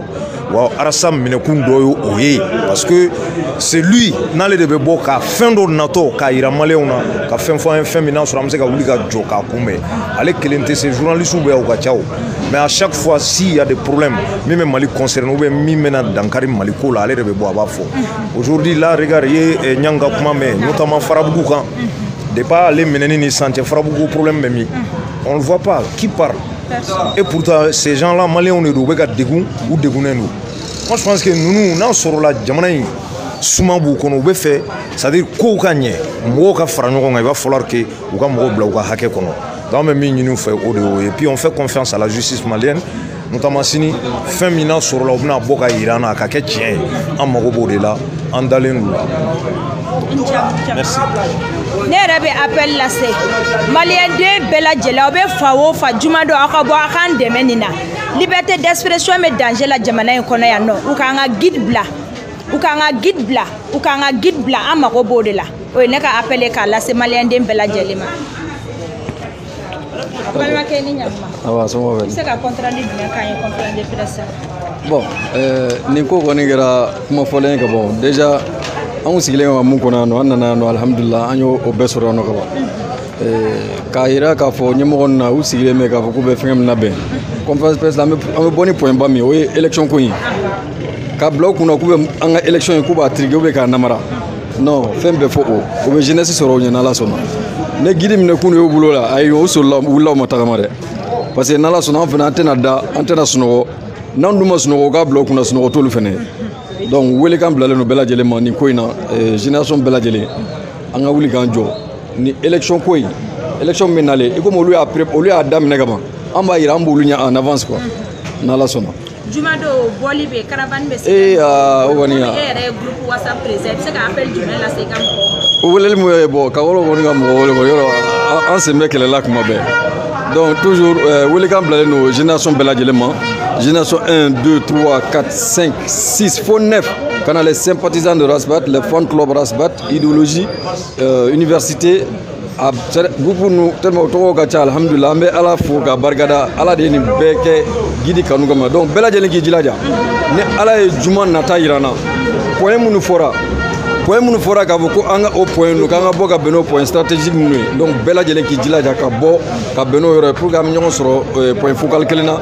wa arasa minɛkun dɔ ye o ye parce que c'est lui n'ale de bɛ bɔ ka fɛn dɔ natɔ k'a yira maliyɛnw na ka fɛn fɔ an ye fɛn min n'a sɔrɔ an bɛ se ka wuli ka jɔ k'a kunbɛn ale kelen tɛ se journalistes bɛ yan u ka ca o mais à chaque fois s'il y a des problèmes min bɛ Mali concerné ou bien min bɛna dankari Mali ko la ale de bɛ bɔ a b'a fɔ aujourd'hui là regarde ye Ɲanga kuma mɛn notamment Farabugu kan depuis ale minɛni ni sisan cɛ Farabugu problème bɛ min on ne voit pas qui parle et pourtant ces gens là maliyɛnw de don u bɛ ka degun u degunnen don moi je pense que ninnu n'a sɔrɔla jamana in suma b'u kɔnɔ u bɛ fɛ c'est à dire kow ka ɲɛ mɔgɔw ka fara ɲɔgɔn kan il va falloir que u ka mɔgɔw bila u ka hakɛ kɔnɔ donc an bɛ min ɲini u fɛ o de y'o ye et puis on fait confiance à la justice malienne notamment sini fɛn min n'a sɔrɔla u bɛna bɔ ka yira an na a ka kɛ tiɲɛ ye an mago b'o de la an dalen d'u la. Merci. Ne yɛrɛ bɛ appel lase maliyɛnden bɛɛ lajɛlen aw bɛ fa o fa juma don aw ka bɔ aw k'an dɛmɛ nin na liberté d'expression bɛ danger la jamana in kɔnɔ yan nɔ u k'an ka guide bila u k'an ka guide bila u k'an ka guide bila an mago b'o de la o ye ne ka appel ye k'a lase maliyɛnden bɛɛ lajɛlen ma. balimakɛ ni ɲakuma. Awa sɔngɔ bɛ. I bɛ se ka compte rendu jumɛn k'an ye conférence de presse. Bon nin ko kɔni kɛra kuma fɔlen ka bɔ déjà an sigilen ka mun kɔnɔ yan nɔ an nana yan nɔ alhamdulillah an y'o bɛɛ sɔrɔ yan nɔ ka ban k'a yira k'a fɔ ɲɛmɔgɔ ninnu na u sigilen bɛ k'a fɔ k'u bɛ fɛn min labɛn conférence presse la an bɛ bɔ ni point ba min o ye élection ko in k'a bila u kunna k'u bɛ an ka élection in k'u b'a triquer ou bien k'a namara non fɛn bɛɛ fɔ o bɛ jeunesse sɔrɔ o ɲɛ n'Ala sɔnna ne guide minɛ kun y'o bolo la ayi o solila u wulila u ma tagama dɛ parce que n'Ala sɔnna an fana an tɛna da an tɛna sunɔgɔ n'an dun ma sunɔgɔ u k'a bila u kunna sunɔgɔ t'olu fɛnɛ donc welekan bilalen don bɛɛ lajɛlen ma nin ko in na génération bɛɛ lajɛlen an ka wuli k'an jɔ ni élection ko in élection min bɛ nalen i komi olu y'a daminɛ ka ban an b'a yira an b'olu ɲɛ en avance quoi n'Ala sɔnna. Juma do bɔli bɛ caravane bɛ se. O kɔni ya. E yɛrɛ ye groupe WhatsApp président i bɛ se ka appel jumɛn lase i ka mɔgɔw ma. O weleli min ye bon ka wɔlɔ kɔni ka mɔgɔ wele kɔni yɔrɔ an sen bɛ kɛlɛ la kuma bɛɛ donc toujours welekan bilalen don génération bɛɛ lajɛlen ma. Génération 1, 2, 3, 4, 5, 6, faux 9. Quand on a les sympathisants de Rasbat, les fans club Rasbat, idéologie, université, beaucoup nous tellement trop gacha alhamdulillah mais ala fo ka bargada ala de ni beke gidi kanu kama donc bela jeli ki jilaja ni ala e juma nata irana point munu fora ka ko anga au point no kanga boka beno point stratégique nu donc bela jeli ki jilaja ka bo ka beno yoro programme ñon soro point focal kelena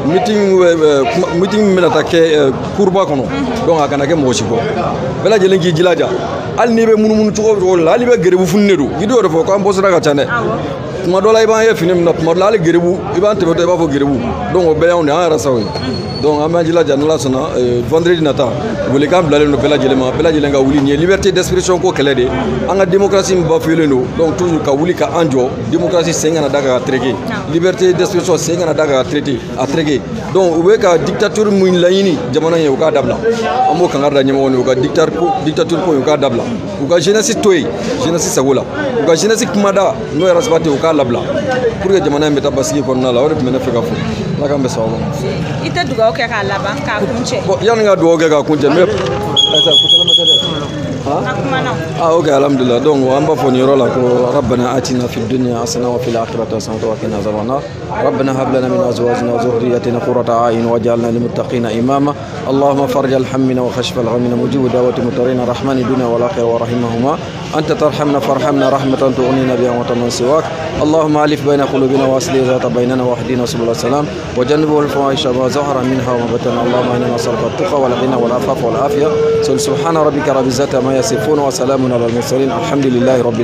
meeting mena ta ke kurba kono donc akana ke mo siko bela jeli ki jilaja al ni be munu cogo la ali be gerebu funnedu gido do fo ko am bosra ka tane kuma do la iban ye fini na kuma la ali gerebu iban te ba fo gerebu donc o be on an rasawi donc am jilaja no la sona vendredi nata wole kam blale no bela jele nga wuli ni liberté d'expression ko kele de anga démocratie mba fele no donc toujours ka wuli ka anjo démocratie senga na daga traité liberté d'expression senga na daga traité a traité donc ube ka dictature mu layini jamana ye ka dabla amo kan garda nyama woni ka dictature ko ka dabla ka jeunesse toy jeunesse sagola ka jeunesse kumada no rasbate ka labla pour que jamana mbeta basiki ko na la wala mena feka fu la kambe sawo ite duga ka laban ka kunche bon yani nga duga ka kunche me ok alhamdulillah donc an b'a fɔ nin yɔrɔ la ko rabbana atina fid dunya hasana wa fil akhirati hasanatan wa qina adhaban nar rabbana hab lana min azwajina wa dhurriyyatina qurrata a'yun waj'alna lil muttaqina imama اللهم فرج الحمنا وخشف الغمنا مجيب دعوة مضطرين رحمن الدنيا والآخرة ورحمهما أنت ترحمنا فارحمنا رحمة تغنينا بها وتمن سواك اللهم ألف بين قلوبنا وأصلح ذات بيننا واهدنا سبل السلام وجنبنا الفواحش ما ظهر منها وما بطن اللهم إنا نسألك التقى والغنى والعفاف والعافية سبحان ربك رب العزة عما يصفون وسلام على المرسلين الحمد لله رب